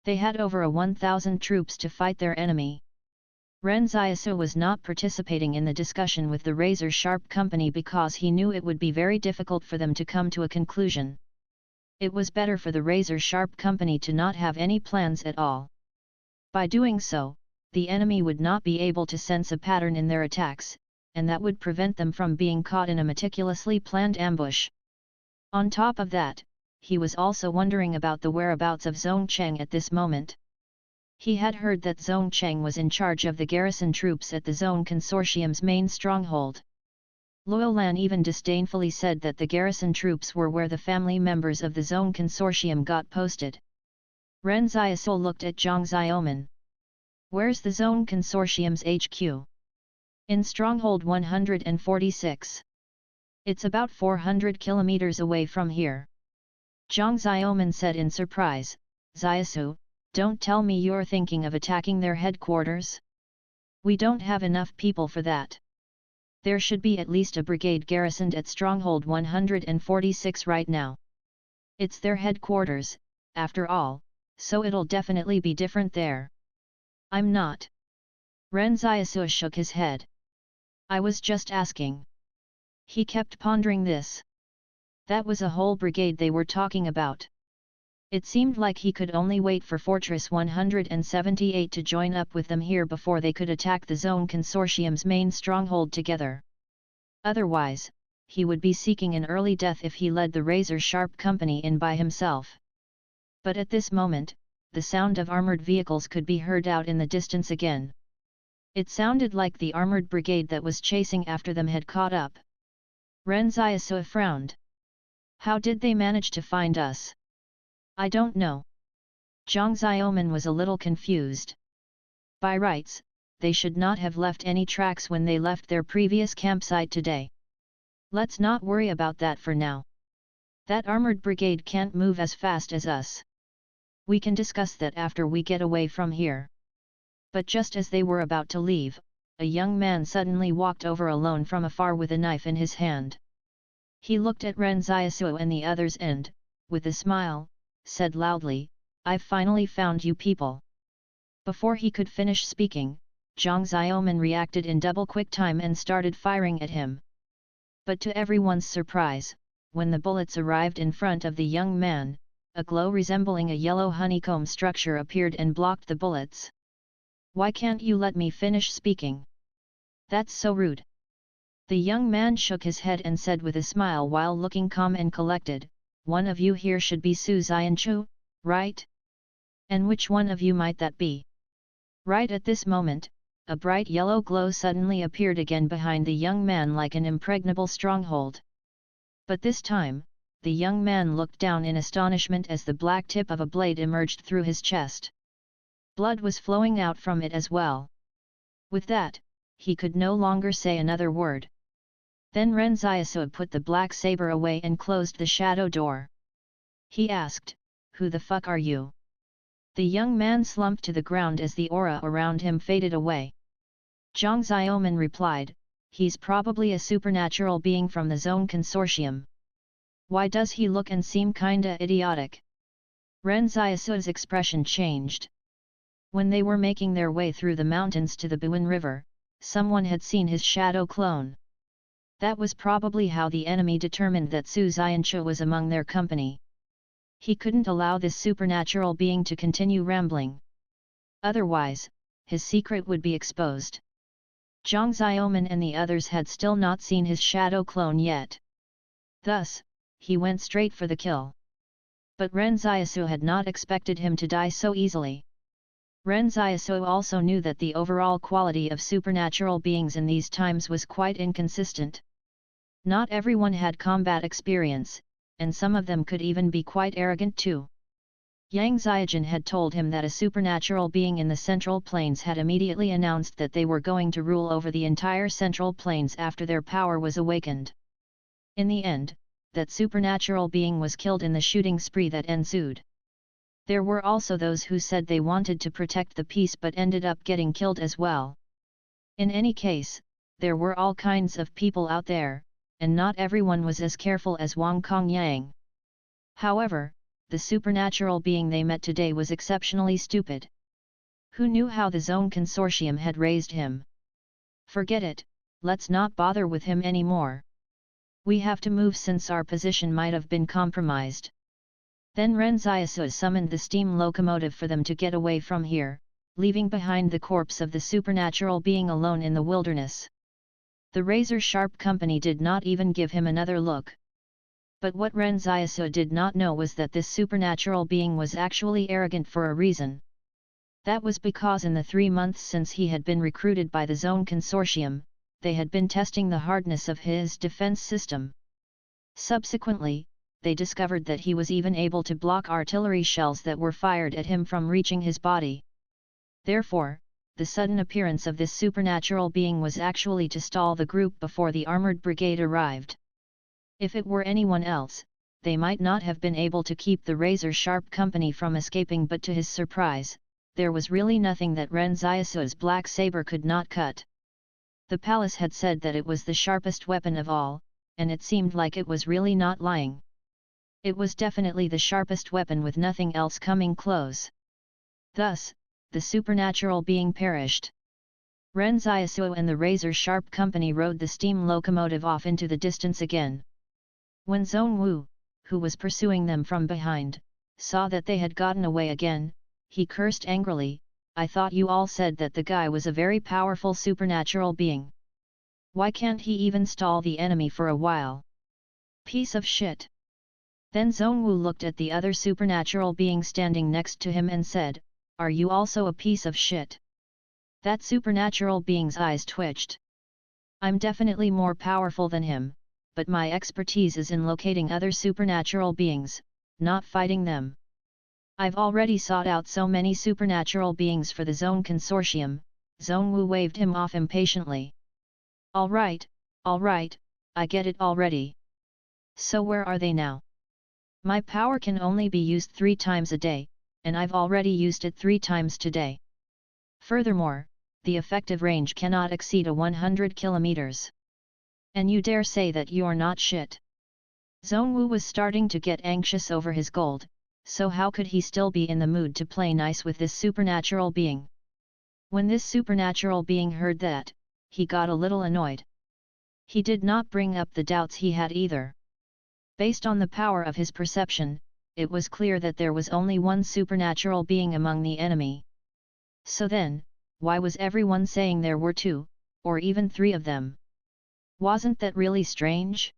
They had over 1,000 troops to fight their enemy. Ren Xiaosu was not participating in the discussion with the Razor Sharp Company because he knew it would be very difficult for them to come to a conclusion. It was better for the Razor Sharp Company to not have any plans at all. By doing so, the enemy would not be able to sense a pattern in their attacks, and that would prevent them from being caught in a meticulously planned ambush. On top of that, he was also wondering about the whereabouts of Zhong Cheng at this moment. He had heard that Zhong Cheng was in charge of the garrison troops at the Zone Consortium's main stronghold. Luolan even disdainfully said that the garrison troops were where the family members of the Zone Consortium got posted. Ren Xiaosu looked at Zhang Xiaoman. Where's the Zone Consortium's HQ? In Stronghold 146. It's about 400 kilometers away from here. Zhang Xiaoman said in surprise, Xiaosu, don't tell me you're thinking of attacking their headquarters? We don't have enough people for that. There should be at least a brigade garrisoned at Stronghold 146 right now. It's their headquarters, after all, so it'll definitely be different there. I'm not. Ren Xiaosu shook his head. I was just asking. He kept pondering this. That was a whole brigade they were talking about. It seemed like he could only wait for Fortress 178 to join up with them here before they could attack the Zone Consortium's main stronghold together. Otherwise, he would be seeking an early death if he led the Razor Sharp Company in by himself. But at this moment, the sound of armored vehicles could be heard out in the distance again. It sounded like the armored brigade that was chasing after them had caught up. Ren Xiaosu frowned. How did they manage to find us? I don't know. Zhang Xiaoman was a little confused. By rights, they should not have left any tracks when they left their previous campsite today. Let's not worry about that for now. That armored brigade can't move as fast as us. We can discuss that after we get away from here. But just as they were about to leave, a young man suddenly walked over alone from afar with a knife in his hand. He looked at Ren Xiaosu and the others and, with a smile, said loudly, I've finally found you people. Before he could finish speaking, Zhang Xiaoman reacted in double quick time and started firing at him. But to everyone's surprise, when the bullets arrived in front of the young man, a glow resembling a yellow honeycomb structure appeared and blocked the bullets. Why can't you let me finish speaking? That's so rude. The young man shook his head and said with a smile while looking calm and collected, one of you here should be Su Xianchu, right? And which one of you might that be? Right at this moment, a bright yellow glow suddenly appeared again behind the young man like an impregnable stronghold. But this time, the young man looked down in astonishment as the black tip of a blade emerged through his chest. Blood was flowing out from it as well. With that, he could no longer say another word. Then Ren Xiaosu put the black saber away and closed the shadow door. He asked, Who the fuck are you? The young man slumped to the ground as the aura around him faded away. Zhang Xiaoman replied, He's probably a supernatural being from the Zone Consortium. Why does he look and seem kinda idiotic? Ren Xiaosu's expression changed. When they were making their way through the mountains to the Buin River, someone had seen his shadow clone. That was probably how the enemy determined that Su Xianchu was among their company. He couldn't allow this supernatural being to continue rambling. Otherwise, his secret would be exposed. Zhang Xiaoman and the others had still not seen his shadow clone yet. Thus, he went straight for the kill. But Ren Xiaosu had not expected him to die so easily. Ren Xiaosu also knew that the overall quality of supernatural beings in these times was quite inconsistent. Not everyone had combat experience, and some of them could even be quite arrogant too. Yang Xiaojun had told him that a supernatural being in the Central Plains had immediately announced that they were going to rule over the entire Central Plains after their power was awakened. In the end, that supernatural being was killed in the shooting spree that ensued. There were also those who said they wanted to protect the peace but ended up getting killed as well. In any case, there were all kinds of people out there, and not everyone was as careful as Wang Kongyang. However, the supernatural being they met today was exceptionally stupid. Who knew how the Zone Consortium had raised him? Forget it, let's not bother with him anymore. We have to move since our position might have been compromised. Then Ren Xiaosu summoned the steam locomotive for them to get away from here, leaving behind the corpse of the supernatural being alone in the wilderness. The razor-sharp company did not even give him another look. But what Ren Xiaosu did not know was that this supernatural being was actually arrogant for a reason. That was because in the 3 months since he had been recruited by the Zone Consortium, they had been testing the hardness of his defense system. Subsequently, they discovered that he was even able to block artillery shells that were fired at him from reaching his body. Therefore, the sudden appearance of this supernatural being was actually to stall the group before the armored brigade arrived. If it were anyone else, they might not have been able to keep the razor-sharp company from escaping, but to his surprise, there was really nothing that Ren Xiaosu's black saber could not cut. The palace had said that it was the sharpest weapon of all, and it seemed like it was really not lying. It was definitely the sharpest weapon with nothing else coming close. Thus, the supernatural being perished. Ren Xiaosu and the razor-sharp company rode the steam locomotive off into the distance again. When Zhong Wu, who was pursuing them from behind, saw that they had gotten away again, he cursed angrily, "I thought you all said that the guy was a very powerful supernatural being. Why can't he even stall the enemy for a while? Piece of shit." Then Zhong Wu looked at the other supernatural being standing next to him and said, "Are you also a piece of shit?" That supernatural being's eyes twitched. "I'm definitely more powerful than him, but my expertise is in locating other supernatural beings, not fighting them. I've already sought out so many supernatural beings for the Zone Consortium." Zhong Wu waved him off impatiently. All right, I get it already. So where are they now? My power can only be used 3 times a day, and I've already used it 3 times today. Furthermore, the effective range cannot exceed 100 kilometers. And you dare say that you're not shit? Zhong Wu was starting to get anxious over his gold, so how could he still be in the mood to play nice with this supernatural being? When this supernatural being heard that, he got a little annoyed. He did not bring up the doubts he had either. Based on the power of his perception, it was clear that there was only one supernatural being among the enemy. So then, why was everyone saying there were 2, or even 3 of them? Wasn't that really strange?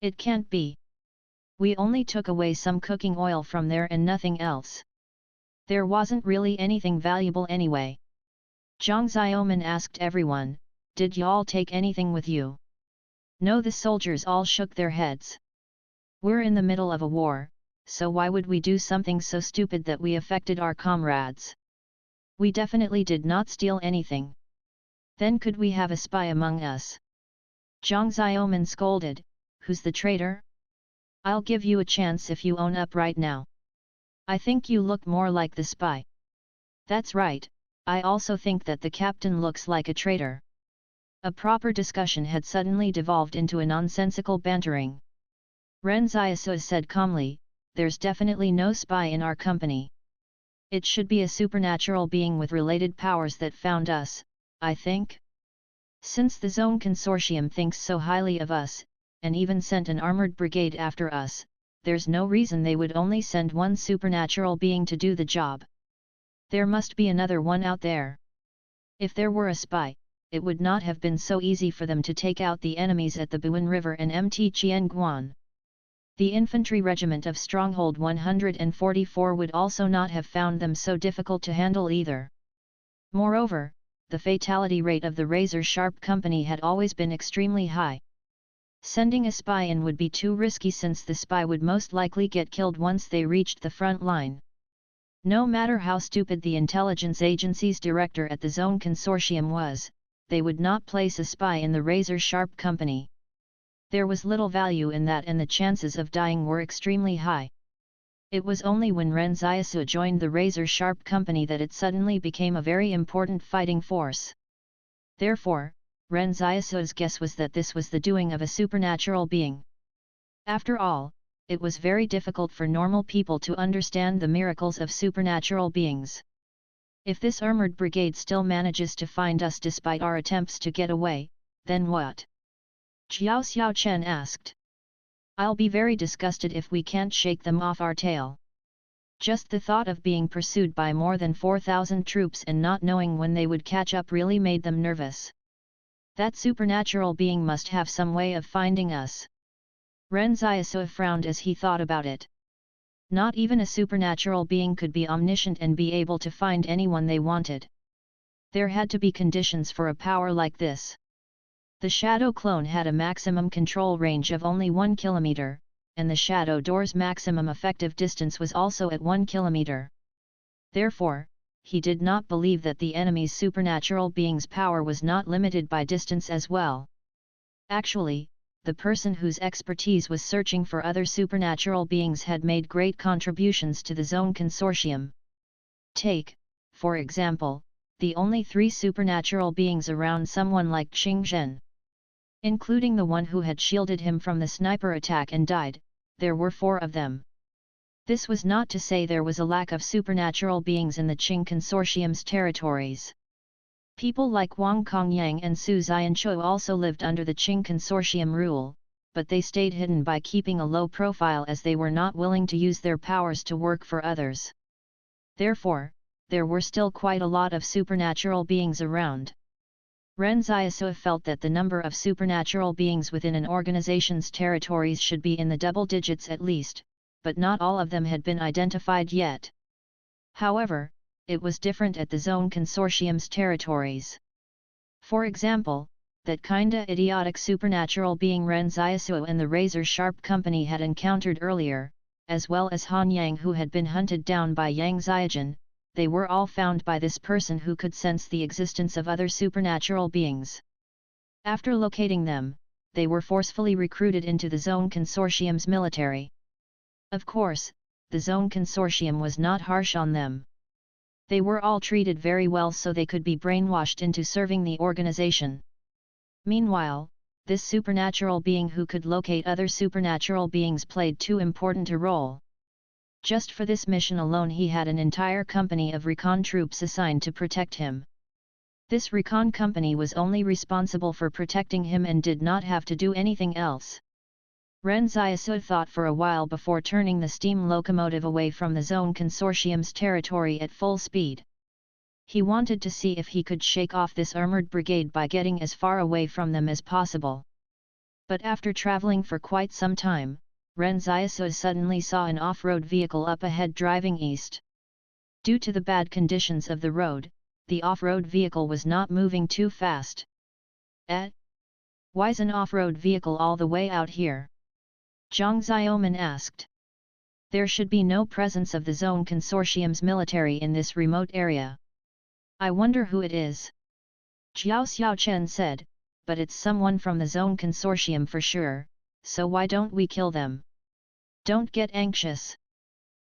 It can't be. We only took away some cooking oil from there and nothing else. There wasn't really anything valuable anyway. Zhang Xiaoman asked everyone, "Did y'all take anything with you?" No, the soldiers all shook their heads. "We're in the middle of a war, so why would we do something so stupid that we affected our comrades? We definitely did not steal anything. Then could we have a spy among us?" Zhang Xiaoman scolded, "Who's the traitor? I'll give you a chance if you own up right now. I think you look more like the spy." "That's right, I also think that the captain looks like a traitor." A proper discussion had suddenly devolved into a nonsensical bantering. Ren Xiaosu said calmly, "There's definitely no spy in our company. It should be a supernatural being with related powers that found us, I think. Since the Zone Consortium thinks so highly of us, and even sent an armored brigade after us, there's no reason they would only send one supernatural being to do the job. There must be another one out there. If there were a spy, it would not have been so easy for them to take out the enemies at the Buin River and Mt. Qianguan. The infantry regiment of Stronghold 144 would also not have found them so difficult to handle either. Moreover, the fatality rate of the razor-sharp company had always been extremely high. Sending a spy in would be too risky since the spy would most likely get killed once they reached the front line. No matter how stupid the intelligence agency's director at the Zone Consortium was, they would not place a spy in the razor-sharp company. There was little value in that and the chances of dying were extremely high. It was only when Ren Xiaosu joined the razor-sharp company that it suddenly became a very important fighting force. Therefore, Ren Xiaosu's guess was that this was the doing of a supernatural being. After all, it was very difficult for normal people to understand the miracles of supernatural beings. If this armored brigade still manages to find us despite our attempts to get away, then what? Xiao Xiaochen asked. I'll be very disgusted if we can't shake them off our tail. Just the thought of being pursued by more than 4,000 troops and not knowing when they would catch up really made them nervous. That supernatural being must have some way of finding us. Ren Xiaosu frowned as he thought about it. Not even a supernatural being could be omniscient and be able to find anyone they wanted. There had to be conditions for a power like this. The Shadow Clone had a maximum control range of only 1 kilometer, and the Shadow Door's maximum effective distance was also at 1 kilometer. Therefore, he did not believe that the enemy's supernatural being's power was not limited by distance as well. Actually, the person whose expertise was searching for other supernatural beings had made great contributions to the Zone Consortium. Take, for example, the only 3 supernatural beings around someone like Xing Zhen. Including the one who had shielded him from the sniper attack and died, there were 4 of them. This was not to say there was a lack of supernatural beings in the Qing Consortium's territories. People like Wang Kongyang and Su Xianchuo also lived under the Qing Consortium rule, but they stayed hidden by keeping a low profile as they were not willing to use their powers to work for others. Therefore, there were still quite a lot of supernatural beings around. Ren Xiaosu felt that the number of supernatural beings within an organization's territories should be in the double digits at least, but not all of them had been identified yet. However, it was different at the Zone Consortium's territories. For example, that kinda idiotic supernatural being Ren Xiaosu and the razor-sharp company had encountered earlier, as well as Han Yang who had been hunted down by Yang Xiaojun, they were all found by this person who could sense the existence of other supernatural beings. After locating them, they were forcefully recruited into the Zone Consortium's military. Of course, the Zone Consortium was not harsh on them. They were all treated very well so they could be brainwashed into serving the organization. Meanwhile, this supernatural being who could locate other supernatural beings played too important a role. Just for this mission alone he had an entire company of recon troops assigned to protect him. This recon company was only responsible for protecting him and did not have to do anything else. Ren Xiaosu thought for a while before turning the steam locomotive away from the Zone Consortium's territory at full speed. He wanted to see if he could shake off this armored brigade by getting as far away from them as possible. But after traveling for quite some time, Ren Xiaosu suddenly saw an off-road vehicle up ahead driving east. Due to the bad conditions of the road, the off-road vehicle was not moving too fast. Why's an off-road vehicle all the way out here? Zhang Xiaoman asked. There should be no presence of the Zone Consortium's military in this remote area. I wonder who it is. Xiao Xiaochen said, but it's someone from the Zone Consortium for sure, so why don't we kill them? Don't get anxious.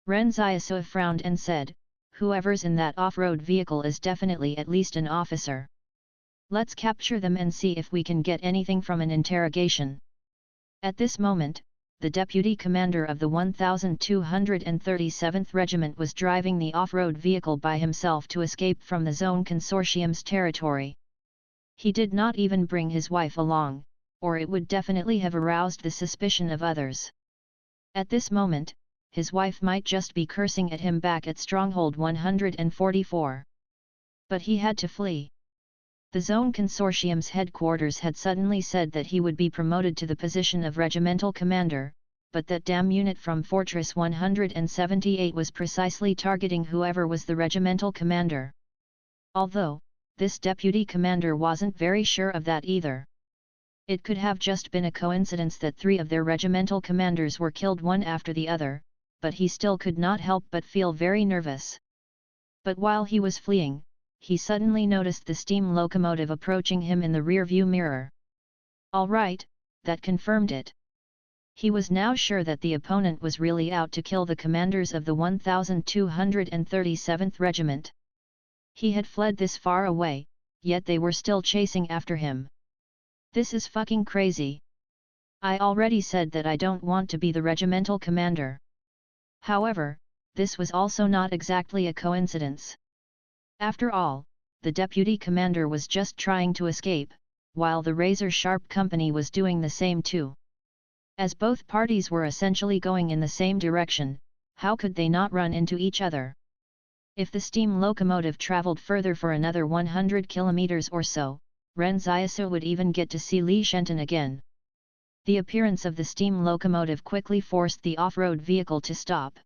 Ren Xiaosu frowned and said, whoever's in that off-road vehicle is definitely at least an officer. Let's capture them and see if we can get anything from an interrogation. At this moment, the deputy commander of the 1237th Regiment was driving the off-road vehicle by himself to escape from the Zone Consortium's territory. He did not even bring his wife along, or it would definitely have aroused the suspicion of others. At this moment, his wife might just be cursing at him back at Stronghold 144. But he had to flee. The Zone Consortium's headquarters had suddenly said that he would be promoted to the position of regimental commander, but that damn unit from Fortress 178 was precisely targeting whoever was the regimental commander. Although, this deputy commander wasn't very sure of that either. It could have just been a coincidence that 3 of their regimental commanders were killed one after the other, but he still could not help but feel very nervous. But while he was fleeing, he suddenly noticed the steam locomotive approaching him in the rear-view mirror. All right, that confirmed it. He was now sure that the opponent was really out to kill the commanders of the 1237th Regiment. He had fled this far away, yet they were still chasing after him. This is fucking crazy. I already said that I don't want to be the regimental commander. However, this was also not exactly a coincidence. After all, the deputy commander was just trying to escape, while the razor-sharp company was doing the same too. As both parties were essentially going in the same direction, how could they not run into each other? If the steam locomotive traveled further for another 100 kilometers or so, Ren Xiaosu would even get to see Li Shenton again. The appearance of the steam locomotive quickly forced the off-road vehicle to stop.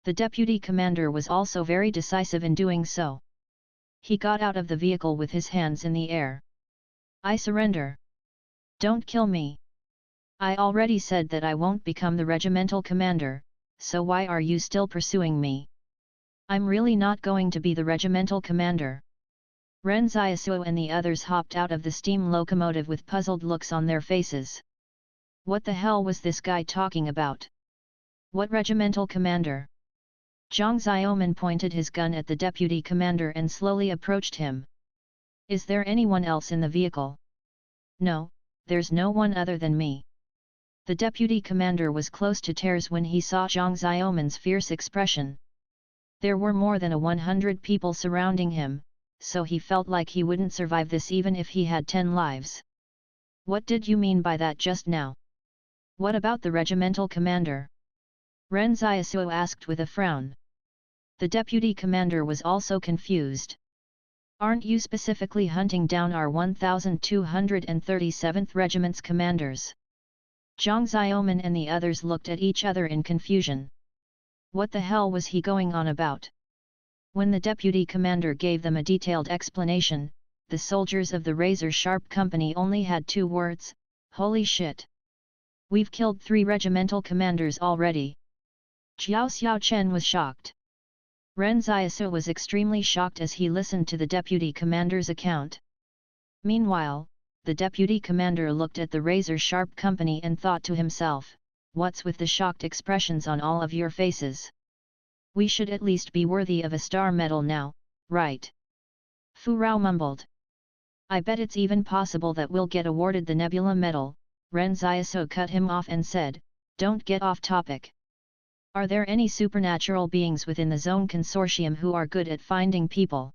The deputy commander was also very decisive in doing so. He got out of the vehicle with his hands in the air. I surrender. Don't kill me. I already said that I won't become the regimental commander, so why are you still pursuing me? I'm really not going to be the regimental commander. Ren Xiaosu and the others hopped out of the steam locomotive with puzzled looks on their faces. What the hell was this guy talking about? What regimental commander? Zhang Xiaoman pointed his gun at the deputy commander and slowly approached him. Is there anyone else in the vehicle? No, there's no one other than me. The deputy commander was close to tears when he saw Zhang Xiaoman's fierce expression. There were more than 100 people surrounding him, so he felt like he wouldn't survive this even if he had 10 lives. What did you mean by that just now? What about the regimental commander? Ren Xiaosu asked with a frown. The deputy commander was also confused. Aren't you specifically hunting down our 1237th Regiment's commanders? Zhang Xiaoman and the others looked at each other in confusion. What the hell was he going on about? When the deputy commander gave them a detailed explanation, the soldiers of the razor-sharp company only had 2 words: holy shit. We've killed 3 regimental commanders already. Jiao Xiaochen was shocked. Ren Xiaosu was extremely shocked as he listened to the deputy commander's account. Meanwhile, the deputy commander looked at the razor-sharp company and thought to himself, what's with the shocked expressions on all of your faces? We should at least be worthy of a star medal now, right? Fu Rao mumbled. I bet it's even possible that we'll get awarded the Nebula Medal. Ren Xiaosu cut him off and said, don't get off topic. Are there any supernatural beings within the Zone Consortium who are good at finding people?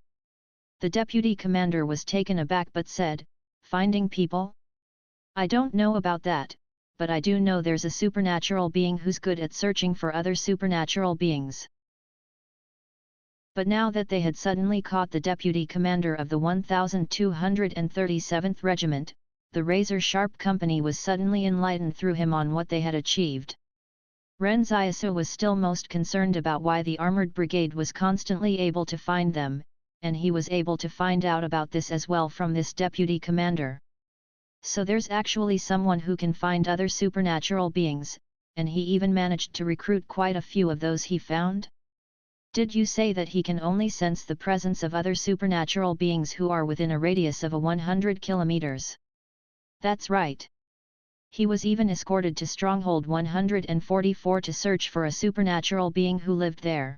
The deputy commander was taken aback but said, finding people? I don't know about that, but I do know there's a supernatural being who's good at searching for other supernatural beings. But now that they had suddenly caught the deputy commander of the 1237th Regiment, the razor-sharp company was suddenly enlightened through him on what they had achieved. Ren Xiaosu was still most concerned about why the armored brigade was constantly able to find them, and he was able to find out about this as well from this deputy commander. So there's actually someone who can find other supernatural beings, and he even managed to recruit quite a few of those he found? Did you say that he can only sense the presence of other supernatural beings who are within a radius of 100 kilometers? That's right. He was even escorted to Stronghold 144 to search for a supernatural being who lived there.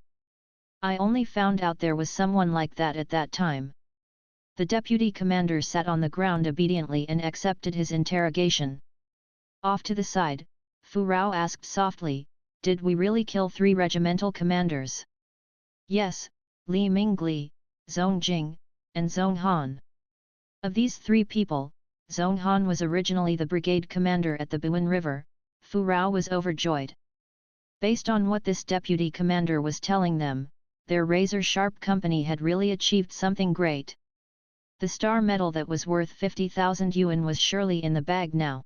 I only found out there was someone like that at that time. The deputy commander sat on the ground obediently and accepted his interrogation. Off to the side, Fu Rao asked softly, did we really kill 3 regimental commanders? Yes, Li Mingli, Zhong Jing, and Zhong Han. Of these 3 people, Zhong Han was originally the brigade commander at the Buin River. Fu Rao was overjoyed. Based on what this deputy commander was telling them, their razor-sharp company had really achieved something great. The star medal that was worth 50,000 yuan was surely in the bag now.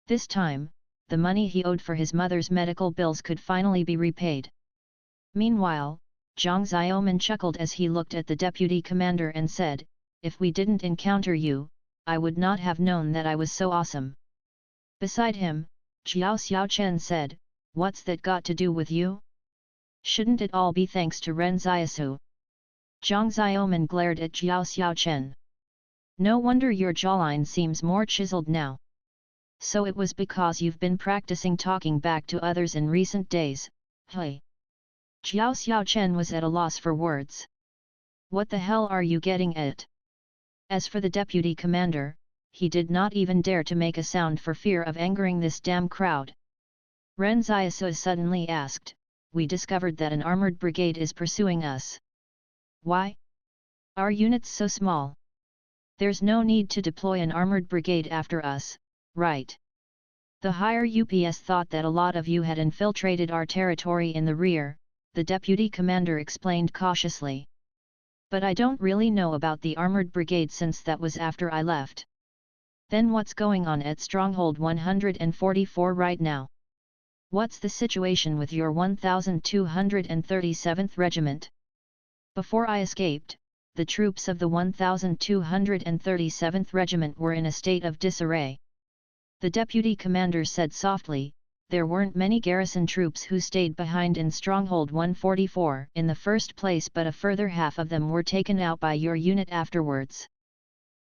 This time, the money he owed for his mother's medical bills could finally be repaid. Meanwhile, Zhang Xiaoman chuckled as he looked at the deputy commander and said, if we didn't encounter you, I would not have known that I was so awesome. Beside him, Jiao Xiaochen said, what's that got to do with you? Shouldn't it all be thanks to Ren Xiaosu? Zhang Xiaoman glared at Jiao Xiaochen. No wonder your jawline seems more chiseled now. So it was because you've been practicing talking back to others in recent days, hey? Jiao Xiaochen was at a loss for words. What the hell are you getting at? As for the deputy commander, he did not even dare to make a sound for fear of angering this damn crowd. Ren Xiaosu suddenly asked, we discovered that an armored brigade is pursuing us. Why? Our unit's so small. There's no need to deploy an armored brigade after us, right? The higher UPS thought that a lot of you had infiltrated our territory in the rear, the deputy commander explained cautiously. But I don't really know about the armored brigade since that was after I left. Then what's going on at Stronghold 144 right now? What's the situation with your 1237th Regiment? Before I escaped, the troops of the 1237th Regiment were in a state of disarray. The deputy commander said softly, there weren't many garrison troops who stayed behind in Stronghold 144 in the first place, but a further half of them were taken out by your unit afterwards.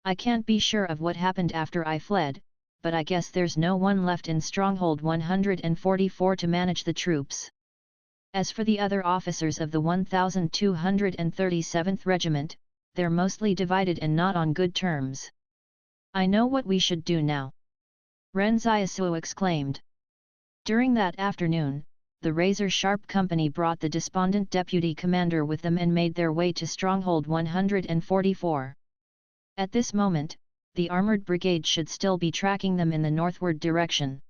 I can't be sure of what happened after I fled, but I guess there's no one left in Stronghold 144 to manage the troops. As for the other officers of the 1237th Regiment, they're mostly divided and not on good terms. I know what we should do now. Ren Xiaosu exclaimed. During that afternoon, the razor-sharp company brought the despondent deputy commander with them and made their way to Stronghold 144. At this moment, the armored brigade should still be tracking them in the northward direction.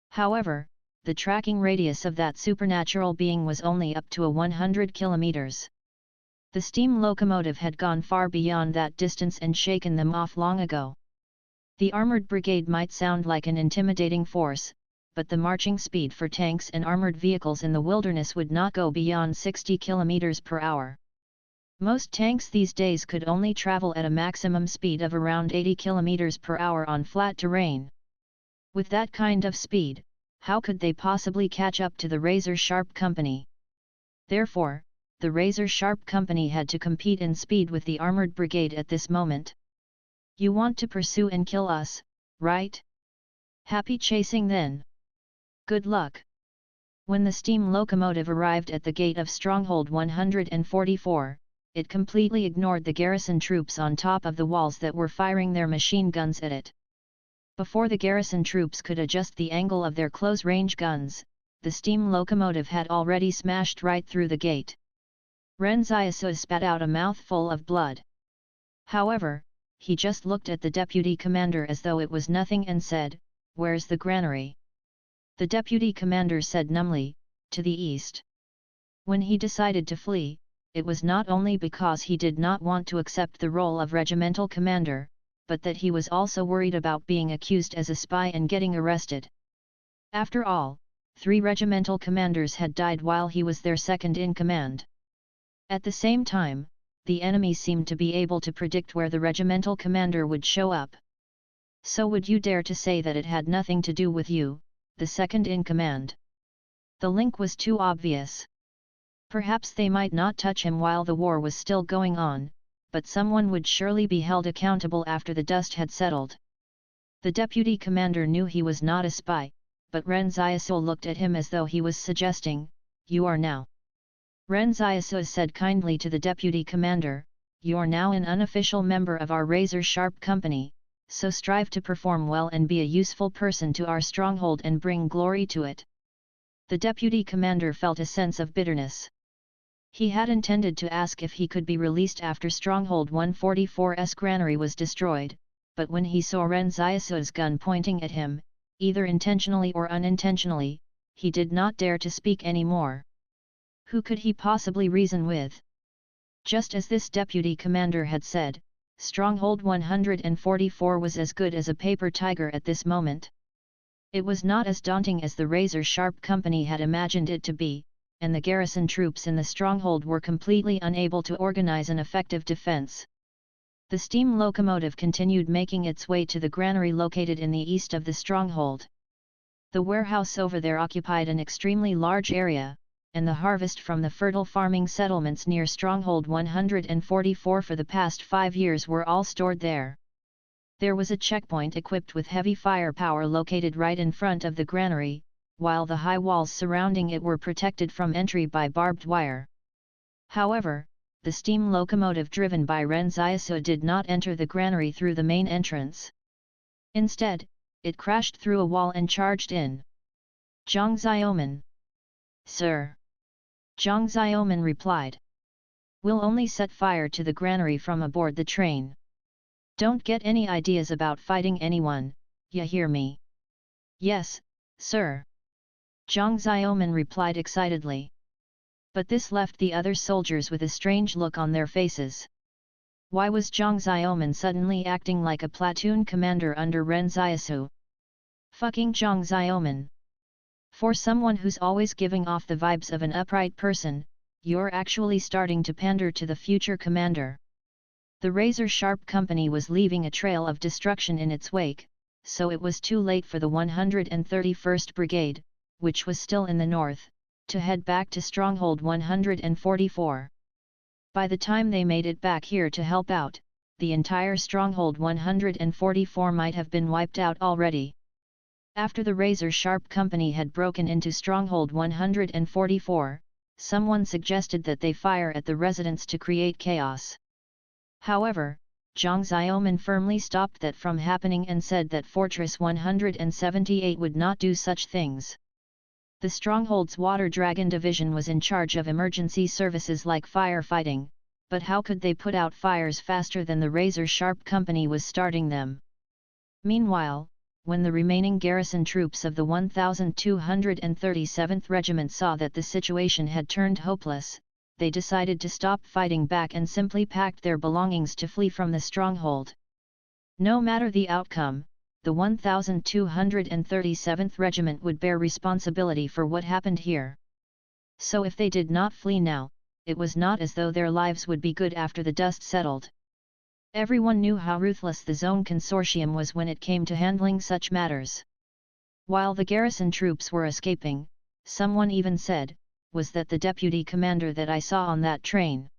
However, the tracking radius of that supernatural being was only up to 100 kilometers. The steam locomotive had gone far beyond that distance and shaken them off long ago. The armored brigade might sound like an intimidating force, but the marching speed for tanks and armored vehicles in the wilderness would not go beyond 60 kilometers per hour. Most tanks these days could only travel at a maximum speed of around 80 kilometers per hour on flat terrain. With that kind of speed, how could they possibly catch up to the razor-sharp company? Therefore, the razor-sharp company had to compete in speed with the armored brigade at this moment. You want to pursue and kill us, right? Happy chasing then. Good luck. When the steam locomotive arrived at the gate of Stronghold 144, it completely ignored the garrison troops on top of the walls that were firing their machine guns at it. Before the garrison troops could adjust the angle of their close-range guns, the steam locomotive had already smashed right through the gate. Ren Xiaosu spat out a mouthful of blood. However, he just looked at the deputy commander as though it was nothing and said, "Where's the granary?" The deputy commander said numbly, "To the east." When he decided to flee, it was not only because he did not want to accept the role of regimental commander, but that he was also worried about being accused as a spy and getting arrested. After all, 3 regimental commanders had died while he was their second-in-command. At the same time, the enemy seemed to be able to predict where the regimental commander would show up. So would you dare to say that it had nothing to do with you, the second-in-command? The link was too obvious. Perhaps they might not touch him while the war was still going on, but someone would surely be held accountable after the dust had settled. The deputy commander knew he was not a spy, but Ren Xiaosu looked at him as though he was suggesting, "You are now." Ren Xiaosu said kindly to the deputy commander, "You're now an unofficial member of our razor-sharp company, so strive to perform well and be a useful person to our stronghold and bring glory to it." The deputy commander felt a sense of bitterness. He had intended to ask if he could be released after Stronghold 144's granary was destroyed, but when he saw Ren Xiaosu's gun pointing at him, either intentionally or unintentionally, he did not dare to speak any more. Who could he possibly reason with? Just as this deputy commander had said, Stronghold 144 was as good as a paper tiger at this moment. It was not as daunting as the razor-sharp company had imagined it to be, and the garrison troops in the stronghold were completely unable to organize an effective defense. The steam locomotive continued making its way to the granary located in the east of the stronghold. The warehouse over there occupied an extremely large area, and the harvest from the fertile farming settlements near Stronghold 144 for the past 5 years were all stored there. There was a checkpoint equipped with heavy firepower located right in front of the granary, while the high walls surrounding it were protected from entry by barbed wire. However, the steam locomotive driven by Ren Xiaosu did not enter the granary through the main entrance. Instead, it crashed through a wall and charged in. "Zhang Xiaoman." "Sir." Zhang Xiaoman replied. "We'll only set fire to the granary from aboard the train. Don't get any ideas about fighting anyone, you hear me?" "Yes, sir." Zhang Xiaoman replied excitedly. But this left the other soldiers with a strange look on their faces. Why was Zhang Xiaoman suddenly acting like a platoon commander under Ren Xiaosu? Fucking Zhang Xiaoman. For someone who's always giving off the vibes of an upright person, you're actually starting to pander to the future commander. The razor-sharp company was leaving a trail of destruction in its wake, so it was too late for the 131st Brigade, which was still in the north, to head back to Stronghold 144. By the time they made it back here to help out, the entire Stronghold 144 might have been wiped out already. After the razor-sharp company had broken into Stronghold 144, someone suggested that they fire at the residents to create chaos. However, Zhang Xiaoman firmly stopped that from happening and said that Fortress 178 would not do such things. The Stronghold's Water Dragon Division was in charge of emergency services like firefighting, but how could they put out fires faster than the razor-sharp company was starting them? Meanwhile, when the remaining garrison troops of the 1237th Regiment saw that the situation had turned hopeless, they decided to stop fighting back and simply packed their belongings to flee from the stronghold. No matter the outcome, the 1237th Regiment would bear responsibility for what happened here. So if they did not flee now, it was not as though their lives would be good after the dust settled. Everyone knew how ruthless the Zone Consortium was when it came to handling such matters. While the garrison troops were escaping, someone even said, "Was that the deputy commander that I saw on that train?"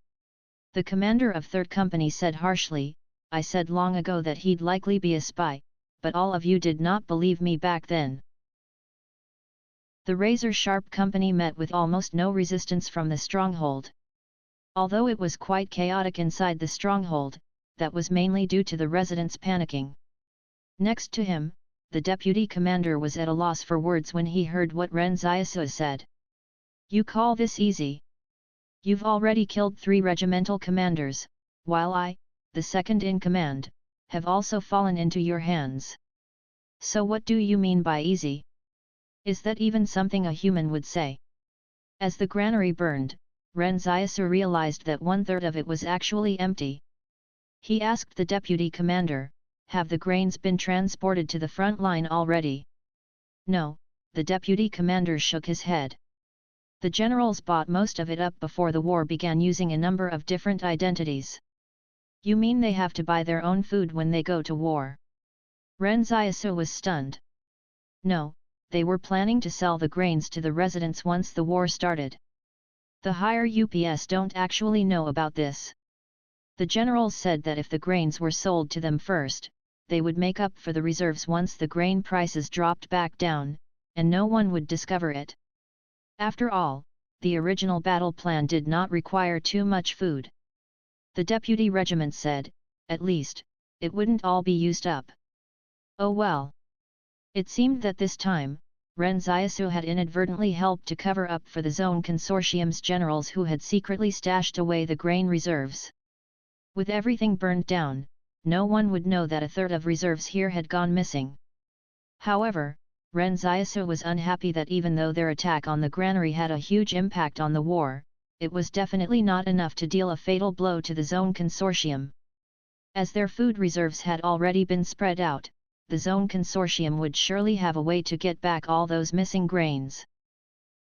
The commander of 3rd Company said harshly, "I said long ago that he'd likely be a spy, but all of you did not believe me back then." The razor-sharp company met with almost no resistance from the stronghold. Although it was quite chaotic inside the stronghold, that was mainly due to the residents panicking. Next to him, the deputy commander was at a loss for words when he heard what Ren Xiaosu said. "You call this easy? You've already killed 3 regimental commanders, while I, the second in command, have also fallen into your hands. So what do you mean by easy? Is that even something a human would say?" As the granary burned, Ren Xiaosu realized that 1/3 of it was actually empty. He asked the deputy commander, "Have the grains been transported to the front line already?" "No," the deputy commander shook his head. "The generals bought most of it up before the war began using a number of different identities." "You mean they have to buy their own food when they go to war?" Ren Xiaosu was stunned. "No, they were planning to sell the grains to the residents once the war started. The higher UPS don't actually know about this. The generals said that if the grains were sold to them first, they would make up for the reserves once the grain prices dropped back down, and no one would discover it. After all, the original battle plan did not require too much food." The deputy regiment said, "At least, it wouldn't all be used up." Oh well. It seemed that this time, Ren Xiaosu had inadvertently helped to cover up for the Zone Consortium's generals who had secretly stashed away the grain reserves. With everything burned down, no one would know that a third of reserves here had gone missing. However, Ren Xiaosu was unhappy that even though their attack on the granary had a huge impact on the war, it was definitely not enough to deal a fatal blow to the Zone Consortium. As their food reserves had already been spread out, the Zone Consortium would surely have a way to get back all those missing grains.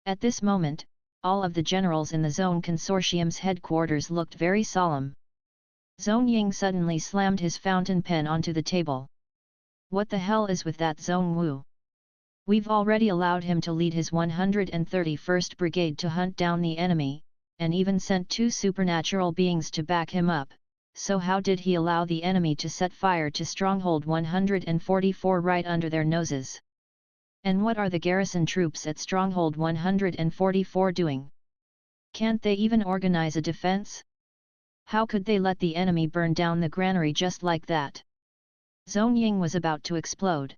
At this moment, all of the generals in the Zone Consortium's headquarters looked very solemn. Zhong Ying suddenly slammed his fountain pen onto the table. What the hell is with that Zhong Wu? We've already allowed him to lead his 131st Brigade to hunt down the enemy, and even sent 2 supernatural beings to back him up. So how did he allow the enemy to set fire to Stronghold 144 right under their noses? And what are the garrison troops at Stronghold 144 doing? Can't they even organize a defense? How could they let the enemy burn down the granary just like that? Zhong Ying was about to explode.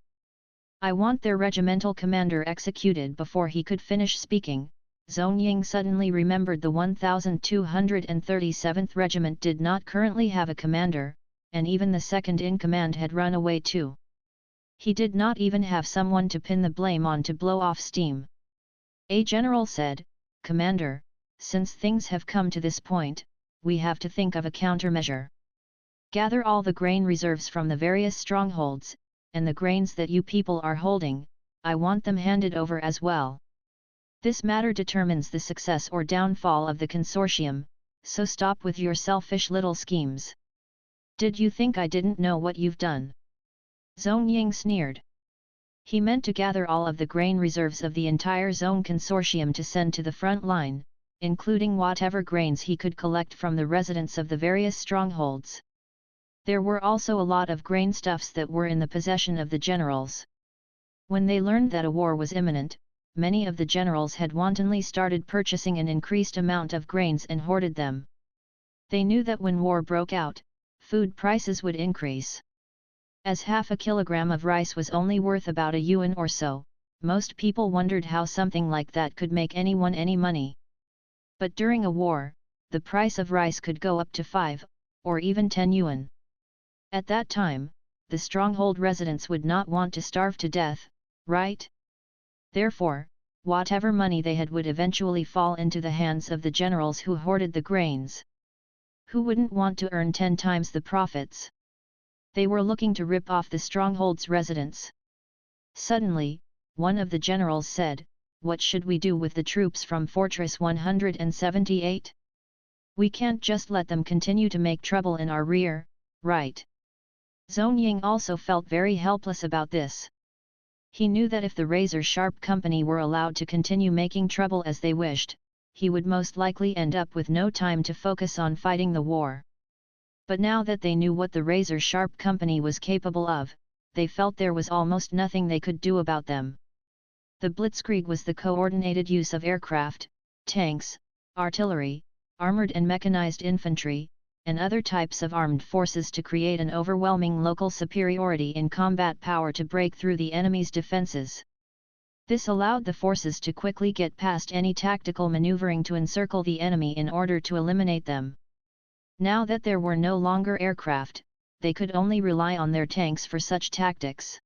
I want their regimental commander executed. Before he could finish speaking, Zhong Ying suddenly remembered the 1237th Regiment did not currently have a commander, and even the second in command had run away too. He did not even have someone to pin the blame on to blow off steam. A general said, "Commander, since things have come to this point, we have to think of a countermeasure. Gather all the grain reserves from the various strongholds, and the grains that you people are holding, I want them handed over as well. This matter determines the success or downfall of the consortium, so stop with your selfish little schemes. Did you think I didn't know what you've done?" Zhong Ying sneered. He meant to gather all of the grain reserves of the entire Zone Consortium to send to the front line, including whatever grains he could collect from the residents of the various strongholds. There were also a lot of grain stuffs that were in the possession of the generals. When they learned that a war was imminent, many of the generals had wantonly started purchasing an increased amount of grains and hoarded them. They knew that when war broke out, food prices would increase. As half a kilogram of rice was only worth about a yuan or so, most people wondered how something like that could make anyone any money. But during a war, the price of rice could go up to 5, or even 10 yuan. At that time, the stronghold residents would not want to starve to death, right? Therefore, whatever money they had would eventually fall into the hands of the generals who hoarded the grains. Who wouldn't want to earn 10 times the profits? They were looking to rip off the stronghold's residents. Suddenly, one of the generals said, "What should we do with the troops from Fortress 178? We can't just let them continue to make trouble in our rear, right?" Zhong Ying also felt very helpless about this. He knew that if the razor-sharp company were allowed to continue making trouble as they wished, he would most likely end up with no time to focus on fighting the war. But now that they knew what the razor-sharp company was capable of, they felt there was almost nothing they could do about them. The Blitzkrieg was the coordinated use of aircraft, tanks, artillery, armored and mechanized infantry, and other types of armed forces to create an overwhelming local superiority in combat power to break through the enemy's defenses. This allowed the forces to quickly get past any tactical maneuvering to encircle the enemy in order to eliminate them. Now that there were no longer aircraft, they could only rely on their tanks for such tactics.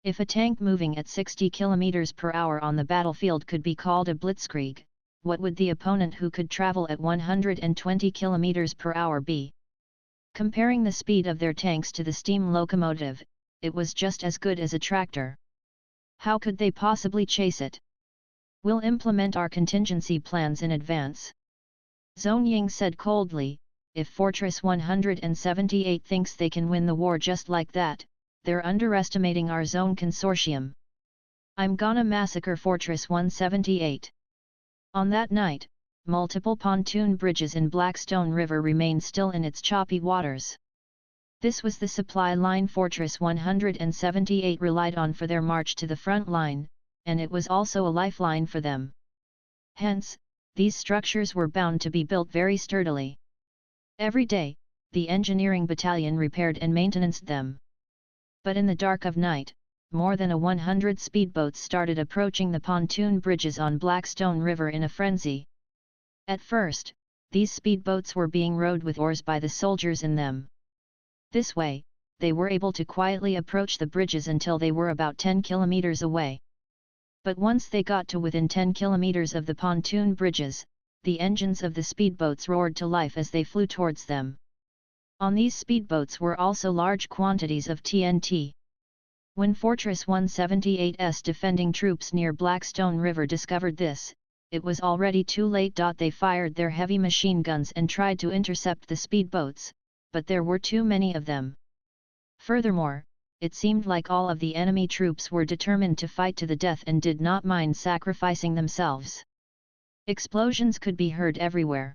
If a tank moving at 60 km per hour on the battlefield could be called a blitzkrieg, what would the opponent who could travel at 120 km per hour be? Comparing the speed of their tanks to the steam locomotive, it was just as good as a tractor. How could they possibly chase it? "We'll implement our contingency plans in advance," Zhong Ying said coldly. "If Fortress 178 thinks they can win the war just like that, they're underestimating our Zone Consortium. I'm gonna massacre Fortress 178. On that night, multiple pontoon bridges in Blackstone River remained still in its choppy waters. This was the supply line Fortress 178 relied on for their march to the front line, and it was also a lifeline for them. Hence, these structures were bound to be built very sturdily. Every day, the engineering battalion repaired and maintained them. But in the dark of night, more than 100 speedboats started approaching the pontoon bridges on Blackstone River in a frenzy. At first, these speedboats were being rowed with oars by the soldiers in them. This way, they were able to quietly approach the bridges until they were about 10 kilometers away. But once they got to within 10 kilometers of the pontoon bridges, the engines of the speedboats roared to life as they flew towards them. On these speedboats were also large quantities of TNT. When Fortress 178's defending troops near Blackstone River discovered this, it was already too late. They fired their heavy machine guns and tried to intercept the speedboats, but there were too many of them. Furthermore, it seemed like all of the enemy troops were determined to fight to the death and did not mind sacrificing themselves. Explosions could be heard everywhere.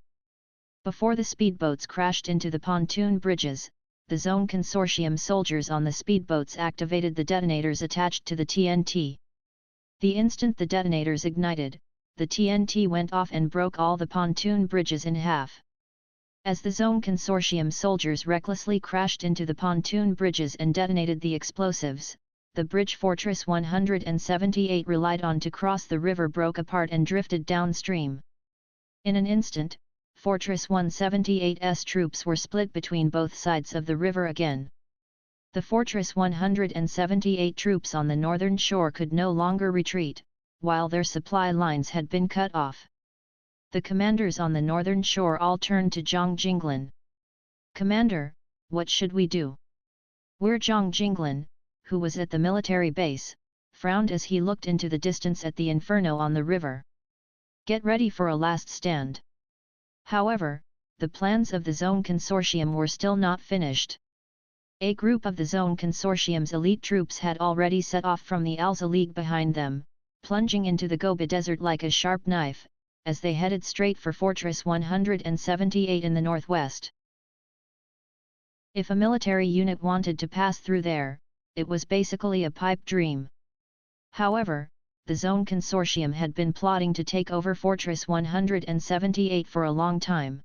Before the speedboats crashed into the pontoon bridges, the Zone Consortium soldiers on the speedboats activated the detonators attached to the TNT. The instant the detonators ignited, the TNT went off and broke all the pontoon bridges in half. As the Zone Consortium soldiers recklessly crashed into the pontoon bridges and detonated the explosives, the bridge Fortress 178 relied on to cross the river broke apart and drifted downstream. In an instant, Fortress 178's troops were split between both sides of the river again. The Fortress 178 troops on the northern shore could no longer retreat, while their supply lines had been cut off. The commanders on the northern shore all turned to Zhang Jinglin. "Commander, what should we do?" Zhang Jinglin, who was at the military base, frowned as he looked into the distance at the inferno on the river. "Get ready for a last stand." However, the plans of the Zone Consortium were still not finished. A group of the Zone Consortium's elite troops had already set off from the Alza League behind them, plunging into the Gobi Desert like a sharp knife, as they headed straight for Fortress 178 in the northwest. If a military unit wanted to pass through there, it was basically a pipe dream. However, the Zone Consortium had been plotting to take over Fortress 178 for a long time.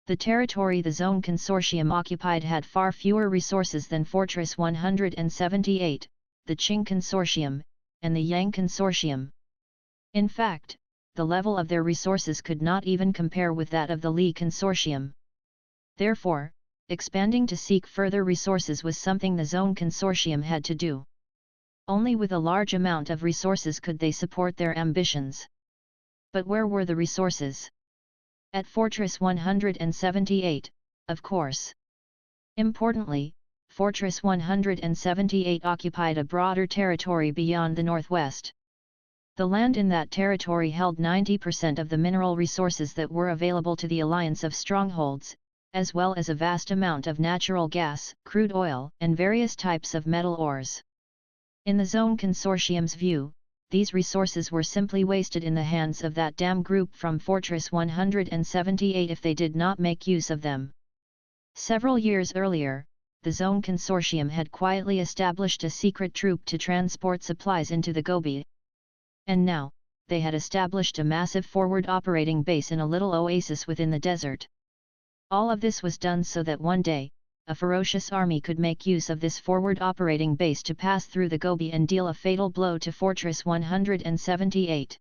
The territory the Zone Consortium occupied had far fewer resources than Fortress 178, the Qing Consortium, and the Yang Consortium. In fact, the level of their resources could not even compare with that of the Li Consortium. Therefore, expanding to seek further resources was something the Zone Consortium had to do. Only with a large amount of resources could they support their ambitions. But where were the resources? At Fortress 178, of course. Importantly, Fortress 178 occupied a broader territory beyond the northwest. The land in that territory held 90% of the mineral resources that were available to the Alliance of Strongholds, as well as a vast amount of natural gas, crude oil, and various types of metal ores. In the Zone Consortium's view, these resources were simply wasted in the hands of that damn group from Fortress 178 if they did not make use of them. Several years earlier, the Zone Consortium had quietly established a secret troop to transport supplies into the Gobi. And now, they had established a massive forward operating base in a little oasis within the desert. All of this was done so that one day, a ferocious army could make use of this forward operating base to pass through the Gobi and deal a fatal blow to Fortress 178.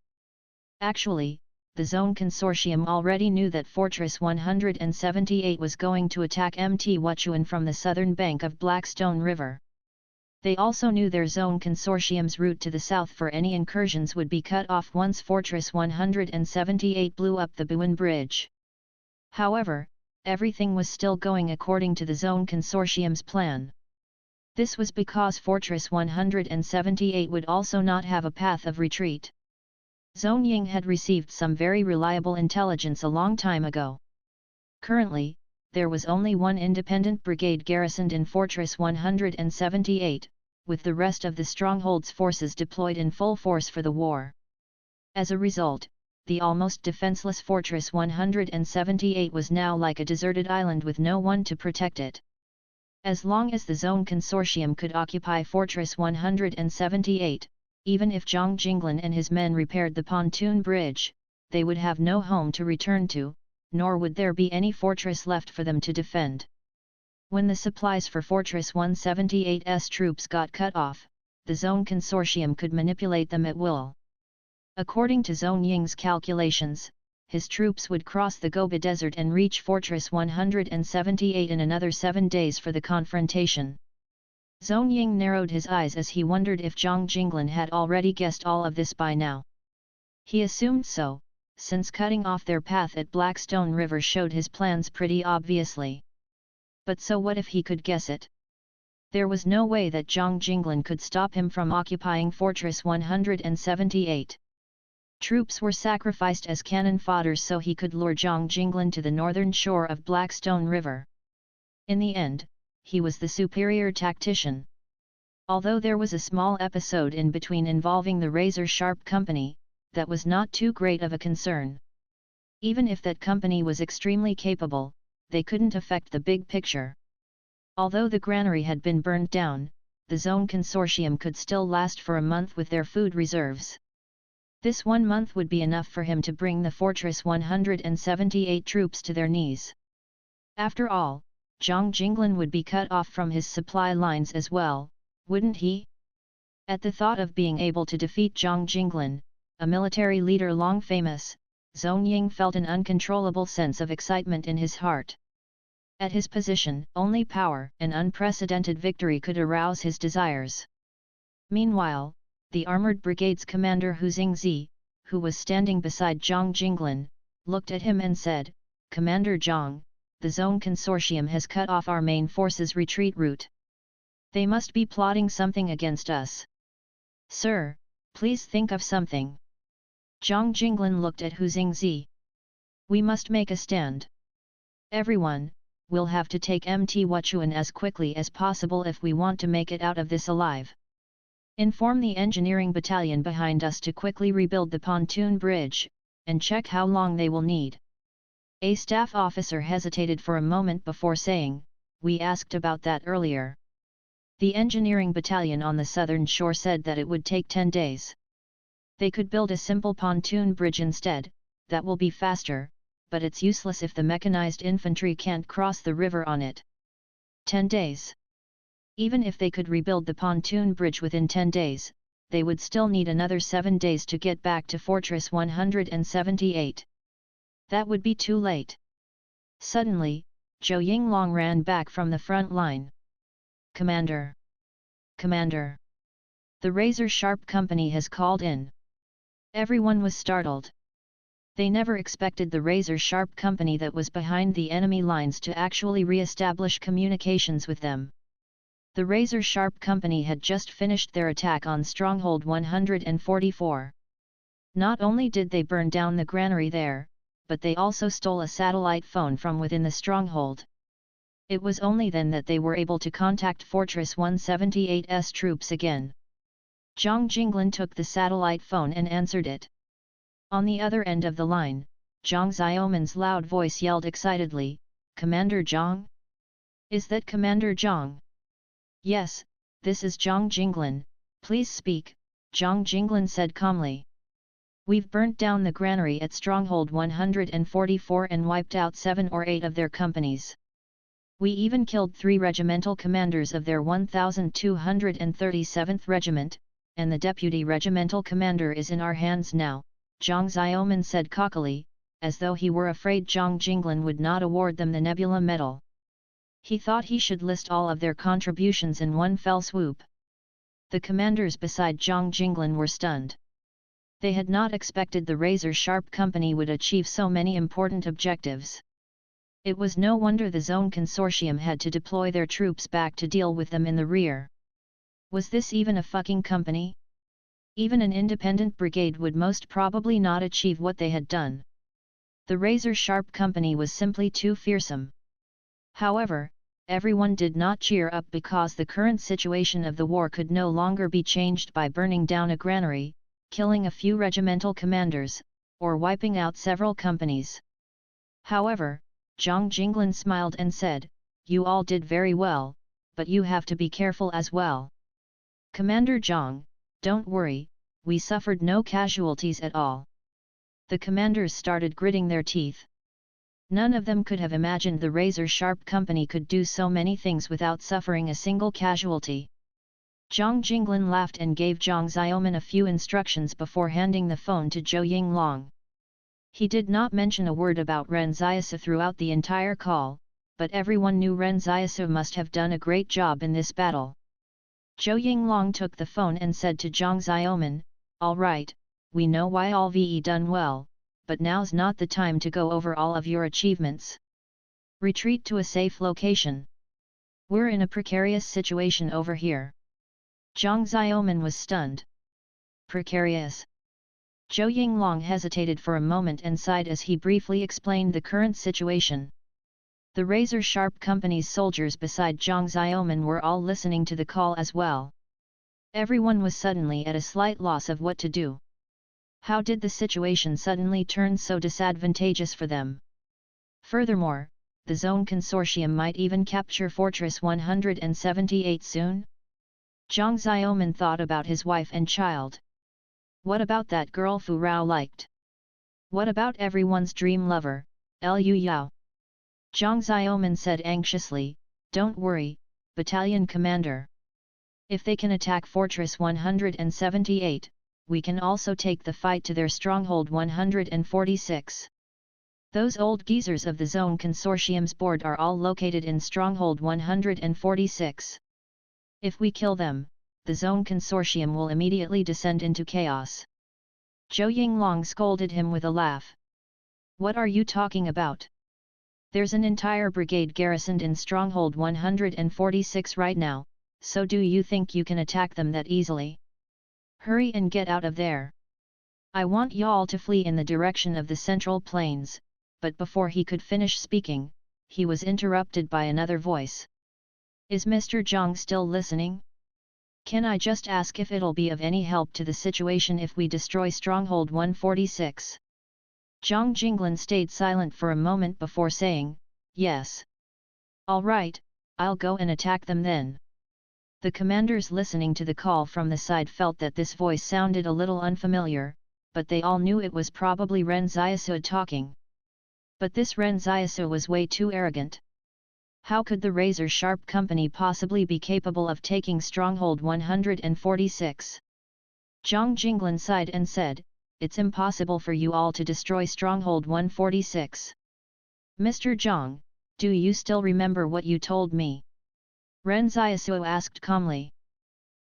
Actually, the Zone Consortium already knew that Fortress 178 was going to attack Mt Wuchuan from the southern bank of Blackstone River. They also knew their Zone Consortium's route to the south for any incursions would be cut off once Fortress 178 blew up the Buin Bridge. However, everything was still going according to the Zone Consortium's plan. This was because Fortress 178 would also not have a path of retreat. Zone Ying had received some very reliable intelligence a long time ago. Currently, there was only one independent brigade garrisoned in Fortress 178, with the rest of the stronghold's forces deployed in full force for the war. As a result, the almost defenseless Fortress 178 was now like a deserted island with no one to protect it. As long as the Zone Consortium could occupy Fortress 178, even if Zhang Jinglin and his men repaired the pontoon bridge, they would have no home to return to, nor would there be any fortress left for them to defend. When the supplies for Fortress 178's troops got cut off, the Zone Consortium could manipulate them at will. According to Zone Ying's calculations, his troops would cross the Gobi Desert and reach Fortress 178 in another 7 days for the confrontation. Zone Ying narrowed his eyes as he wondered if Zhang Jinglin had already guessed all of this by now. He assumed so, since cutting off their path at Blackstone River showed his plans pretty obviously. But so what if he could guess it? There was no way that Zhang Jinglin could stop him from occupying Fortress 178. Troops were sacrificed as cannon fodder so he could lure Zhang Jinglin to the northern shore of Blackstone River. In the end, he was the superior tactician. Although there was a small episode in between involving the razor-sharp company, that was not too great of a concern. Even if that company was extremely capable, they couldn't affect the big picture. Although the granary had been burned down, the Zone Consortium could still last for a month with their food reserves. This 1 month would be enough for him to bring the Fortress 178 troops to their knees. After all, Zhang Jinglin would be cut off from his supply lines as well, wouldn't he? At the thought of being able to defeat Zhang Jinglin, a military leader long famous, Zone Ying felt an uncontrollable sense of excitement in his heart. At his position, only power and unprecedented victory could arouse his desires. Meanwhile, the armored brigade's commander Hu Xingzi, who was standing beside Zhang Jinglin, looked at him and said, "Commander Zhang, the Zone Consortium has cut off our main force's retreat route. They must be plotting something against us. Sir, please think of something." Zhang Jinglin looked at Hu Xingzi. "We must make a stand. Everyone, we'll have to take Mt Wuchuan as quickly as possible if we want to make it out of this alive. Inform the engineering battalion behind us to quickly rebuild the pontoon bridge, and check how long they will need." A staff officer hesitated for a moment before saying, "We asked about that earlier. The engineering battalion on the southern shore said that it would take 10 days. They could build a simple pontoon bridge instead, that will be faster, but it's useless if the mechanized infantry can't cross the river on it. 10 days. Even if they could rebuild the pontoon bridge within 10 days, they would still need another 7 days to get back to Fortress 178. That would be too late." Suddenly, Zhou Yinglong ran back from the front line. "Commander! Commander! The razor-sharp company has called in." Everyone was startled. They never expected the razor-sharp company that was behind the enemy lines to actually re-establish communications with them. The razor-sharp company had just finished their attack on Stronghold 144. Not only did they burn down the granary there, but they also stole a satellite phone from within the stronghold. It was only then that they were able to contact Fortress 178's troops again. Zhang Jinglin took the satellite phone and answered it. On the other end of the line, Zhang Xiaoman's loud voice yelled excitedly, "Commander Zhang? Is that Commander Zhang?" "Yes, this is Zhang Jinglin, please speak," Zhang Jinglin said calmly. "We've burnt down the granary at Stronghold 144 and wiped out 7 or 8 of their companies. We even killed 3 regimental commanders of their 1237th Regiment, and the deputy regimental commander is in our hands now," Zhang Xiaoman said cockily, as though he were afraid Zhang Jinglin would not award them the Nebula Medal. He thought he should list all of their contributions in one fell swoop. The commanders beside Zhang Jinglin were stunned. They had not expected the razor-sharp company would achieve so many important objectives. It was no wonder the Zone Consortium had to deploy their troops back to deal with them in the rear. Was this even a fucking company? Even an independent brigade would most probably not achieve what they had done. The razor-sharp company was simply too fearsome. However, everyone did not cheer up because the current situation of the war could no longer be changed by burning down a granary, killing a few regimental commanders, or wiping out several companies. However, Zhang Jinglin smiled and said, "You all did very well, but you have to be careful as well. Commander Zhang, don't worry, we suffered no casualties at all." The commanders started gritting their teeth. None of them could have imagined the razor-sharp company could do so many things without suffering a single casualty. Zhang Jinglin laughed and gave Zhang Xiaoman a few instructions before handing the phone to Zhou Yinglong. He did not mention a word about Ren Xiaosu throughout the entire call, but everyone knew Ren Xiaosu must have done a great job in this battle. Zhou Yinglong took the phone and said to Zhang Xiaoman, "All right, we know why all VE done well, but now's not the time to go over all of your achievements. Retreat to a safe location. We're in a precarious situation over here." Zhang Xiaoman was stunned. Precarious? Zhou Yinglong hesitated for a moment and sighed as he briefly explained the current situation. The razor-sharp company's soldiers beside Zhang Xiaoman were all listening to the call as well. Everyone was suddenly at a slight loss of what to do. How did the situation suddenly turn so disadvantageous for them? Furthermore, the Zone Consortium might even capture Fortress 178 soon? Zhang Xiaoman thought about his wife and child. What about that girl Fu Rao liked? What about everyone's dream lover, Liu Yao? Zhang Xiaoman said anxiously, "Don't worry, Battalion Commander. If they can attack Fortress 178, we can also take the fight to their stronghold 146. Those old geezers of the Zone Consortium's board are all located in stronghold 146. If we kill them, the Zone Consortium will immediately descend into chaos." Zhou Yinglong scolded him with a laugh. "What are you talking about? There's an entire brigade garrisoned in stronghold 146 right now, so do you think you can attack them that easily? Hurry and get out of there. I want y'all to flee in the direction of the Central Plains," but before he could finish speaking, he was interrupted by another voice. "Is Mr. Zhang still listening? Can I just ask if it'll be of any help to the situation if we destroy stronghold 146? Zhang Jinglin stayed silent for a moment before saying, "Yes. All right, I'll go and attack them then." The commanders listening to the call from the side felt that this voice sounded a little unfamiliar, but they all knew it was probably Ren Xiaosu talking. But this Ren Xiaosu was way too arrogant. How could the razor-sharp company possibly be capable of taking stronghold 146? Zhang Jinglin sighed and said, "It's impossible for you all to destroy stronghold 146. Mr. Zhang, do you still remember what you told me?" Ren Xiaosu asked calmly.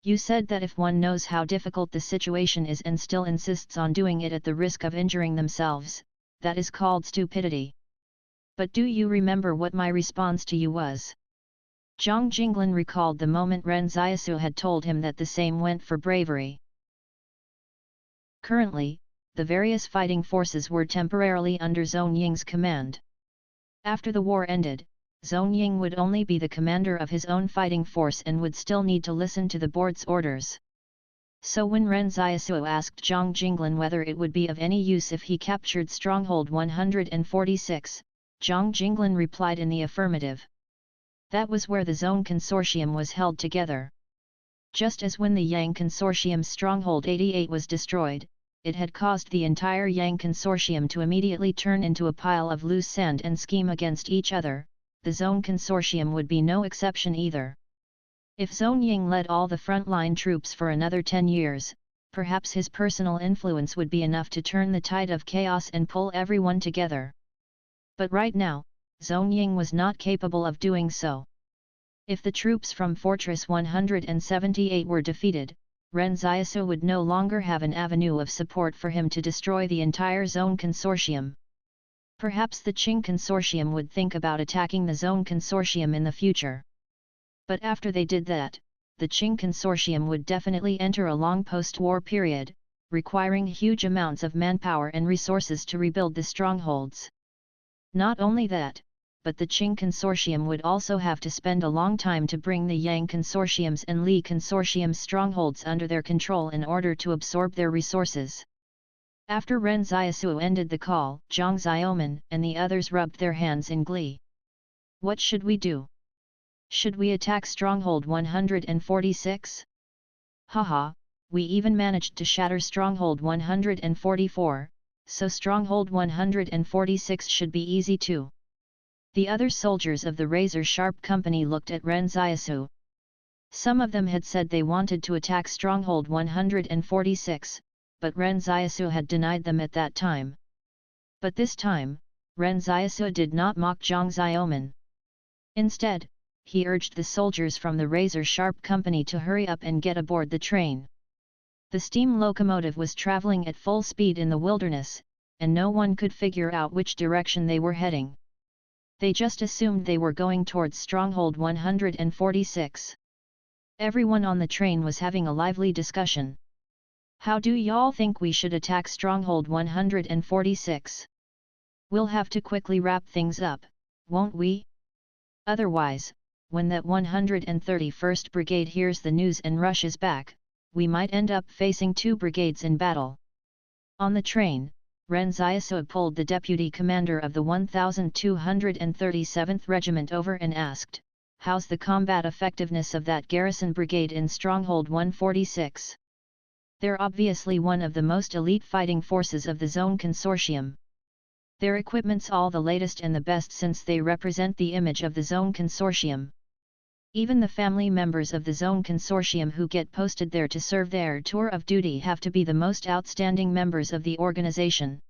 "You said that if one knows how difficult the situation is and still insists on doing it at the risk of injuring themselves, that is called stupidity. But do you remember what my response to you was?" Zhang Jinglin recalled the moment Ren Xiaosu had told him that the same went for bravery. Currently, the various fighting forces were temporarily under Zhong Ying's command. After the war ended, Zhong Ying would only be the commander of his own fighting force and would still need to listen to the board's orders. So when Ren Xiaosu asked Zhang Jinglin whether it would be of any use if he captured stronghold 146, Zhang Jinglin replied in the affirmative. That was where the Zone Consortium was held together. Just as when the Yang Consortium's stronghold 88 was destroyed, it had caused the entire Yang Consortium to immediately turn into a pile of loose sand and scheme against each other. The Zone Consortium would be no exception either. If Zhong Ying led all the frontline troops for another 10 years, perhaps his personal influence would be enough to turn the tide of chaos and pull everyone together. But right now, Zhong Ying was not capable of doing so. If the troops from Fortress 178 were defeated, Ren Xiaosu would no longer have an avenue of support for him to destroy the entire Zone Consortium. Perhaps the Qing Consortium would think about attacking the Zone Consortium in the future. But after they did that, the Qing Consortium would definitely enter a long post-war period, requiring huge amounts of manpower and resources to rebuild the strongholds. Not only that, but the Qing Consortium would also have to spend a long time to bring the Yang Consortium's and Li Consortium's strongholds under their control in order to absorb their resources. After Ren Xiaosu ended the call, Zhang Xiaoman and the others rubbed their hands in glee. What should we do? Should we attack stronghold 146? Haha, we even managed to shatter stronghold 144, so stronghold 146 should be easy too. The other soldiers of the razor-sharp company looked at Ren Xiaosu. Some of them had said they wanted to attack stronghold 146, but Ren Xiaosu had denied them at that time. But this time, Ren Xiaosu did not mock Zhang Xiaoman. Instead, he urged the soldiers from the razor-sharp company to hurry up and get aboard the train. The steam locomotive was traveling at full speed in the wilderness, and no one could figure out which direction they were heading. They just assumed they were going towards stronghold 146. Everyone on the train was having a lively discussion. How do y'all think we should attack stronghold 146? We'll have to quickly wrap things up, won't we? Otherwise, when that 131st Brigade hears the news and rushes back, we might end up facing two brigades in battle. On the train, Ren Xiaosu pulled the deputy commander of the 1237th Regiment over and asked, "How's the combat effectiveness of that garrison brigade in Stronghold 146? They're obviously one of the most elite fighting forces of the Zone Consortium. Their equipment's all the latest and the best since they represent the image of the Zone Consortium. Even the family members of the Zone Consortium who get posted there to serve their tour of duty have to be the most outstanding members of the organization.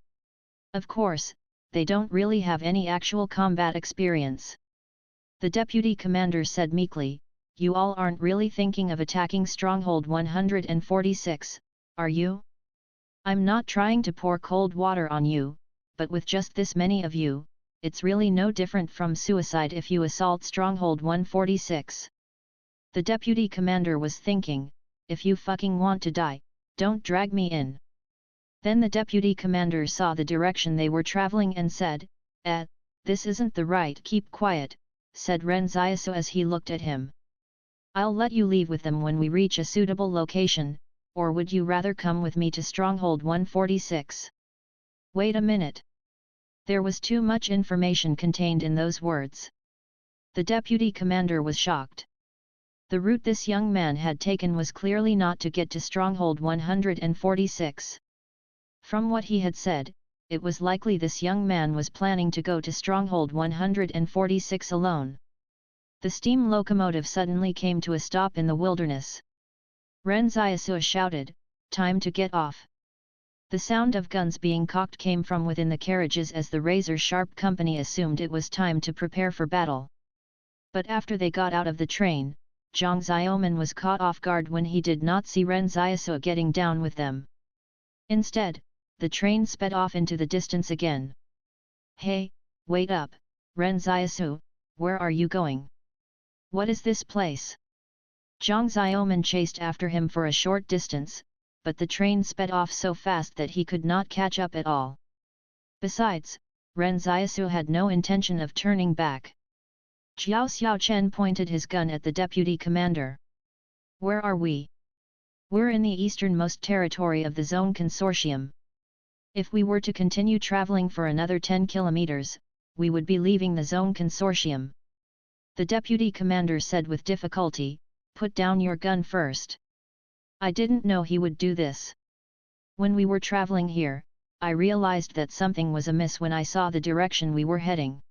Of course, they don't really have any actual combat experience." The deputy commander said meekly, "You all aren't really thinking of attacking Stronghold 146, are you? I'm not trying to pour cold water on you, but with just this many of you, it's really no different from suicide if you assault Stronghold 146. The deputy commander was thinking, if you fucking want to die, don't drag me in." Then the deputy commander saw the direction they were traveling and said, "This isn't the right." "Keep quiet," said Ren Xiaosu as he looked at him. "I'll let you leave with them when we reach a suitable location, or would you rather come with me to Stronghold 146? Wait a minute." There was too much information contained in those words. The deputy commander was shocked. The route this young man had taken was clearly not to get to Stronghold 146. From what he had said, it was likely this young man was planning to go to Stronghold 146 alone. The steam locomotive suddenly came to a stop in the wilderness. Ren Xiaosu shouted, "Time to get off." The sound of guns being cocked came from within the carriages as the razor-sharp company assumed it was time to prepare for battle. But after they got out of the train, Zhang Xiaoman was caught off guard when he did not see Ren Xiaosu getting down with them. Instead, the train sped off into the distance again. "Hey, wait up, Ren Xiaosu, where are you going? What is this place?" Zhang Xiaoman chased after him for a short distance, but the train sped off so fast that he could not catch up at all. Besides, Ren Xiaosu had no intention of turning back. Jiao Xiaochen pointed his gun at the deputy commander. "Where are we?" "We're in the easternmost territory of the Zone Consortium. If we were to continue traveling for another 10 kilometers, we would be leaving the Zone Consortium." The deputy commander said with difficulty, "Put down your gun first. I didn't know he would do this. When we were traveling here, I realized that something was amiss when I saw the direction we were heading.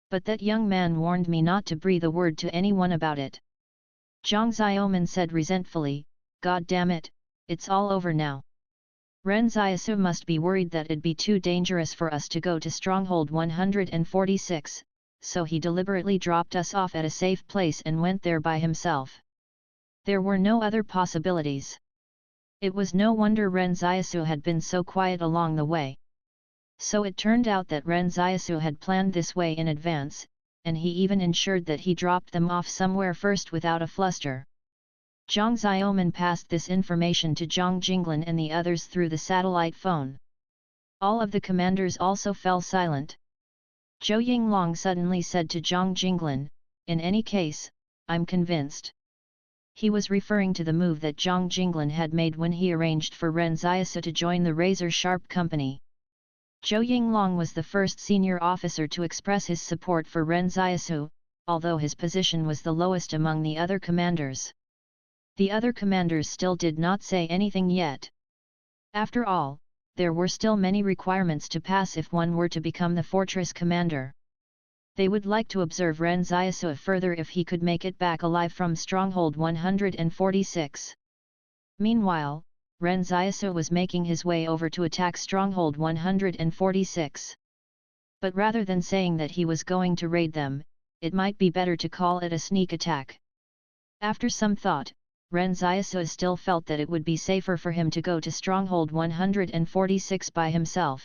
But that young man warned me not to breathe a word to anyone about it." Zhang Xiaoman said resentfully, "God damn it, it's all over now. Ren Xiaosu must be worried that it'd be too dangerous for us to go to Stronghold 146, so he deliberately dropped us off at a safe place and went there by himself. There were no other possibilities. It was no wonder Ren Xiaosu had been so quiet along the way. So it turned out that Ren Xiaosu had planned this way in advance, and he even ensured that he dropped them off somewhere first without a fluster. Zhang Xiaoman passed this information to Zhang Jinglan and the others through the satellite phone. All of the commanders also fell silent. Zhou Yinglong suddenly said to Zhang Jinglan, "In any case, I'm convinced." He was referring to the move that Zhang Jinglan had made when he arranged for Ren Xiaosu to join the razor-sharp company. Zhou Yinglong was the first senior officer to express his support for Ren Xiaosu, although his position was the lowest among the other commanders. The other commanders still did not say anything yet. After all, there were still many requirements to pass if one were to become the fortress commander. They would like to observe Ren Xiaosu further if he could make it back alive from Stronghold 146. Meanwhile, Ren Xiaosu was making his way over to attack Stronghold 146. But rather than saying that he was going to raid them, it might be better to call it a sneak attack. After some thought, Ren Xiaosu still felt that it would be safer for him to go to Stronghold 146 by himself.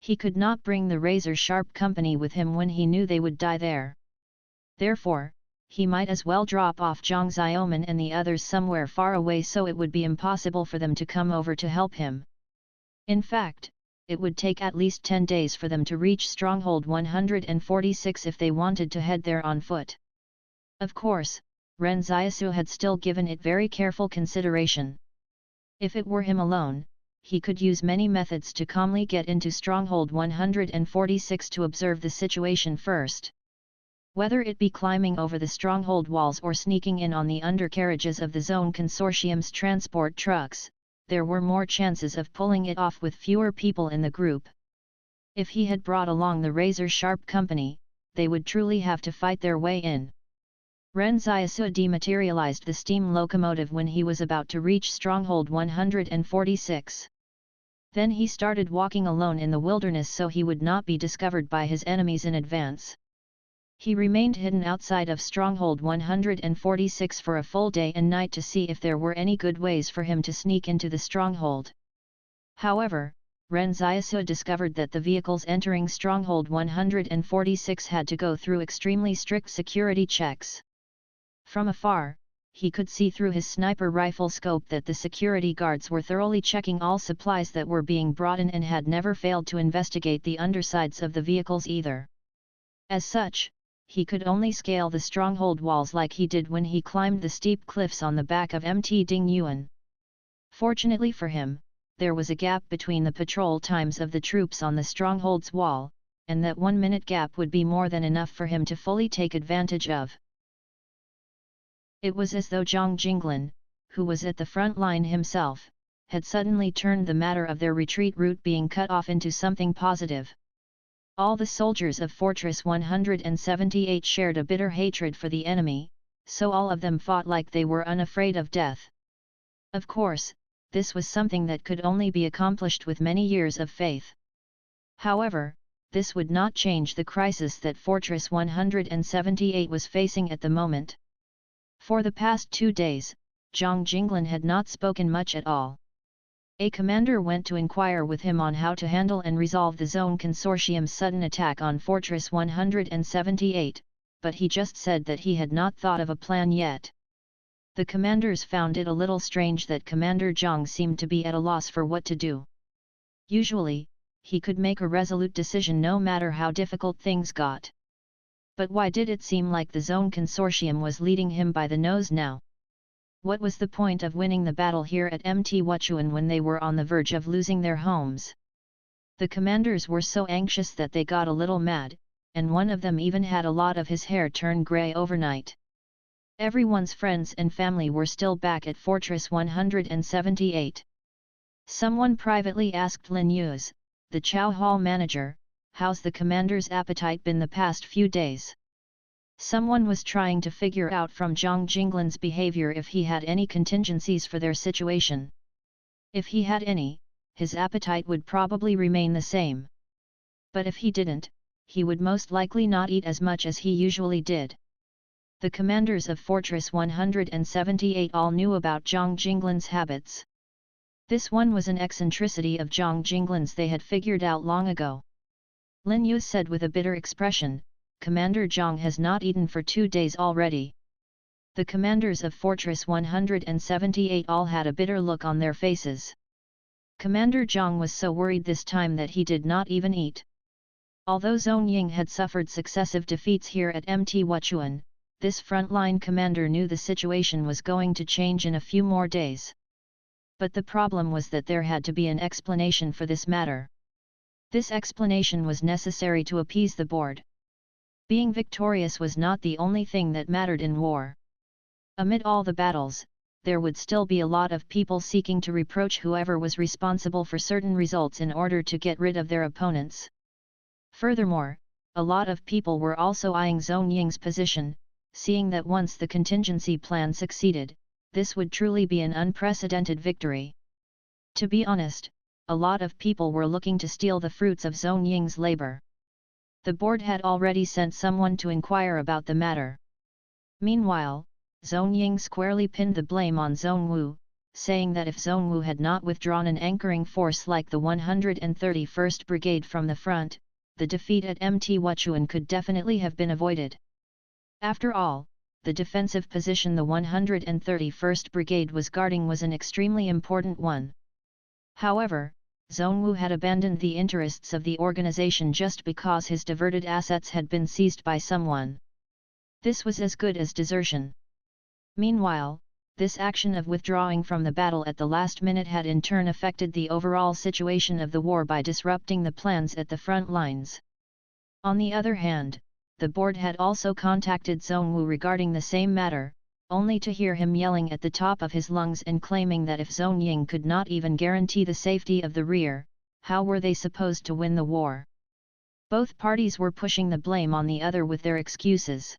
He could not bring the razor-sharp company with him when he knew they would die there. Therefore, he might as well drop off Zhang Xiaoman and the others somewhere far away so it would be impossible for them to come over to help him. In fact, it would take at least 10 days for them to reach Stronghold 146 if they wanted to head there on foot. Of course, Ren Xiaosu had still given it very careful consideration. If it were him alone, he could use many methods to calmly get into Stronghold 146 to observe the situation first. Whether it be climbing over the stronghold walls or sneaking in on the undercarriages of the Zone Consortium's transport trucks, there were more chances of pulling it off with fewer people in the group. If he had brought along the razor-sharp company, they would truly have to fight their way in. Ren Xiaosu dematerialized the steam locomotive when he was about to reach Stronghold 146. Then he started walking alone in the wilderness so he would not be discovered by his enemies in advance. He remained hidden outside of Stronghold 146 for a full day and night to see if there were any good ways for him to sneak into the stronghold. However, Ren Xiaosu discovered that the vehicles entering Stronghold 146 had to go through extremely strict security checks. From afar, he could see through his sniper rifle scope that the security guards were thoroughly checking all supplies that were being brought in and had never failed to investigate the undersides of the vehicles either. As such, he could only scale the stronghold walls like he did when he climbed the steep cliffs on the back of Mt Ding Yuan. Fortunately for him, there was a gap between the patrol times of the troops on the stronghold's wall, and that 1-minute gap would be more than enough for him to fully take advantage of. It was as though Zhang Jinglin, who was at the front line himself, had suddenly turned the matter of their retreat route being cut off into something positive. All the soldiers of Fortress 178 shared a bitter hatred for the enemy, so all of them fought like they were unafraid of death. Of course, this was something that could only be accomplished with many years of faith. However, this would not change the crisis that Fortress 178 was facing at the moment. For the past 2 days, Zhang Jinglin had not spoken much at all. A commander went to inquire with him on how to handle and resolve the Zone Consortium's sudden attack on Fortress 178, but he just said that he had not thought of a plan yet. The commanders found it a little strange that Commander Zhang seemed to be at a loss for what to do. Usually, he could make a resolute decision no matter how difficult things got. But why did it seem like the Zone Consortium was leading him by the nose now? What was the point of winning the battle here at Mt Wuchuan when they were on the verge of losing their homes? The commanders were so anxious that they got a little mad, and one of them even had a lot of his hair turn grey overnight. Everyone's friends and family were still back at Fortress 178. Someone privately asked Lin Yuz, the Chow Hall manager, how's the commander's appetite been the past few days? Someone was trying to figure out from Zhang Jinglin's behavior if he had any contingencies for their situation. If he had any, his appetite would probably remain the same. But if he didn't, he would most likely not eat as much as he usually did. The commanders of Fortress 178 all knew about Zhang Jinglin's habits. This one was an eccentricity of Zhang Jinglin's they had figured out long ago. Lin Yu said with a bitter expression, Commander Zhang has not eaten for 2 days already. The commanders of Fortress 178 all had a bitter look on their faces. Commander Zhang was so worried this time that he did not even eat. Although Zhong Ying had suffered successive defeats here at Mt Wuchuan, this frontline commander knew the situation was going to change in a few more days. But the problem was that there had to be an explanation for this matter. This explanation was necessary to appease the board. Being victorious was not the only thing that mattered in war. Amid all the battles, there would still be a lot of people seeking to reproach whoever was responsible for certain results in order to get rid of their opponents. Furthermore, a lot of people were also eyeing Zhong Ying's position, seeing that once the contingency plan succeeded, this would truly be an unprecedented victory. To be honest, a lot of people were looking to steal the fruits of Zhong Ying's labor. The board had already sent someone to inquire about the matter. Meanwhile, Zhong Ying squarely pinned the blame on Zhong Wu, saying that if Zhong Wu had not withdrawn an anchoring force like the 131st Brigade from the front, the defeat at Mt Wuchuan could definitely have been avoided. After all, the defensive position the 131st Brigade was guarding was an extremely important one. However, Zhong Wu had abandoned the interests of the organization just because his diverted assets had been seized by someone. This was as good as desertion. Meanwhile, this action of withdrawing from the battle at the last minute had in turn affected the overall situation of the war by disrupting the plans at the front lines. On the other hand, the board had also contacted Zhong Wu regarding the same matter, only to hear him yelling at the top of his lungs and claiming that if Zhong Ying could not even guarantee the safety of the rear, how were they supposed to win the war? Both parties were pushing the blame on the other with their excuses.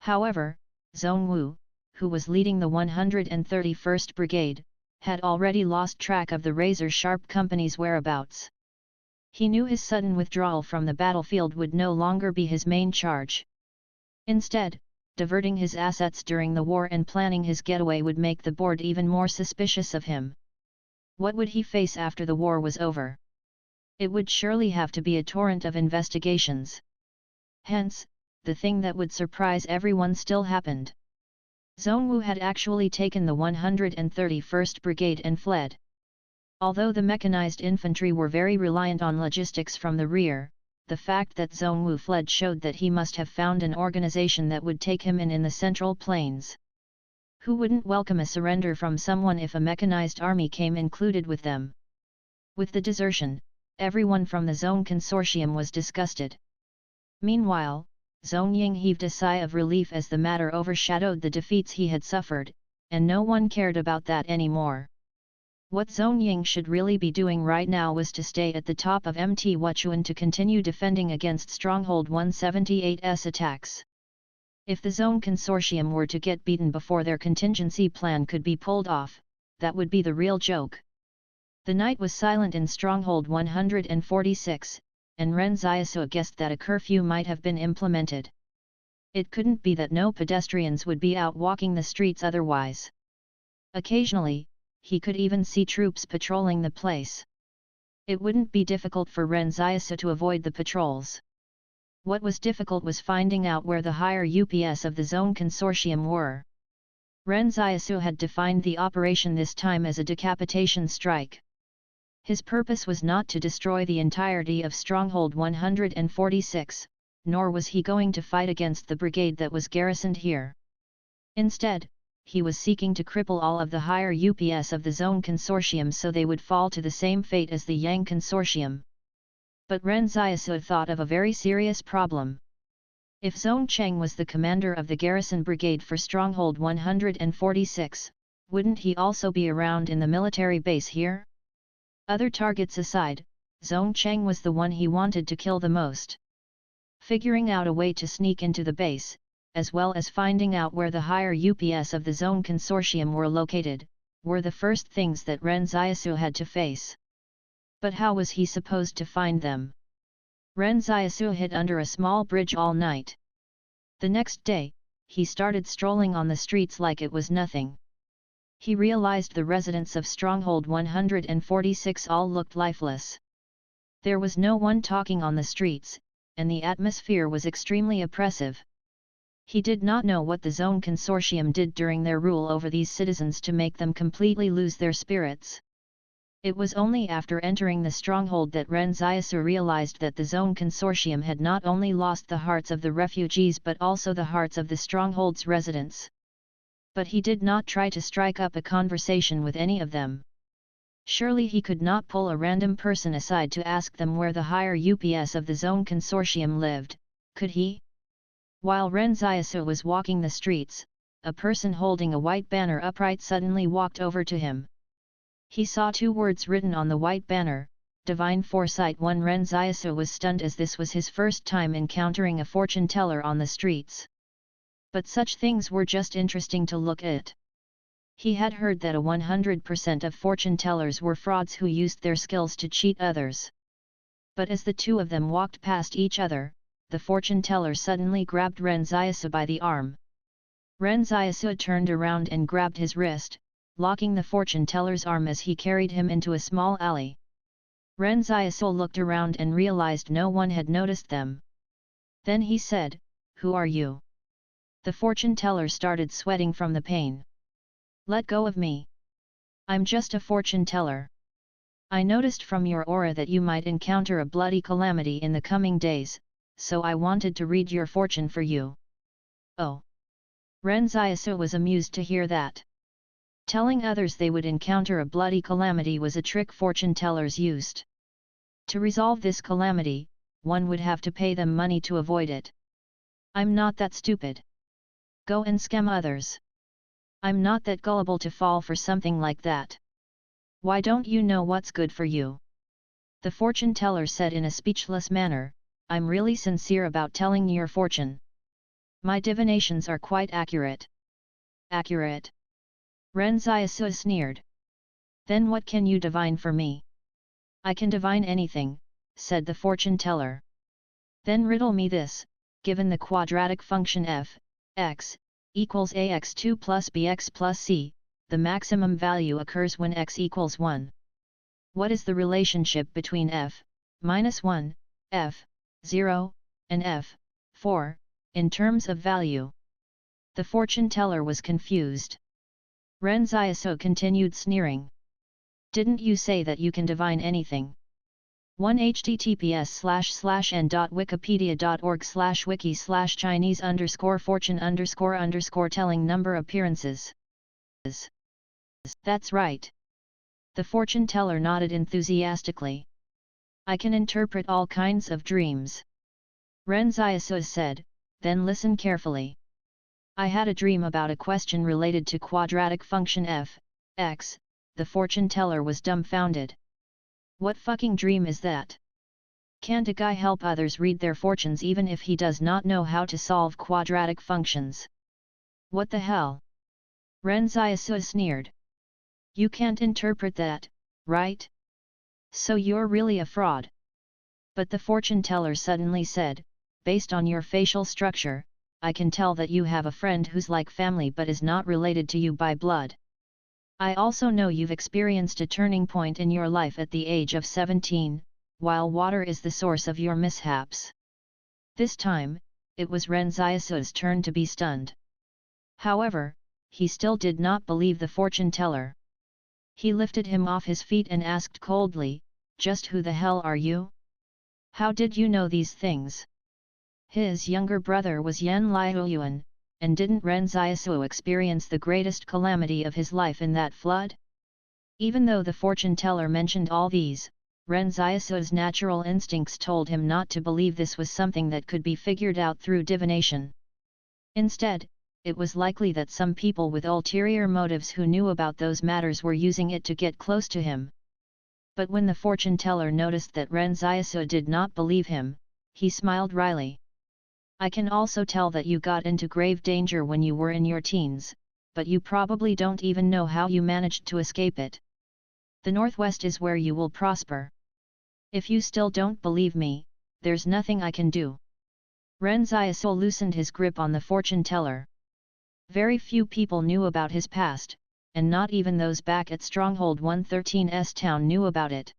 However, Zhong Wu, who was leading the 131st Brigade, had already lost track of the razor-sharp company's whereabouts. He knew his sudden withdrawal from the battlefield would no longer be his main charge. Instead, diverting his assets during the war and planning his getaway would make the board even more suspicious of him. What would he face after the war was over? It would surely have to be a torrent of investigations. Hence, the thing that would surprise everyone still happened. Zhong Wu had actually taken the 131st Brigade and fled. Although the mechanized infantry were very reliant on logistics from the rear, the fact that Zhong Wu fled showed that he must have found an organization that would take him in the Central Plains. Who wouldn't welcome a surrender from someone if a mechanized army came included with them? With the desertion, everyone from the Zone Consortium was disgusted. Meanwhile, Zhong Ying heaved a sigh of relief as the matter overshadowed the defeats he had suffered, and no one cared about that anymore. What Zhong Ying should really be doing right now was to stay at the top of Mt Wuchuan to continue defending against Stronghold 178's attacks. If the Zone Consortium were to get beaten before their contingency plan could be pulled off, that would be the real joke. The night was silent in Stronghold 146, and Ren Xiaosu guessed that a curfew might have been implemented. It couldn't be that no pedestrians would be out walking the streets otherwise. Occasionally, he could even see troops patrolling the place. It wouldn't be difficult for Ren Xiaosu to avoid the patrols. What was difficult was finding out where the higher UPS of the Zone Consortium were. Ren Xiaosu had defined the operation this time as a decapitation strike. His purpose was not to destroy the entirety of Stronghold 146, nor was he going to fight against the brigade that was garrisoned here. Instead, he was seeking to cripple all of the higher UPS of the Zone Consortium so they would fall to the same fate as the Yang Consortium. But Ren Xiaosu thought of a very serious problem. If Zhong Cheng was the commander of the garrison brigade for Stronghold 146, wouldn't he also be around in the military base here? Other targets aside, Zhong Cheng was the one he wanted to kill the most. Figuring out a way to sneak into the base, as well as finding out where the higher UPS of the Zone Consortium were located, were the first things that Ren Xiaosu had to face. But how was he supposed to find them? Ren Xiaosu hid under a small bridge all night. The next day, he started strolling on the streets like it was nothing. He realized the residents of Stronghold 146 all looked lifeless. There was no one talking on the streets, and the atmosphere was extremely oppressive. He did not know what the Zone Consortium did during their rule over these citizens to make them completely lose their spirits. It was only after entering the stronghold that Ren Xiaosu realized that the Zone Consortium had not only lost the hearts of the refugees but also the hearts of the stronghold's residents. But he did not try to strike up a conversation with any of them. Surely he could not pull a random person aside to ask them where the higher UPS of the Zone Consortium lived, could he? While Ren Xiaosu was walking the streets, a person holding a white banner upright suddenly walked over to him. He saw 2 words written on the white banner, Divine Foresight 1. Ren Xiaosu was stunned as this was his first time encountering a fortune teller on the streets. But such things were just interesting to look at. He had heard that 100% of fortune tellers were frauds who used their skills to cheat others. But as the 2 of them walked past each other, the fortune teller suddenly grabbed Ren Xiaosu by the arm. Ren Xiaosu turned around and grabbed his wrist, locking the fortune teller's arm as he carried him into a small alley. Ren Xiaosu looked around and realized no one had noticed them. Then he said, "Who are you?" The fortune teller started sweating from the pain. "Let go of me. I'm just a fortune teller. I noticed from your aura that you might encounter a bloody calamity in the coming days, so I wanted to read your fortune for you." Oh! Ren Xiaosu was amused to hear that. Telling others they would encounter a bloody calamity was a trick fortune tellers used. To resolve this calamity, one would have to pay them money to avoid it. I'm not that stupid. Go and scam others. I'm not that gullible to fall for something like that. Why don't you know what's good for you? The fortune teller said in a speechless manner, I'm really sincere about telling your fortune. My divinations are quite accurate. Accurate? Ren Xiaosu sneered. Then what can you divine for me? I can divine anything, said the fortune teller. Then riddle me this, given the quadratic function f, x, equals ax2 plus bx plus c, the maximum value occurs when x equals 1. What is the relationship between f, minus 1, f, 0, and f, 4, in terms of value? The fortune teller was confused. Ren Xiaosu continued sneering. Didn't you say that you can divine anything? 1 https://n.wikipedia.org/wiki/Chinese_fortune_telling number appearances. That's right. The fortune teller nodded enthusiastically. I can interpret all kinds of dreams. Ren Xiaosu said, then listen carefully. I had a dream about a question related to quadratic function f, x. The fortune teller was dumbfounded. What fucking dream is that? Can't a guy help others read their fortunes even if he does not know how to solve quadratic functions? What the hell? Ren Xiaosu sneered. You can't interpret that, right? So you're really a fraud. But the fortune teller suddenly said, based on your facial structure, I can tell that you have a friend who's like family but is not related to you by blood. I also know you've experienced a turning point in your life at the age of 17, while water is the source of your mishaps. This time, it was Ren Xiaosu's turn to be stunned. However, he still did not believe the fortune teller. He lifted him off his feet and asked coldly, just who the hell are you? How did you know these things? His younger brother was Yan Liuyuan, and didn't Ren Xiaosu experience the greatest calamity of his life in that flood? Even though the fortune teller mentioned all these, Ren Xiaosu's natural instincts told him not to believe this was something that could be figured out through divination. Instead, it was likely that some people with ulterior motives who knew about those matters were using it to get close to him. But when the fortune teller noticed that Ren Xiaosu did not believe him, he smiled wryly. I can also tell that you got into grave danger when you were in your teens, but you probably don't even know how you managed to escape it. The Northwest is where you will prosper. If you still don't believe me, there's nothing I can do. Ren Xiaosu loosened his grip on the fortune teller. Very few people knew about his past, and not even those back at Stronghold 113's town knew about it.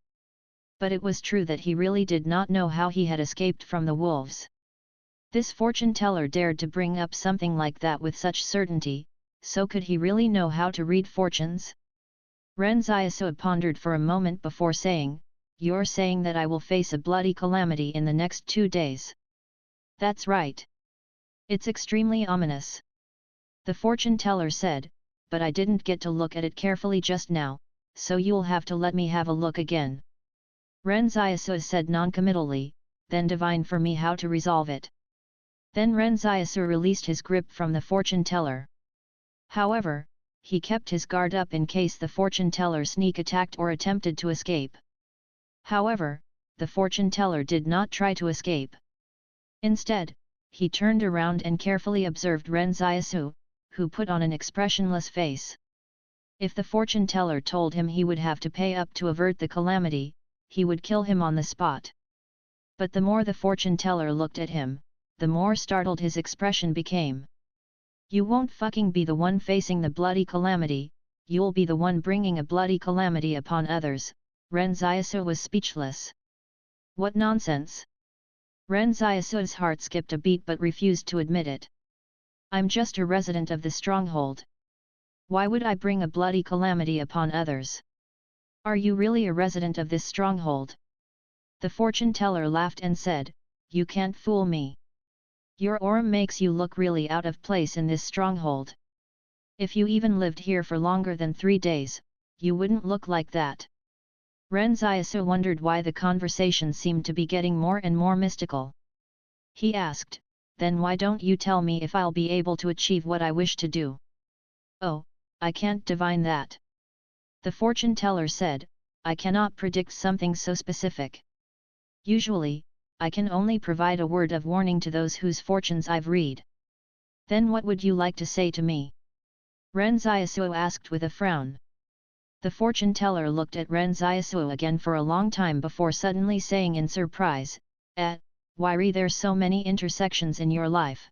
But it was true that he really did not know how he had escaped from the wolves. This fortune teller dared to bring up something like that with such certainty, so could he really know how to read fortunes? Ren Xiaosu pondered for a moment before saying, You're saying that I will face a bloody calamity in the next 2 days. That's right. It's extremely ominous. The fortune teller said, but I didn't get to look at it carefully just now, so you'll have to let me have a look again. Ren Xiaosu said noncommittally, then divine for me how to resolve it. Then Ren Xiaosu released his grip from the fortune teller. However, he kept his guard up in case the fortune-teller sneak attacked or attempted to escape. However, the fortune-teller did not try to escape. Instead, he turned around and carefully observed Ren Xiaosu, who put on an expressionless face. If the fortune-teller told him he would have to pay up to avert the calamity, he would kill him on the spot. But the more the fortune-teller looked at him, the more startled his expression became. "You won't fucking be the one facing the bloody calamity, you'll be the one bringing a bloody calamity upon others." Ren Xiaosu was speechless. What nonsense! Ren Xiaosu's heart skipped a beat but refused to admit it. "I'm just a resident of the stronghold. Why would I bring a bloody calamity upon others? Are you really a resident of this stronghold?" The fortune-teller laughed and said, "You can't fool me. Your aura makes you look really out of place in this stronghold. If you even lived here for longer than 3 days, you wouldn't look like that." Ren Xiaosu wondered why the conversation seemed to be getting more and more mystical. He asked, "Then why don't you tell me if I'll be able to achieve what I wish to do?" "Oh, I can't divine that." The fortune-teller said, "I cannot predict something so specific. Usually, I can only provide a word of warning to those whose fortunes I've read." "Then what would you like to say to me?" Ren Xiaosu asked with a frown. The fortune-teller looked at Ren Xiaosu again for a long time before suddenly saying in surprise, Why there's so many intersections in your life?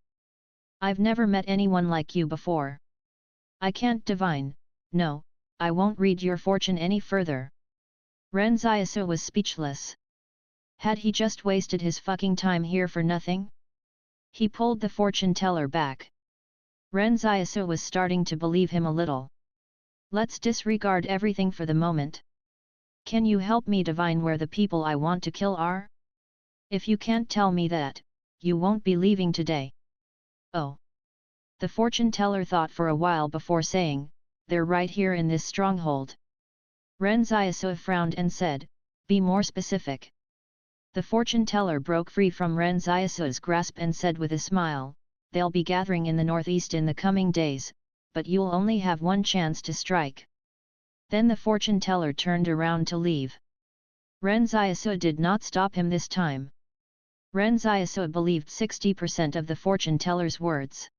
I've never met anyone like you before. I can't divine, no, I won't read your fortune any further." Ren Xiaosu was speechless. Had he just wasted his fucking time here for nothing? He pulled the fortune-teller back. Ren Xiaosu was starting to believe him a little. "Let's disregard everything for the moment. Can you help me divine where the people I want to kill are? If you can't tell me that, you won't be leaving today." "Oh." The fortune-teller thought for a while before saying, "They're right here in this stronghold." Ren Xiaosu frowned and said, "Be more specific." The fortune-teller broke free from Ren Xiaosu's grasp and said with a smile, "They'll be gathering in the northeast in the coming days, but you'll only have one chance to strike." Then the fortune-teller turned around to leave. Ren Xiaosu did not stop him this time. Ren Xiaosu believed 60% of the fortune-teller's words.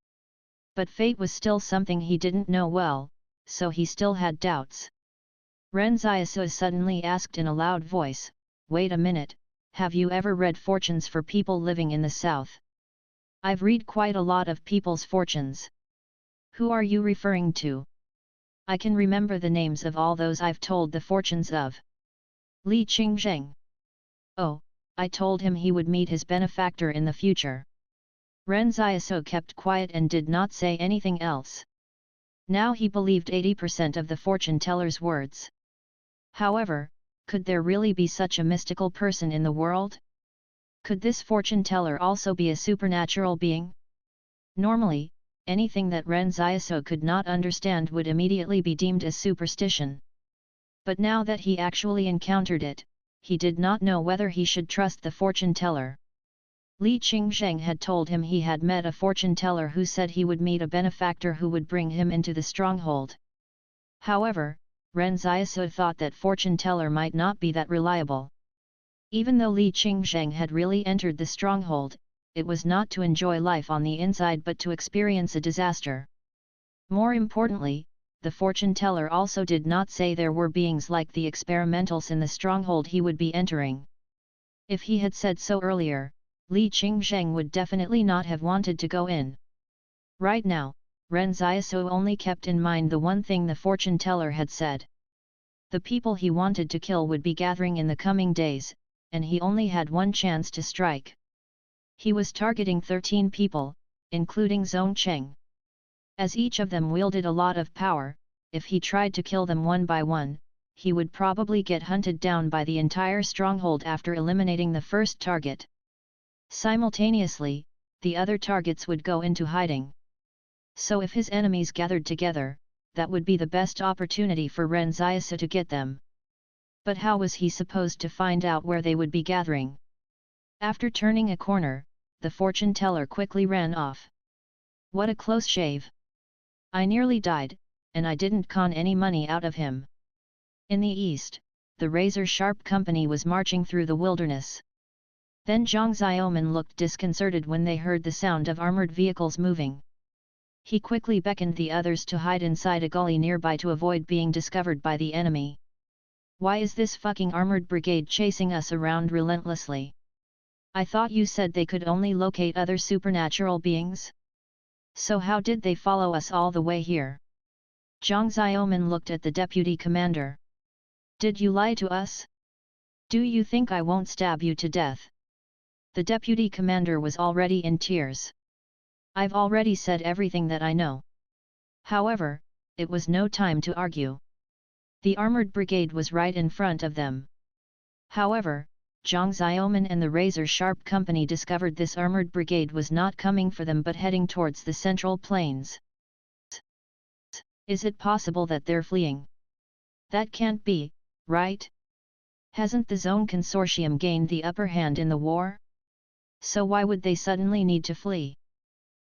But fate was still something he didn't know well, so he still had doubts. Ren Xiaosu suddenly asked in a loud voice, "Wait a minute, have you ever read fortunes for people living in the south?" "I've read quite a lot of people's fortunes." "Who are you referring to?" "I can remember the names of all those I've told the fortunes of." "Li Qingzheng." "Oh, I told him he would meet his benefactor in the future." Ren Xiaosu kept quiet and did not say anything else. Now he believed 80% of the fortune-teller's words. However, could there really be such a mystical person in the world? Could this fortune-teller also be a supernatural being? Normally, anything that Ren Xiaosu could not understand would immediately be deemed as superstition. But now that he actually encountered it, he did not know whether he should trust the fortune-teller. Li Qingzheng had told him he had met a fortune-teller who said he would meet a benefactor who would bring him into the stronghold. However, Ren Xiaosu thought that fortune-teller might not be that reliable. Even though Li Qingzheng had really entered the stronghold, it was not to enjoy life on the inside but to experience a disaster. More importantly, the fortune-teller also did not say there were beings like the experimentals in the stronghold he would be entering. If he had said so earlier, Li Qingzheng would definitely not have wanted to go in. Right now, Ren Xiaosu only kept in mind the one thing the fortune-teller had said. The people he wanted to kill would be gathering in the coming days, and he only had one chance to strike. He was targeting 13 people, including Zhong Cheng. As each of them wielded a lot of power, if he tried to kill them one by one, he would probably get hunted down by the entire stronghold after eliminating the first target. Simultaneously, the other targets would go into hiding. So if his enemies gathered together, that would be the best opportunity for Ren Xiaosu to get them. But how was he supposed to find out where they would be gathering? After turning a corner, the fortune-teller quickly ran off. What a close shave! I nearly died, and I didn't con any money out of him. In the east, the razor-sharp company was marching through the wilderness. Then Zhang Xiaoman looked disconcerted when they heard the sound of armored vehicles moving. He quickly beckoned the others to hide inside a gully nearby to avoid being discovered by the enemy. Why is this fucking armored brigade chasing us around relentlessly? I thought you said they could only locate other supernatural beings? So how did they follow us all the way here? Zhang Xiaoman looked at the deputy commander. Did you lie to us? Do you think I won't stab you to death? The deputy commander was already in tears. I've already said everything that I know. However, it was no time to argue. The armored brigade was right in front of them. However, Zhang Xiaoman and the razor-sharp company discovered this armored brigade was not coming for them but heading towards the central plains. Is it possible that they're fleeing? That can't be, right? Hasn't the Zone Consortium gained the upper hand in the war? So why would they suddenly need to flee?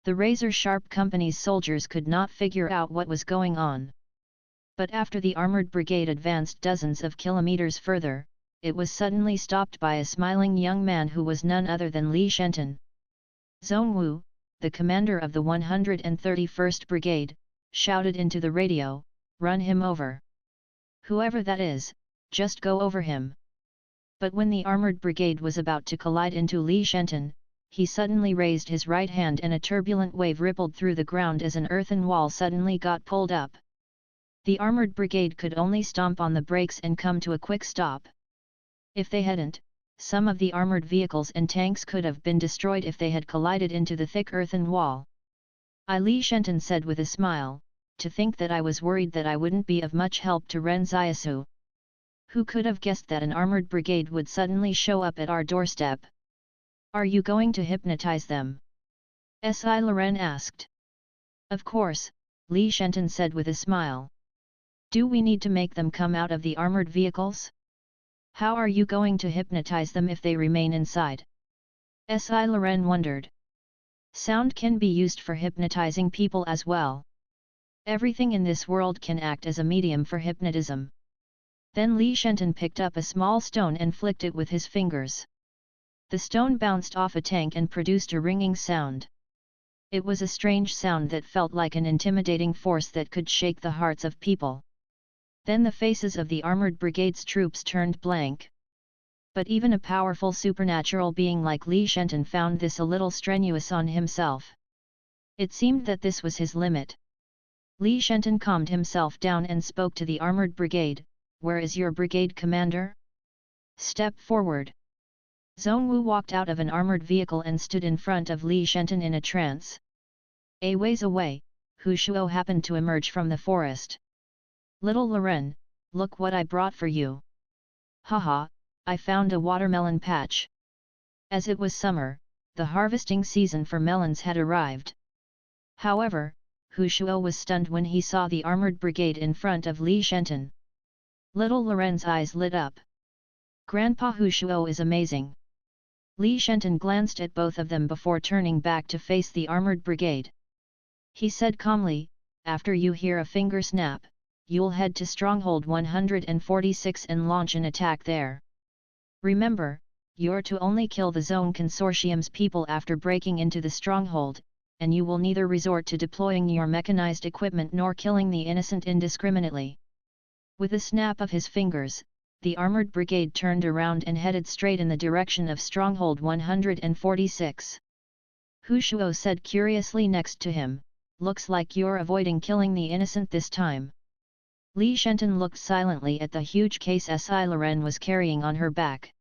The razor-sharp company's soldiers could not figure out what was going on. But after the armored brigade advanced dozens of kilometers further, it was suddenly stopped by a smiling young man who was none other than Li Shenton. Zhongwu, the commander of the 131st Brigade, shouted into the radio, "Run him over. Whoever that is, just go over him." But when the armored brigade was about to collide into Li Shenton, he suddenly raised his right hand and a turbulent wave rippled through the ground as an earthen wall suddenly got pulled up. The armored brigade could only stomp on the brakes and come to a quick stop. If they hadn't, some of the armored vehicles and tanks could have been destroyed if they had collided into the thick earthen wall. Li Shenton said with a smile, "To think that I was worried that I wouldn't be of much help to Ren Xiaosu. Who could have guessed that an armored brigade would suddenly show up at our doorstep? Are you going to hypnotize them?" Loren asked. "Of course," Li Shenton said with a smile. "Do we need to make them come out of the armored vehicles? How are you going to hypnotize them if they remain inside?" Loren wondered. "Sound can be used for hypnotizing people as well. Everything in this world can act as a medium for hypnotism." Then Li Shenton picked up a small stone and flicked it with his fingers. The stone bounced off a tank and produced a ringing sound. It was a strange sound that felt like an intimidating force that could shake the hearts of people. Then the faces of the armored brigade's troops turned blank. But even a powerful supernatural being like Li Shenton found this a little strenuous on himself. It seemed that this was his limit. Li Shenton calmed himself down and spoke to the armored brigade, "Where is your brigade commander? Step forward." Zhongwu walked out of an armored vehicle and stood in front of Li Shenton in a trance. A ways away, Hu Shuo happened to emerge from the forest. "Little Loren, look what I brought for you." "Haha, I found a watermelon patch." As it was summer, the harvesting season for melons had arrived. However, Hu Shuo was stunned when he saw the armored brigade in front of Li Shenton. Little Loren's eyes lit up. "Grandpa Hu Shuo is amazing." Li Shenton glanced at both of them before turning back to face the armored brigade. He said calmly, "After you hear a finger snap, you'll head to Stronghold 146 and launch an attack there. Remember, you're to only kill the Zone Consortium's people after breaking into the stronghold, and you will neither resort to deploying your mechanized equipment nor killing the innocent indiscriminately." With a snap of his fingers, the armored brigade turned around and headed straight in the direction of Stronghold 146. Hu Shuo said curiously next to him, "Looks like you're avoiding killing the innocent this time." Li Shenton looked silently at the huge case Loren was carrying on her back.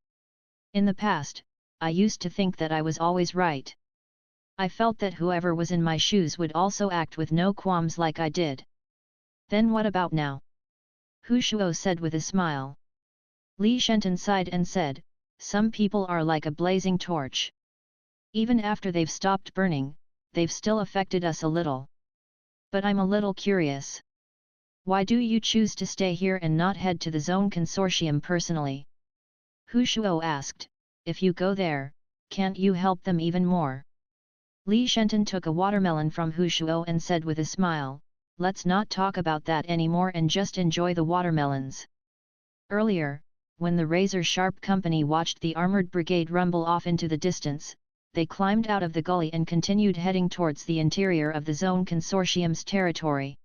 "In the past, I used to think that I was always right. I felt that whoever was in my shoes would also act with no qualms like I did. Then what about now?" Hu Shuo said with a smile. Li Shenton sighed and said, "Some people are like a blazing torch. Even after they've stopped burning, they've still affected us a little. But I'm a little curious. Why do you choose to stay here and not head to the Zone Consortium personally?" Hu Shuo asked, "If you go there, can't you help them even more?" Li Shenton took a watermelon from Hu Shuo and said with a smile, let's not talk about that anymore and just enjoy the watermelons. Earlier, when the razor-sharp company watched the armored brigade rumble off into the distance, they climbed out of the gully and continued heading towards the interior of the Zone Consortium's territory.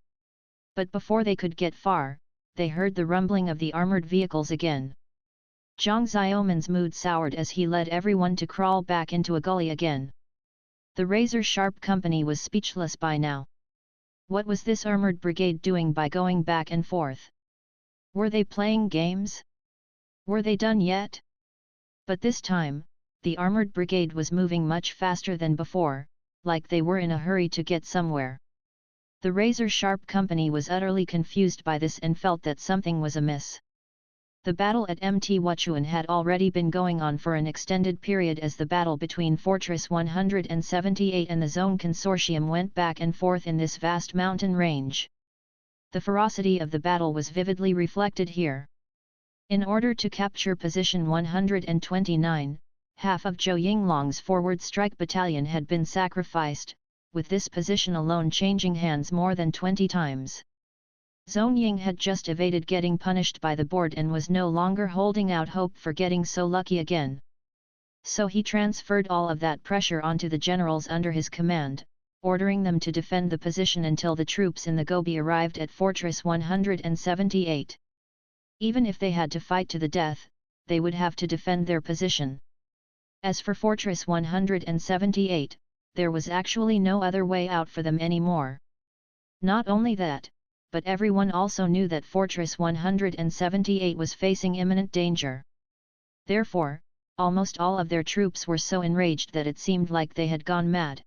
But before they could get far, they heard the rumbling of the armored vehicles again. Zhang Xiaoman's mood soured as he led everyone to crawl back into a gully again. The razor-sharp company was speechless by now. What was this armored brigade doing by going back and forth? Were they playing games? Were they done yet? But this time, the armored brigade was moving much faster than before, like they were in a hurry to get somewhere. The razor-sharp company was utterly confused by this and felt that something was amiss. The battle at Mt. Wuchuan had already been going on for an extended period as the battle between Fortress 178 and the Zone Consortium went back and forth in this vast mountain range. The ferocity of the battle was vividly reflected here. In order to capture position 129, half of Zhou Yinglong's forward strike battalion had been sacrificed, with this position alone changing hands more than 20 times. Zhou Ying had just evaded getting punished by the board and was no longer holding out hope for getting so lucky again. So he transferred all of that pressure onto the generals under his command, ordering them to defend the position until the troops in the Gobi arrived at Fortress 178. Even if they had to fight to the death, they would have to defend their position. As for Fortress 178, there was actually no other way out for them anymore. Not only that, but everyone also knew that Fortress 178 was facing imminent danger. Therefore, almost all of their troops were so enraged that it seemed like they had gone mad.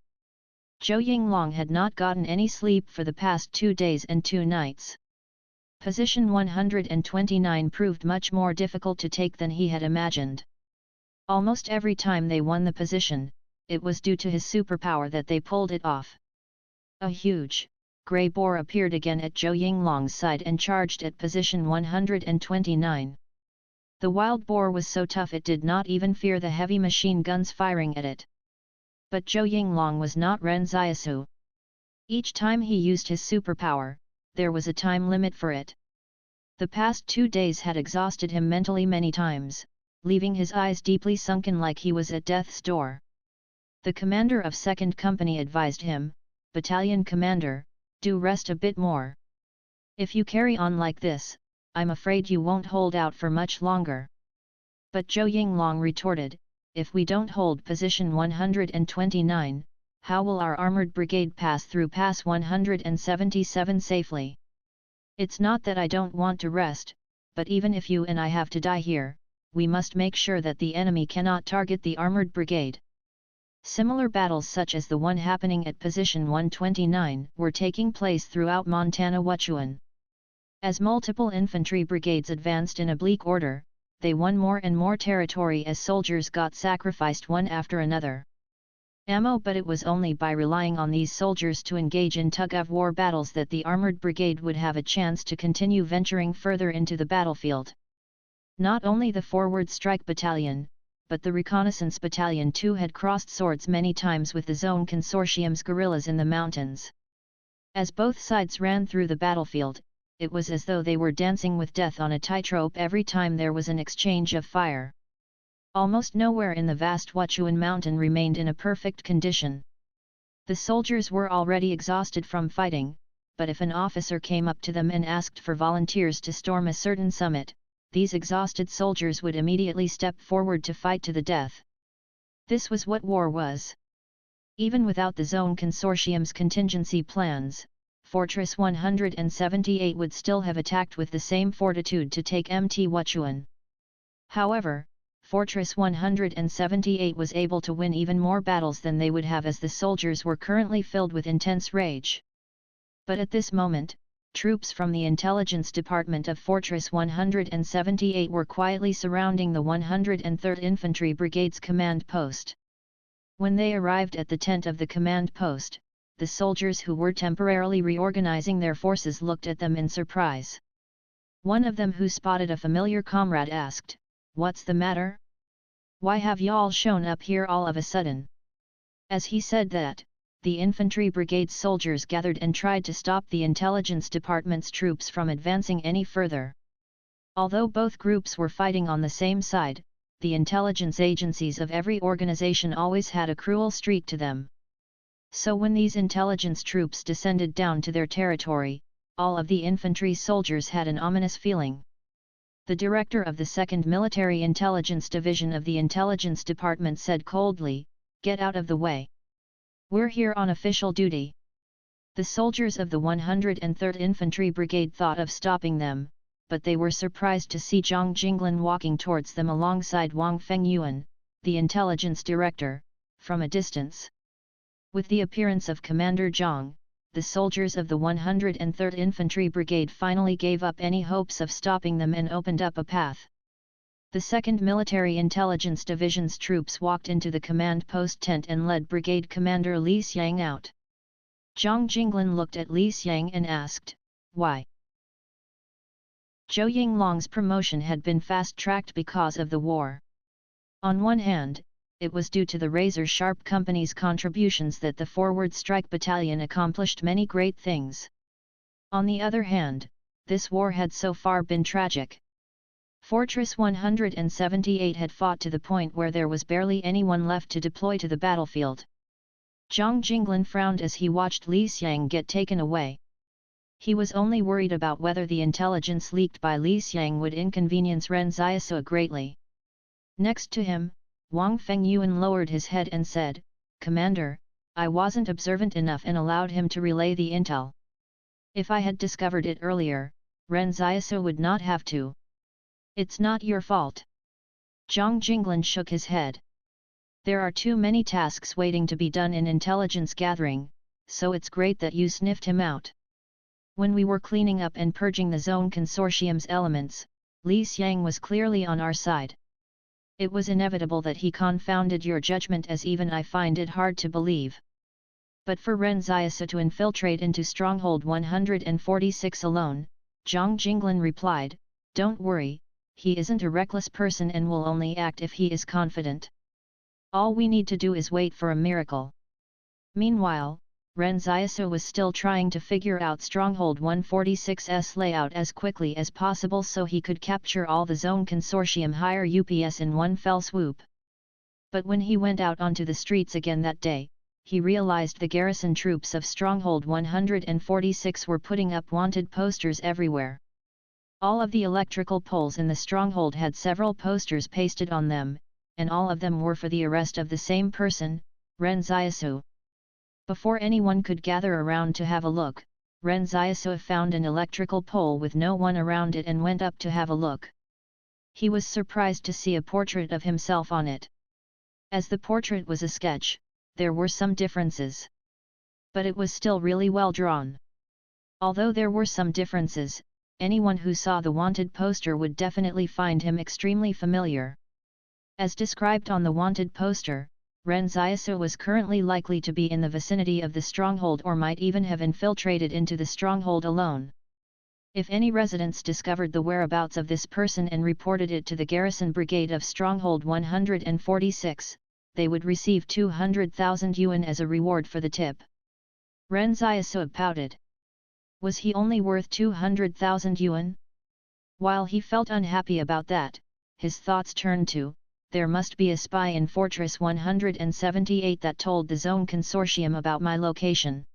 Zhou Yinglong had not gotten any sleep for the past 2 days and 2 nights. Position 129 proved much more difficult to take than he had imagined. Almost every time they won the position, it was due to his superpower that they pulled it off. A huge, grey boar appeared again at Zhou Yinglong's side and charged at position 129. The wild boar was so tough it did not even fear the heavy machine guns firing at it. But Zhou Yinglong was not Ren Xiaosu. Each time he used his superpower, there was a time limit for it. The past 2 days had exhausted him mentally many times, leaving his eyes deeply sunken like he was at death's door. The commander of 2nd Company advised him, "Battalion Commander, do rest a bit more. If you carry on like this, I'm afraid you won't hold out for much longer." But Zhou Yinglong retorted, "If we don't hold position 129, how will our armored brigade pass through Pass 177 safely? It's not that I don't want to rest, but even if you and I have to die here, we must make sure that the enemy cannot target the armored brigade." Similar battles such as the one happening at position 129 were taking place throughout Montana Wuchuan. As multiple infantry brigades advanced in oblique order, they won more and more territory as soldiers got sacrificed one after another. But it was only by relying on these soldiers to engage in tug-of-war battles that the armored brigade would have a chance to continue venturing further into the battlefield. Not only the forward strike battalion, but the reconnaissance battalion too had crossed swords many times with the Zone Consortium's guerrillas in the mountains. As both sides ran through the battlefield, it was as though they were dancing with death on a tightrope every time there was an exchange of fire. Almost nowhere in the vast Wuchuan mountain remained in a perfect condition. The soldiers were already exhausted from fighting, but if an officer came up to them and asked for volunteers to storm a certain summit, these exhausted soldiers would immediately step forward to fight to the death. This was what war was. Even without the Zone Consortium's contingency plans, Fortress 178 would still have attacked with the same fortitude to take Mt. Wuchuan. However, Fortress 178 was able to win even more battles than they would have as the soldiers were currently filled with intense rage. But at this moment, troops from the intelligence department of Fortress 178 were quietly surrounding the 103rd Infantry Brigade's command post. When they arrived at the tent of the command post, the soldiers who were temporarily reorganizing their forces looked at them in surprise. One of them, who spotted a familiar comrade, asked, "What's the matter? Why have y'all shown up here all of a sudden?" As he said that, the infantry brigade's soldiers gathered and tried to stop the intelligence department's troops from advancing any further. Although both groups were fighting on the same side, the intelligence agencies of every organization always had a cruel streak to them. So when these intelligence troops descended down to their territory, all of the infantry soldiers had an ominous feeling. The director of the 2nd Military Intelligence Division of the Intelligence Department said coldly, "Get out of the way. We're here on official duty." The soldiers of the 103rd Infantry Brigade thought of stopping them, but they were surprised to see Zhang Jinglan walking towards them alongside Wang Fengyuan, the intelligence director, from a distance. With the appearance of Commander Zhang, the soldiers of the 103rd Infantry Brigade finally gave up any hopes of stopping them and opened up a path. The 2nd Military Intelligence Division's troops walked into the command post tent and led Brigade Commander Li Xiang out. Zhang Jinglan looked at Li Xiang and asked, "Why?" Zhou Yinglong's promotion had been fast-tracked because of the war. On one hand, it was due to the razor-sharp company's contributions that the Forward Strike Battalion accomplished many great things. On the other hand, this war had so far been tragic. Fortress 178 had fought to the point where there was barely anyone left to deploy to the battlefield. Zhang Jinglan frowned as he watched Li Xiang get taken away. He was only worried about whether the intelligence leaked by Li Xiang would inconvenience Ren Xiaosu greatly. Next to him, Wang Fengyuan lowered his head and said, "Commander, I wasn't observant enough and allowed him to relay the intel. If I had discovered it earlier, Ren Xiaosu would not have to." "It's not your fault." Zhang Jinglan shook his head. "There are too many tasks waiting to be done in intelligence gathering, so it's great that you sniffed him out. When we were cleaning up and purging the Zone Consortium's elements, Li Xiang was clearly on our side. It was inevitable that he confounded your judgment, as even I find it hard to believe. But for Ren Xiaosu to infiltrate into Stronghold 146 alone," Zhang Jinglan replied, "Don't worry, he isn't a reckless person and will only act if he is confident. All we need to do is wait for a miracle." Meanwhile, Ren Xiaosu was still trying to figure out Stronghold 146's layout as quickly as possible so he could capture all the Zone Consortium higher UPS in one fell swoop. But when he went out onto the streets again that day, he realized the garrison troops of Stronghold 146 were putting up wanted posters everywhere. All of the electrical poles in the stronghold had several posters pasted on them, and all of them were for the arrest of the same person, Ren Xiaosu. Before anyone could gather around to have a look, Ren Xiaosu found an electrical pole with no one around it and went up to have a look. He was surprised to see a portrait of himself on it. As the portrait was a sketch, there were some differences. But it was still really well drawn. Although there were some differences, anyone who saw the wanted poster would definitely find him extremely familiar. As described on the wanted poster, Ren Xiaosu was currently likely to be in the vicinity of the stronghold or might even have infiltrated into the stronghold alone. If any residents discovered the whereabouts of this person and reported it to the garrison brigade of Stronghold 146, they would receive 200,000 yuan as a reward for the tip. Ren Xiaosu pouted. Was he only worth 200,000 yuan? While he felt unhappy about that, his thoughts turned to, there must be a spy in Fortress 178 that told the Zone Consortium about my location.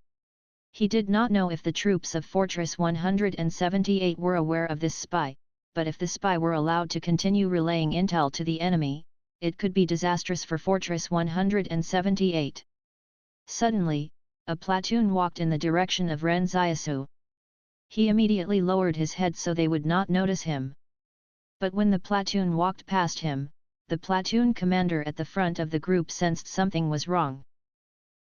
He did not know if the troops of Fortress 178 were aware of this spy, but if the spy were allowed to continue relaying intel to the enemy, it could be disastrous for Fortress 178. Suddenly, a platoon walked in the direction of Ren Xiaosu. He immediately lowered his head so they would not notice him. But when the platoon walked past him, the platoon commander at the front of the group sensed something was wrong.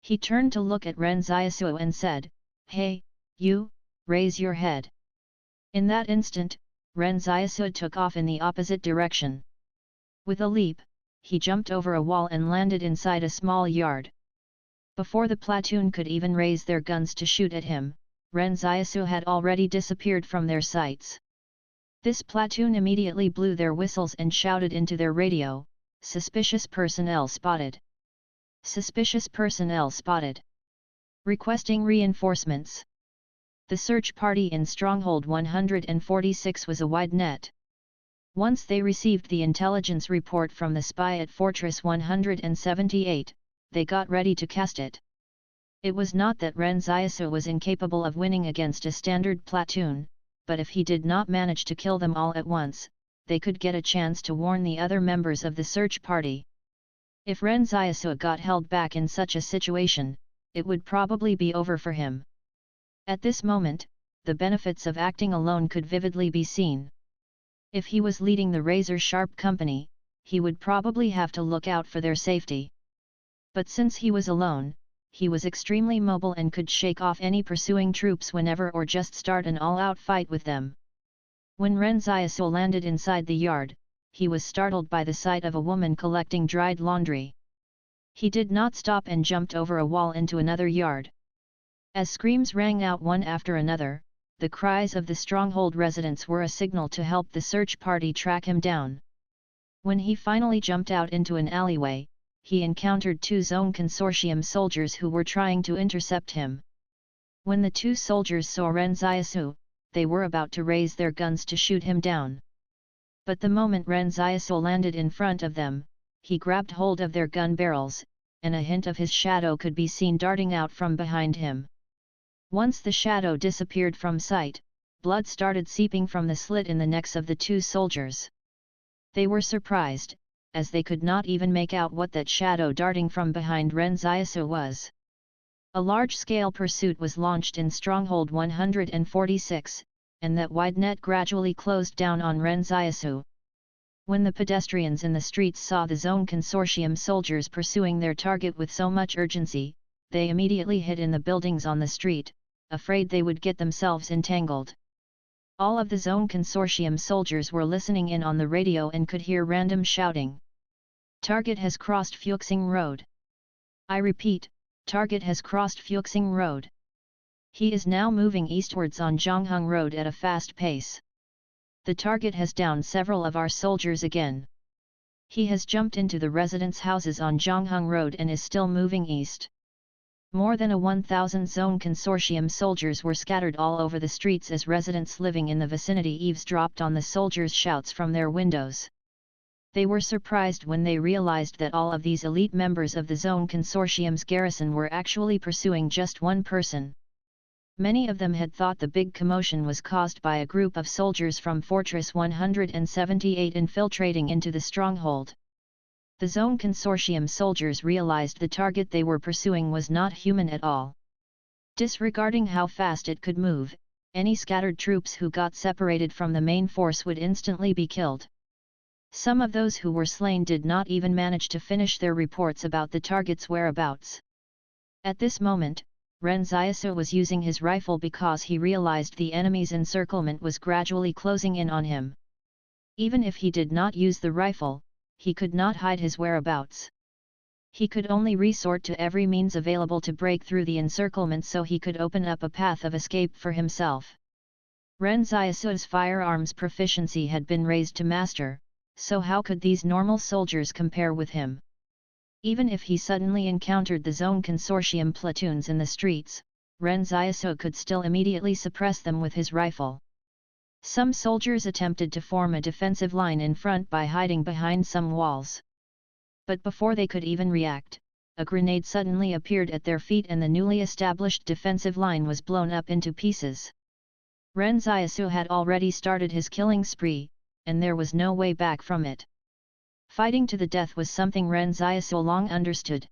He turned to look at Ren Xiaosu and said, "Hey, you, raise your head." In that instant, Ren Xiaosu took off in the opposite direction. With a leap, he jumped over a wall and landed inside a small yard. Before the platoon could even raise their guns to shoot at him, Ren Xiaosu had already disappeared from their sights. This platoon immediately blew their whistles and shouted into their radio, "Suspicious personnel spotted! Suspicious personnel spotted!" Requesting reinforcements. The search party in Stronghold 146 was a wide net. Once they received the intelligence report from the spy at Fortress 178, they got ready to cast it. It was not that Ren Xiaosu was incapable of winning against a standard platoon, but if he did not manage to kill them all at once, they could get a chance to warn the other members of the search party. If Ren Xiaosu got held back in such a situation, it would probably be over for him. At this moment, the benefits of acting alone could vividly be seen. If he was leading the razor-sharp company, he would probably have to look out for their safety. But since he was alone, he was extremely mobile and could shake off any pursuing troops whenever or just start an all-out fight with them. When Ren Xiaosu landed inside the yard, he was startled by the sight of a woman collecting dried laundry. He did not stop and jumped over a wall into another yard. As screams rang out one after another, the cries of the stronghold residents were a signal to help the search party track him down. When he finally jumped out into an alleyway, he encountered two Zone Consortium soldiers who were trying to intercept him. When the two soldiers saw Ren Xiaosu, they were about to raise their guns to shoot him down. But the moment Ren Xiaosu landed in front of them, he grabbed hold of their gun barrels, and a hint of his shadow could be seen darting out from behind him. Once the shadow disappeared from sight, blood started seeping from the slit in the necks of the two soldiers. They were surprised, as they could not even make out what that shadow darting from behind Ren Xiaosu was. A large-scale pursuit was launched in Stronghold 146, and that wide net gradually closed down on Ren Xiaosu. When the pedestrians in the streets saw the Zone Consortium soldiers pursuing their target with so much urgency, they immediately hid in the buildings on the street, afraid they would get themselves entangled. All of the Zone Consortium soldiers were listening in on the radio and could hear random shouting. Target has crossed Fuxing Road. I repeat, target has crossed Fuxing Road. He is now moving eastwards on Zhongheng Road at a fast pace. The target has downed several of our soldiers again. He has jumped into the residents' houses on Zhongheng Road and is still moving east. More than 1,000 Zone Consortium soldiers were scattered all over the streets as residents living in the vicinity eavesdropped on the soldiers' shouts from their windows. They were surprised when they realized that all of these elite members of the Zone Consortium's garrison were actually pursuing just one person. Many of them had thought the big commotion was caused by a group of soldiers from Fortress 178 infiltrating into the stronghold. The Zone Consortium soldiers realized the target they were pursuing was not human at all. Disregarding how fast it could move, any scattered troops who got separated from the main force would instantly be killed. Some of those who were slain did not even manage to finish their reports about the target's whereabouts. At this moment, Ren Xiaosu was using his rifle because he realized the enemy's encirclement was gradually closing in on him. Even if he did not use the rifle, he could not hide his whereabouts. He could only resort to every means available to break through the encirclement so he could open up a path of escape for himself. Ren Xiaosu's firearms proficiency had been raised to master, so how could these normal soldiers compare with him? Even if he suddenly encountered the Zone Consortium platoons in the streets, Ren Xiaosu could still immediately suppress them with his rifle. Some soldiers attempted to form a defensive line in front by hiding behind some walls. But before they could even react, a grenade suddenly appeared at their feet and the newly established defensive line was blown up into pieces. Ren Xiaosu had already started his killing spree, and there was no way back from it. Fighting to the death was something Ren Xiaosu long understood.